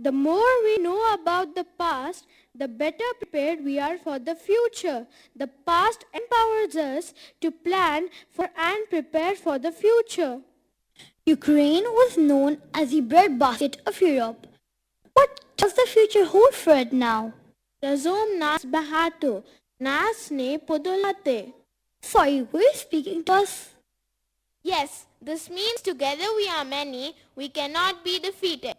The more we know about the past, the better prepared we are for the future. The past empowers us to plan for and prepare for the future. Ukraine was known as the breadbasket of Europe. What does the future hold for it now? Razom nas bahato, nas ne podolate. Sorry, were you speaking to us? Yes, this means together we are many, we cannot be defeated.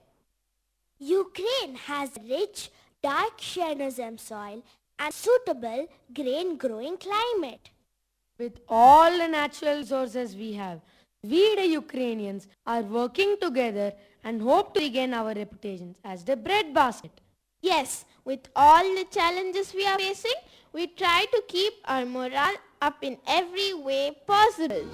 Ukraine has rich, dark Chernozem soil and suitable grain-growing climate. With all the natural resources we have, we the Ukrainians are working together and hope to regain our reputations as the breadbasket. Yes, with all the challenges we are facing, we try to keep our morale up in every way possible.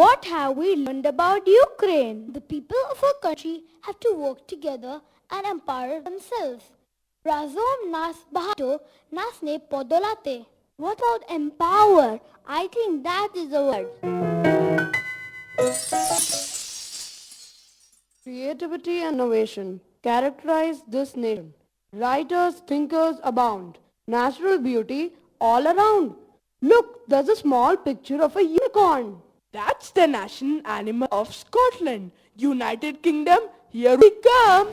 What have we learned about Ukraine? The people of our country have to work together and empower themselves. Razom nas bahato nas ne podolate. What about empower? I think that is the word. Creativity and innovation characterize this nation. Writers, thinkers abound. Natural beauty all around. Look, there's a small picture of a unicorn. That's the national animal of Scotland. United Kingdom, here we come.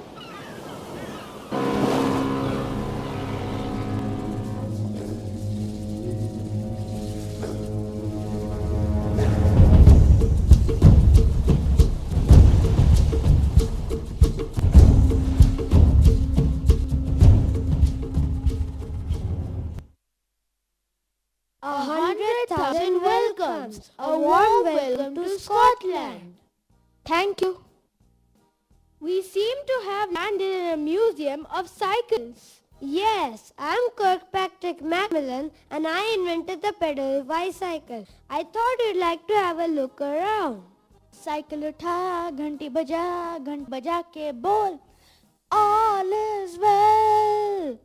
A 100,000 welcomes. A warm welcome to Scotland. Thank you. We seem to have landed in a museum of cycles. Yes, I'm Kirkpatrick Macmillan and I invented the pedal bicycle. I thought you'd like to have a look around. Cycle utha, ghanti baja ke bol. All is well.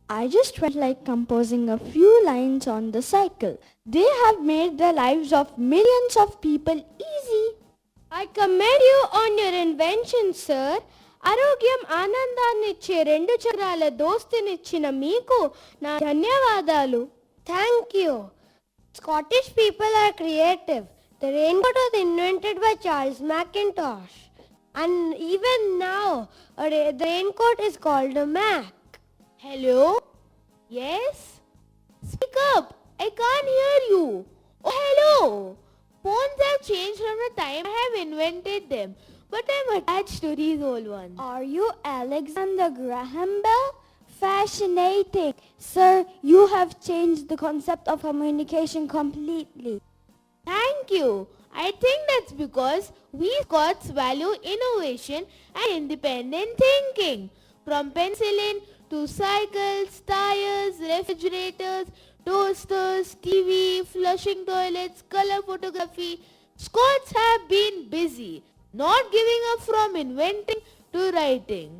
I just felt like composing a few lines on the cycle. They have made the lives of millions of people easy. I commend you on your invention, sir. ఆరోగ్యం ఆనందాన్ని ఇచ్చే రెండు చక్రాల దోస్తినిచ్చిన మీకు నా ధన్యవాదాలు. Thank you. Scottish people are creative. The raincoat was invented by Charles Mackintosh. And even now, the raincoat is called a Mac. Hello? Yes? Speak up. I can't hear you. Oh, hello. Phones have changed from the time I have invented them, but I'm attached to these old ones. Are you Alexander Graham Bell? Fascinating. Sir, you have changed the concept of communication completely. Thank you. I think that's because we Scots value innovation and independent thinking. From penicillin to cycles, tires, refrigerators, toasters, TV, flushing toilets, color photography, Scots have been busy, not giving up from inventing to writing.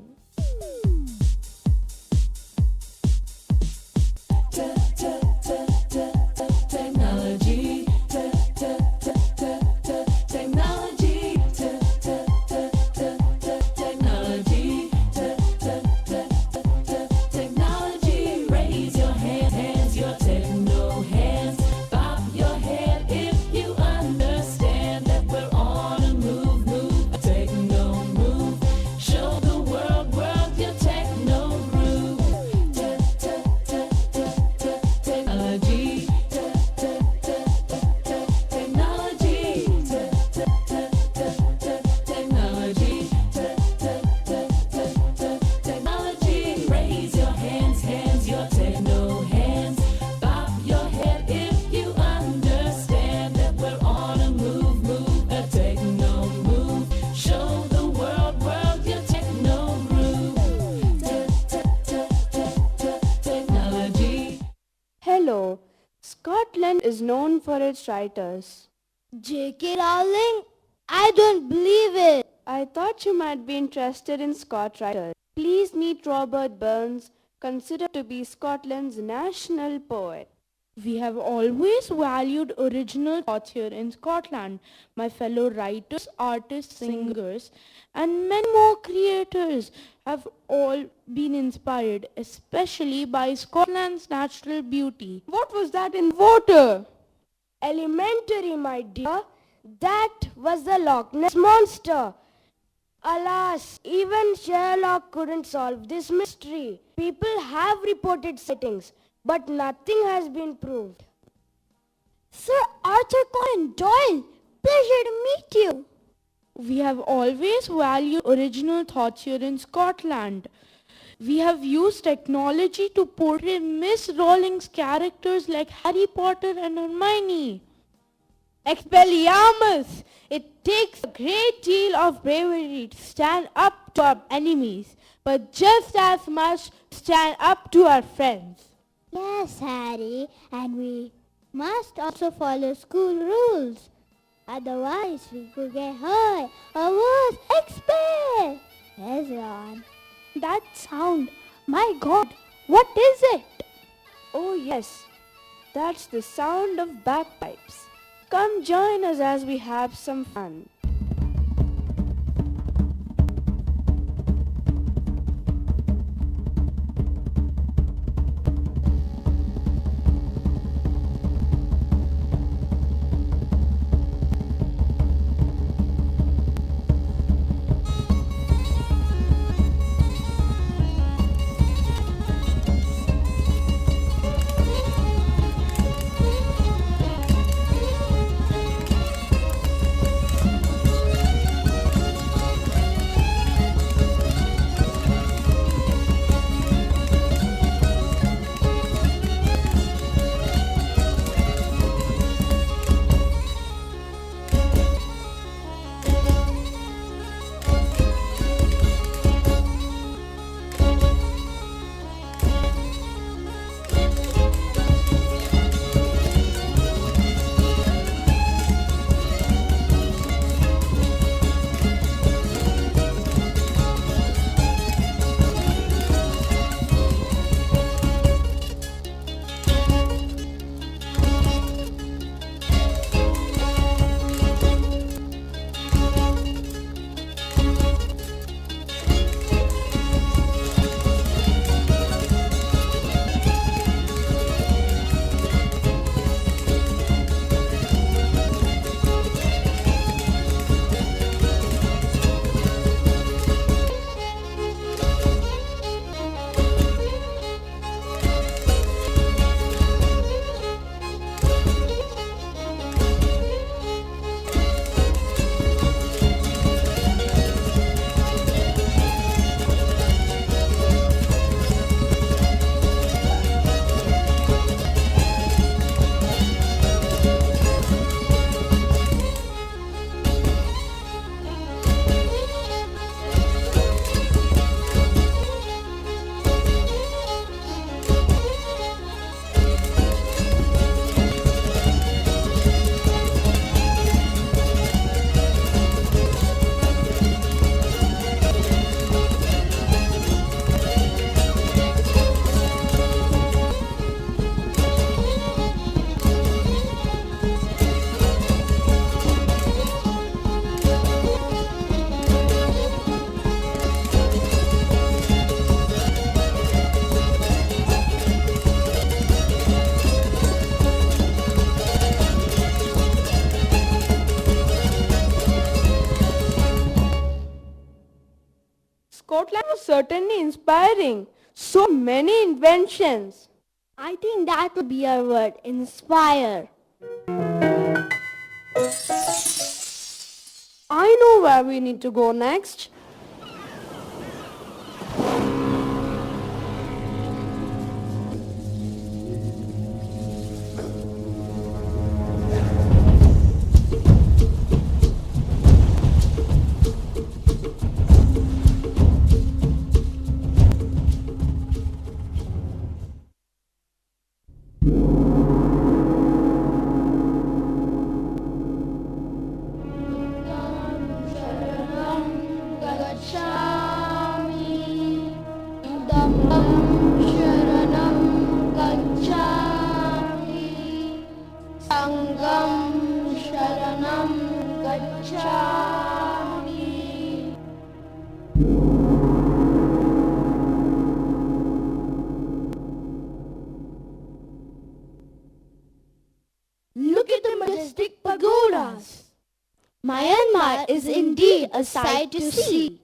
Technology, technology, technology, technology. Raise your hands, your techno hands. Bob your head if you understand that we're on a move, a techno move. Show the world your techno groove. Technology, technology, technology, technology. Raise your hands, your techno hands. Bob your head if you understand that we're on a move, a techno move. Show the world your techno groove. Technology. Hello. Scotland is known for its writers. J.K. Rowling? I don't believe it. I thought you might be interested in Scott writers. Please meet Robert Burns, considered to be Scotland's national poet. We have always valued original thoughts here in Scotland. My fellow writers, artists, singers, and many more creators have all been inspired, especially by Scotland's natural beauty. What was that in water? Elementary, my dear. That was the Loch Ness Monster. Alas, even Sherlock couldn't solve this mystery. People have reported sightings, but nothing has been proved. Sir Arthur Conan Doyle, pleasure to meet you. We have always valued original thoughts here in Scotland. We have used technology to portray Miss Rowling's characters like Harry Potter and Hermione. Expelliarmus! It takes a great deal of bravery to stand up to our enemies, but just as much to stand up to our friends. Yes, Harry, and we must also follow school rules. Otherwise, we could get hurt or worse, expelled. Yes, Ron. That sound. My God, what is it? Oh yes, that's the sound of bagpipes. Come join us as we have some fun. Scotland was certainly inspiring. So many inventions. I think that would be our word, inspire. I know where we need to go next. Look at the majestic pagodas. Myanmar is indeed a sight to see.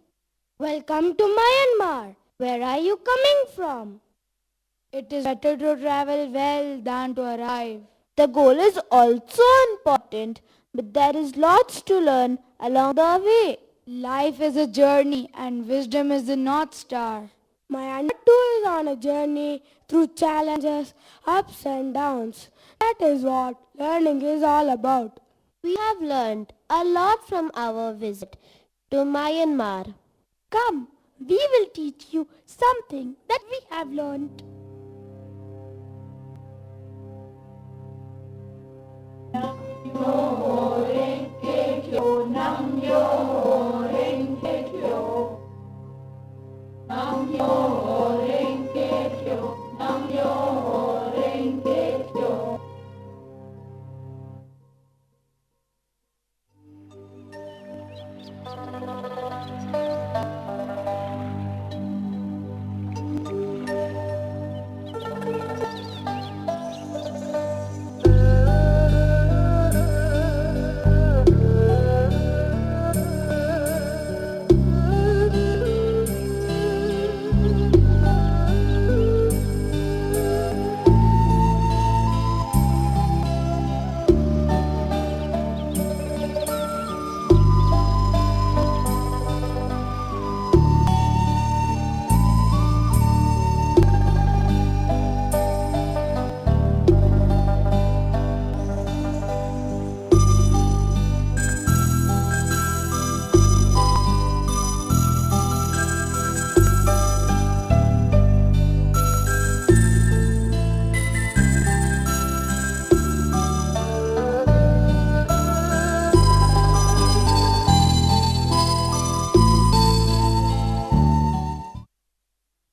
Welcome to Myanmar. Where are you coming from? It is better to travel well than to arrive. The goal is also important, but there is lots to learn along the way. Life is a journey and wisdom is the North Star. Myanmar too is on a journey through challenges, ups and downs. That is what learning is all about. We have learned a lot from our visit to Myanmar. Come, we will teach you something that we have learned. No more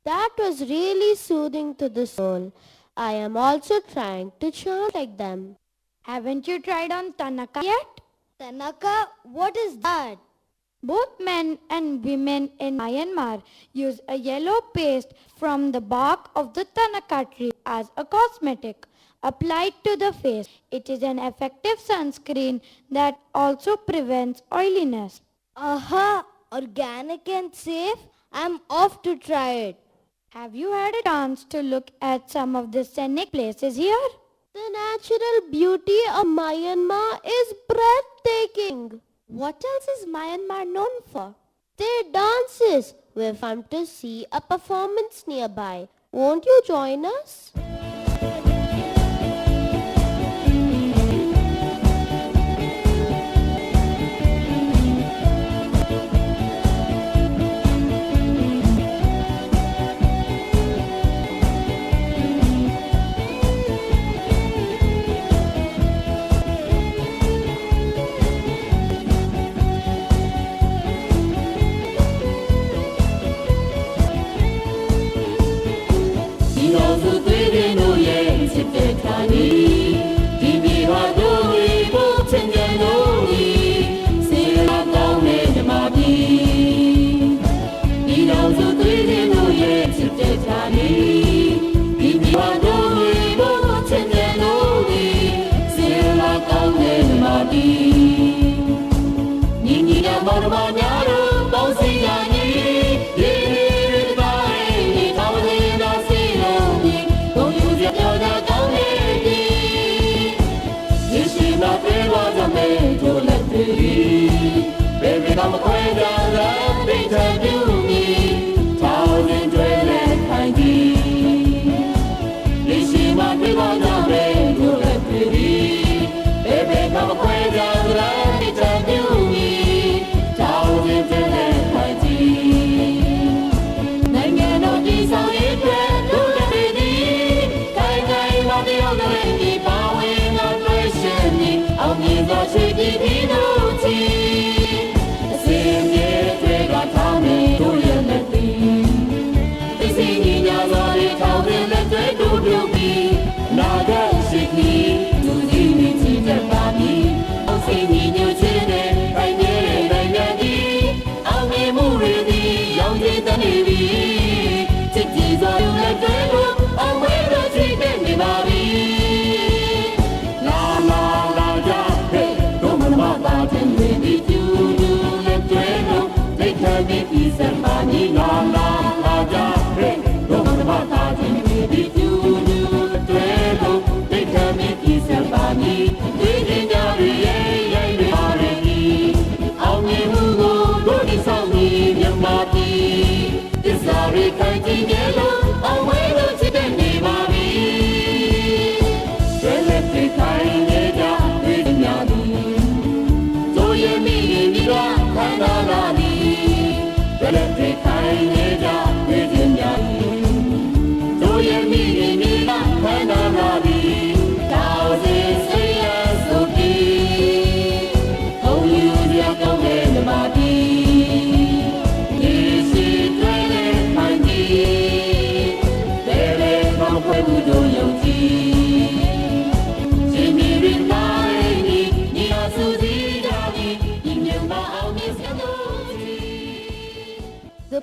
That was really soothing to the soul. I am also trying to chant like them. Haven't you tried on Tanaka yet? Tanaka, what is that? Both men and women in Myanmar use a yellow paste from the bark of the Tanaka tree as a cosmetic applied to the face. It is an effective sunscreen that also prevents oiliness. Aha, organic and safe. I'm off to try it. Have you had a chance to look at some of the scenic places here? The natural beauty of Myanmar is breathtaking. What else is Myanmar known for? Their dances. We're fun to see a performance nearby. Won't you join us?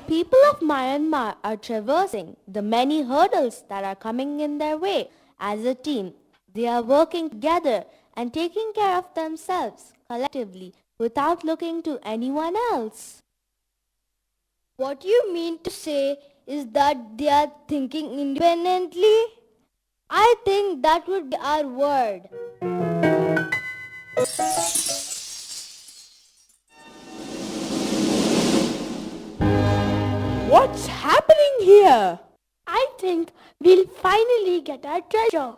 people of Myanmar are traversing the many hurdles that are coming in their way. As a team, they are working together and taking care of themselves collectively without looking to anyone else. What you mean to say is that they are thinking independently? I think that would be our word. What's happening here? I think we'll finally get our treasure.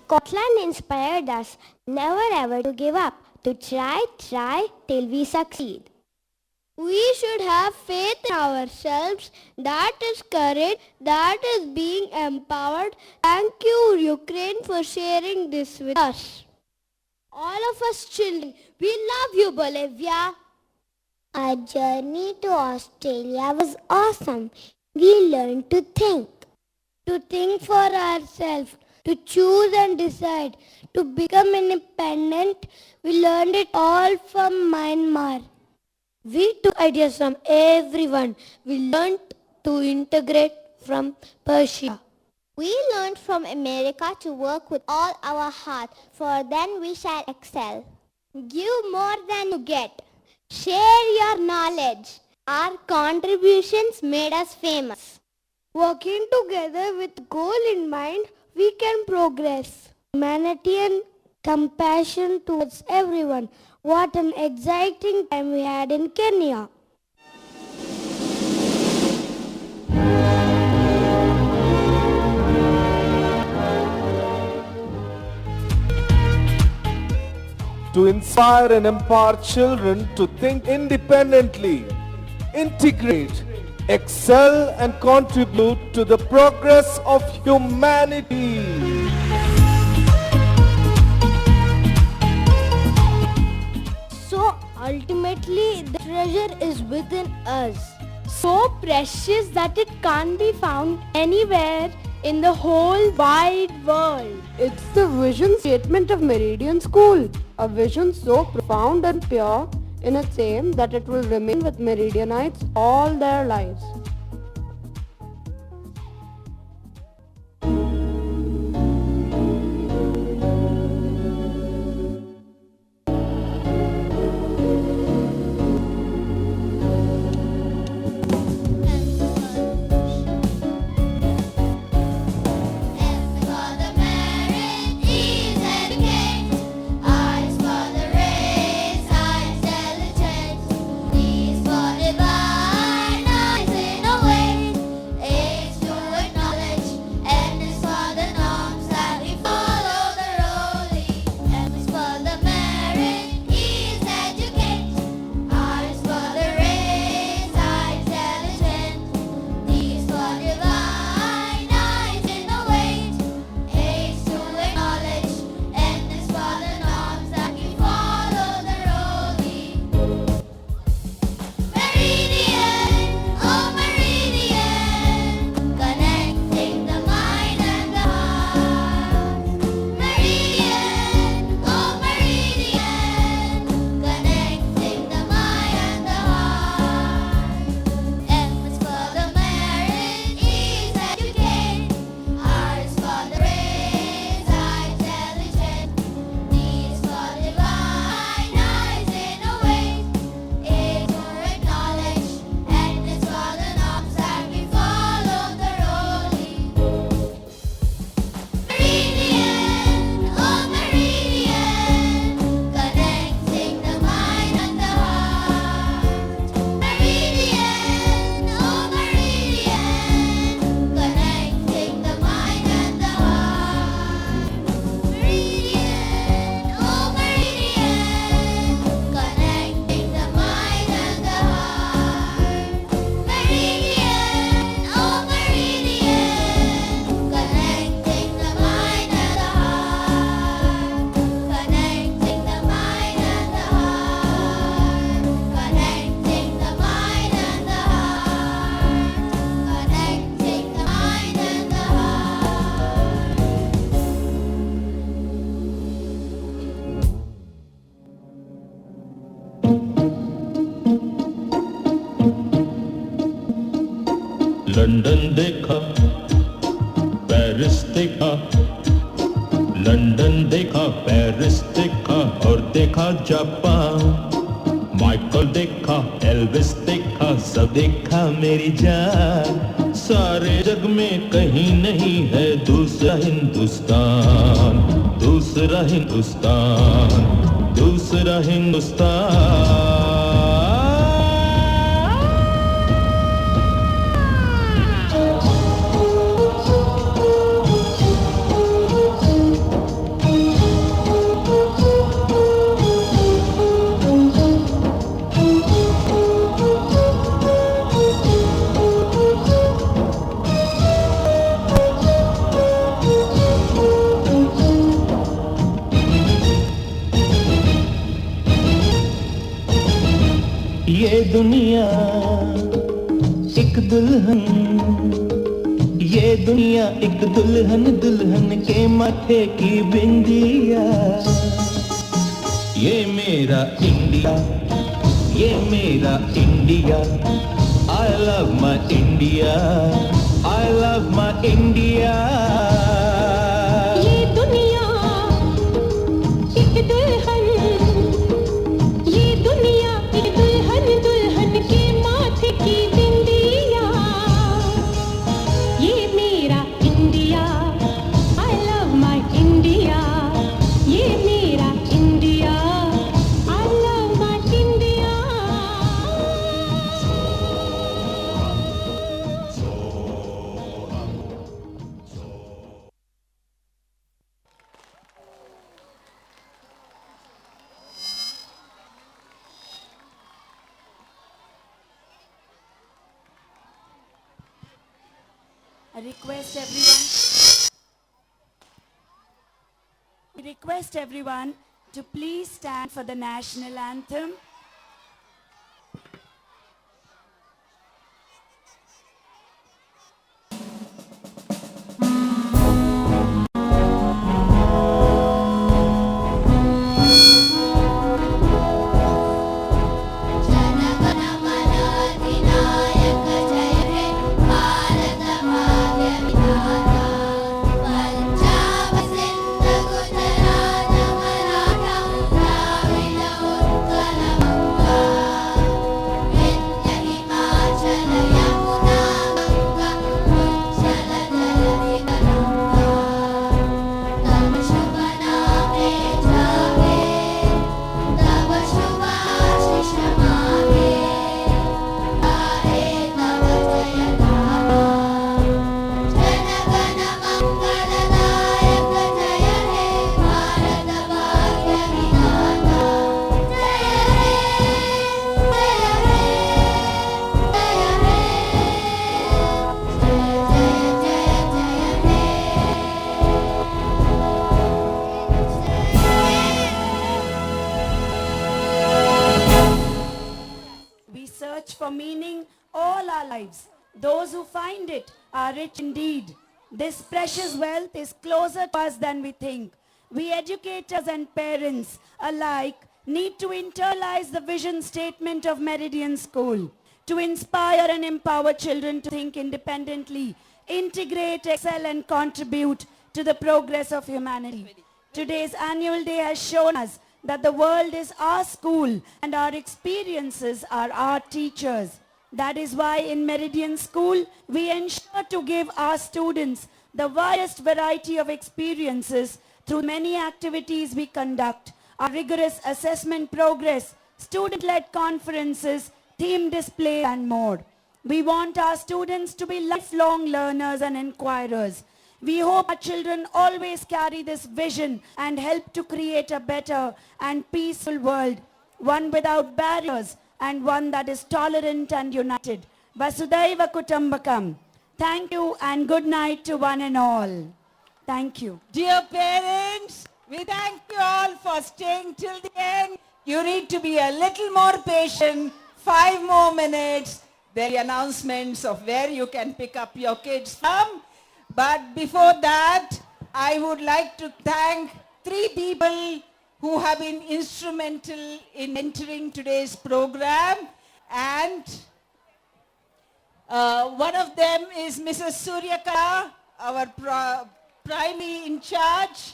Scotland inspired us never ever to give up, to try till we succeed. We should have faith in ourselves. That is courage. That is being empowered. Thank you, Ukraine, for sharing this with us. All of us children, we love you, Bolivia. Our journey to Australia was awesome. We learned to think for ourselves, to choose and decide, to become independent. We learned it all from Myanmar. We took ideas from everyone. We learned to integrate from Persia. We learned from America to work with all our heart, for then we shall excel. Give more than you get. Share your knowledge. Our contributions made us famous. Working together with goal in mind, we can progress. Humanity and compassion towards everyone. What an exciting time we had in Kenya. To inspire and empower children to think independently, integrate, excel and contribute to the progress of humanity. So ultimately, the treasure is within us. So precious that it can't be found anywhere in the whole wide world. It's the vision statement of Meridian School. A vision so profound and pure in its aim that it will remain with Meridianites all their lives. Eyes for divine, eyes in London देखा, Paris देखा, London देखा, Paris देखा और देखा Japan. Michael देखा, Elvis देखा, सब देखा मेरी जान। सारे जग में कहीं नहीं है दूसरा हिंदुस्तान, दूसरा हिंदुस्तान, दूसरा हिंदुस्तान। ये दुनिया एक दुल्हन, ये दुनिया एक दुल्हन, दुल्हन के माथे की बिंदिया। ये मेरा इंडिया, ये मेरा India. I love my India, I love my India। ये दुनिया एक दुल्हन, ये दुनिया एक दुल्हन, दुल्हन के माथे की बिंदिया। ये मेरा India, I love my India। ये मेरा India, I love my India। I request everyone to please stand for the national anthem. For meaning all our lives. Those who find it are rich indeed. This precious wealth is closer to us than we think. We educators and parents alike need to internalize the vision statement of Meridian School to inspire and empower children to think independently, integrate, excel and contribute to the progress of humanity. Today's annual day has shown us that the world is our school and our experiences are our teachers. That is why in Meridian School, we ensure to give our students the widest variety of experiences through many activities we conduct, our rigorous assessment progress, student-led conferences, theme display and more. We want our students to be lifelong learners and inquirers. We hope our children always carry this vision and help to create a better and peaceful world, one without barriers and one that is tolerant and united. Vasudhaiva Kutumbakam. Thank you and good night to one and all. Thank you. Dear parents, we thank you all for staying till the end. You need to be a little more patient. 5 more minutes. There are announcements of where you can pick up your kids from. But before that, I would like to thank 3 people who have been instrumental in entering today's program. And One of them is Mrs. Suryakala, our primary in charge.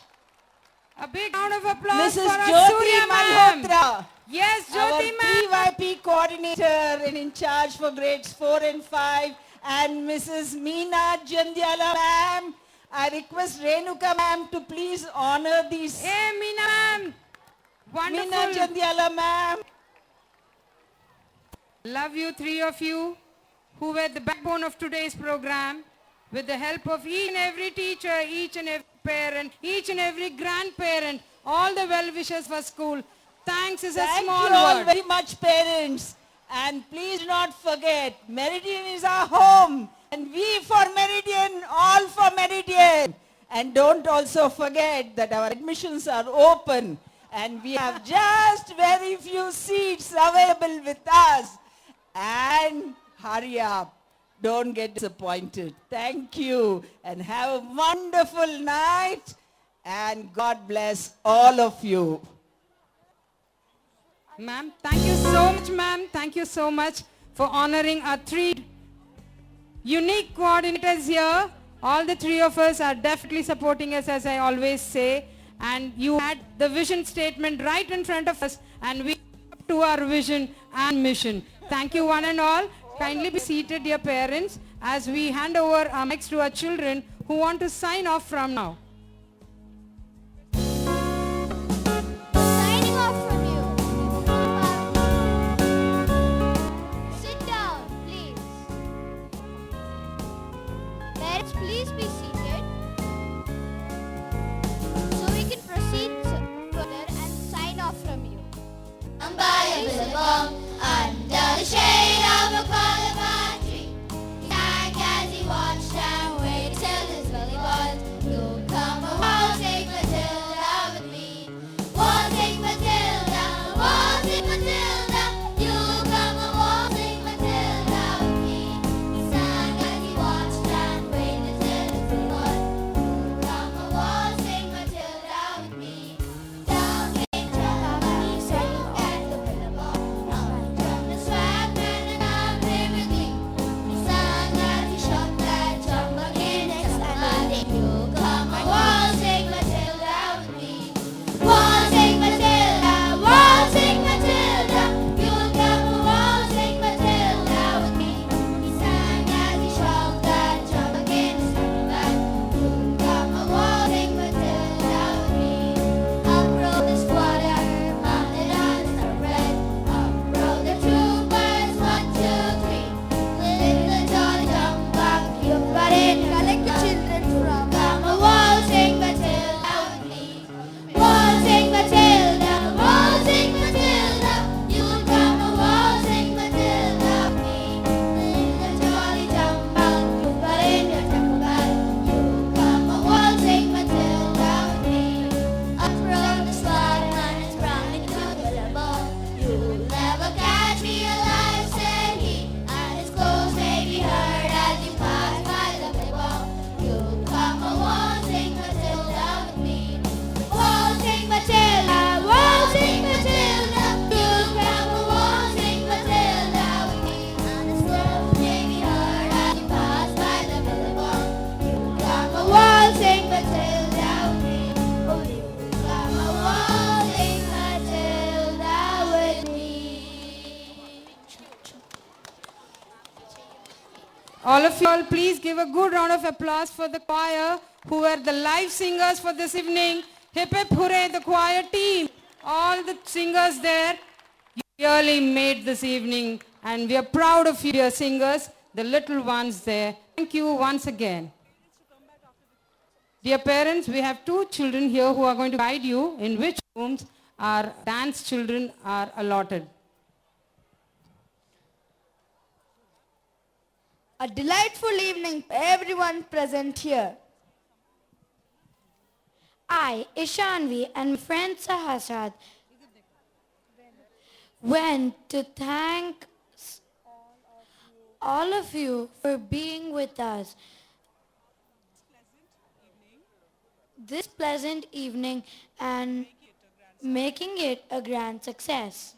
A big round of applause Mrs. for our Jyoti Surya ma'am. Malhotra. Yes, Jyoti ma'am. Our PYP coordinator and in charge for grades 4 and 5. And Mrs. Meena Jandiala ma'am. I request Renuka ma'am to please honor these. Hey, Meena ma'am. Wonderful. Meena Jandiala ma'am. Love you, three of you, who were the backbone of today's program. With the help of each and every teacher, each and every parent, each and every grandparent, all the well-wishers for school. Thanks is a small Thank you all word. very much, parents. And please do not forget, Meridian is our home. And we for Meridian, all for Meridian. And don't also forget that our admissions are open. And we have just very few seats available with us. And hurry up. Don't get disappointed. Thank you. And have a wonderful night. And God bless all of you. Ma'am, thank you so much, ma'am. Thank you so much for honoring our three unique coordinators here. All the three of us are definitely supporting us, as I always say. And you had the vision statement right in front of us. And we up to our vision and mission. Thank you one and all. Kindly be seated, dear parents, as we hand over our mics to our children who want to sign off from now. Signing off from you. Sit down, please. Parents, please be seated. So we can proceed further and sign off from you. I'm by a billabong under the shade of a columbine tree. He sang as he watched and waited till his belly buzzed. You'll come a waltzing Matilda with me. Waltzing Matilda, waltzing Matilda. You'll come a waltzing Matilda with me. He sang as he watched and waited till his belly buzzed. You'll come a waltzing Matilda with me. Down came Trelawney, sang at the billabong. From the swag man and I'm lyrically. He sang as he shot that jungle Guinness and I think you'll come a waltzing Matilda with me. Waltzing Matilda, waltzing Matilda. You'll come a waltzing Matilda with me. He sang as he shot that jungle Guinness and I think you'll come a waltzing Matilda with me. Up rode the squatter, mounted on a red. Up rode the troopers, 1, 2, 3. Little Johnny jump back, you've got in. Collect the children from. Come a waltzing Matilda with me. Waltzing Matilda, waltzing Matilda. You'll come a waltzing Matilda with me. Little Johnny jump back, you've got in your temple bag. You'll come a waltzing Matilda with me. Up rode the slide and it's brown into the billabong. You'll never catch me alive, said he, and his clothes may be heard as you pass by the billabong. You'll come a waltzing Matilda with me. Waltzing Matilda, waltzing Matilda. You'll come a waltzing Matilda with me, and his clothes may be heard as you pass by the billabong. You'll come a waltzing Matilda with me. Oh, you'll come a waltzing Matilda with me. All of you all, please give a good round of applause for the choir who were the live singers for this evening. Hip hip hooray, the choir team. All the singers there, you really made this evening and we are proud of you, dear singers, the little ones there. Thank you once again. Dear parents, we have two children here who are going to guide you in which rooms our dance children are allotted. A delightful evening for everyone present here. I, Ishanvi, and my friend Sahasrad went to thank all of you for being with us this pleasant evening and making it a grand success.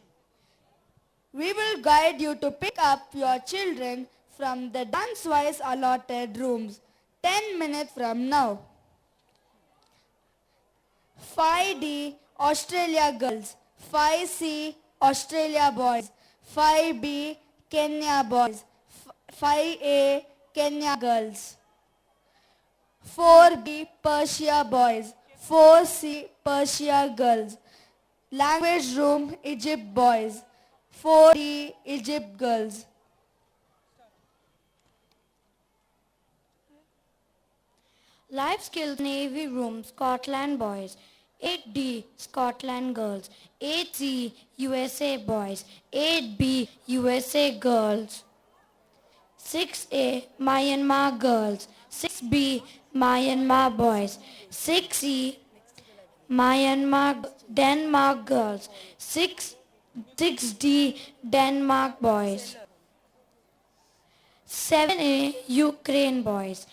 We will guide you to pick up your children from the dance-wise allotted rooms 10 minutes from now. 5D Australia girls, 5C Australia boys, 5B Kenya boys, 5A Kenya girls, 4B Persia boys, 4C Persia girls, language room Egypt boys, 4D Egypt girls. Life Skills Navy Room Scotland boys, 8D Scotland girls, 8C USA boys, 8B USA girls, 6A Myanmar girls, 6B Myanmar boys, 6E Myanmar Denmark girls, 6D Denmark boys, 7A Ukraine boys,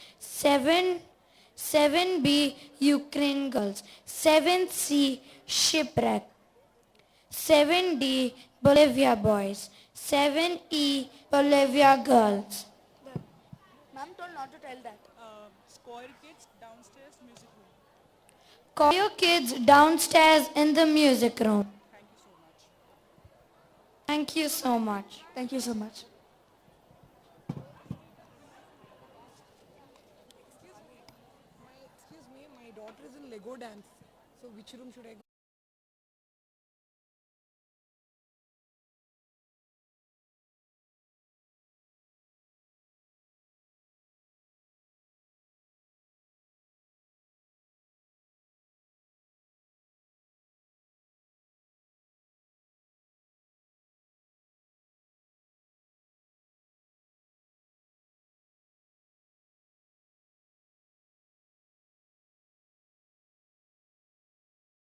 7B Ukraine girls, 7C Shipwreck, 7D Bolivia boys, 7E Bolivia girls. Ma'am told not to tell that. Choir kids downstairs music room. Choir kids downstairs in the music room. Thank you so much. Thank you so much. Excuse me, my daughter is in Lego dance. So which room should I go?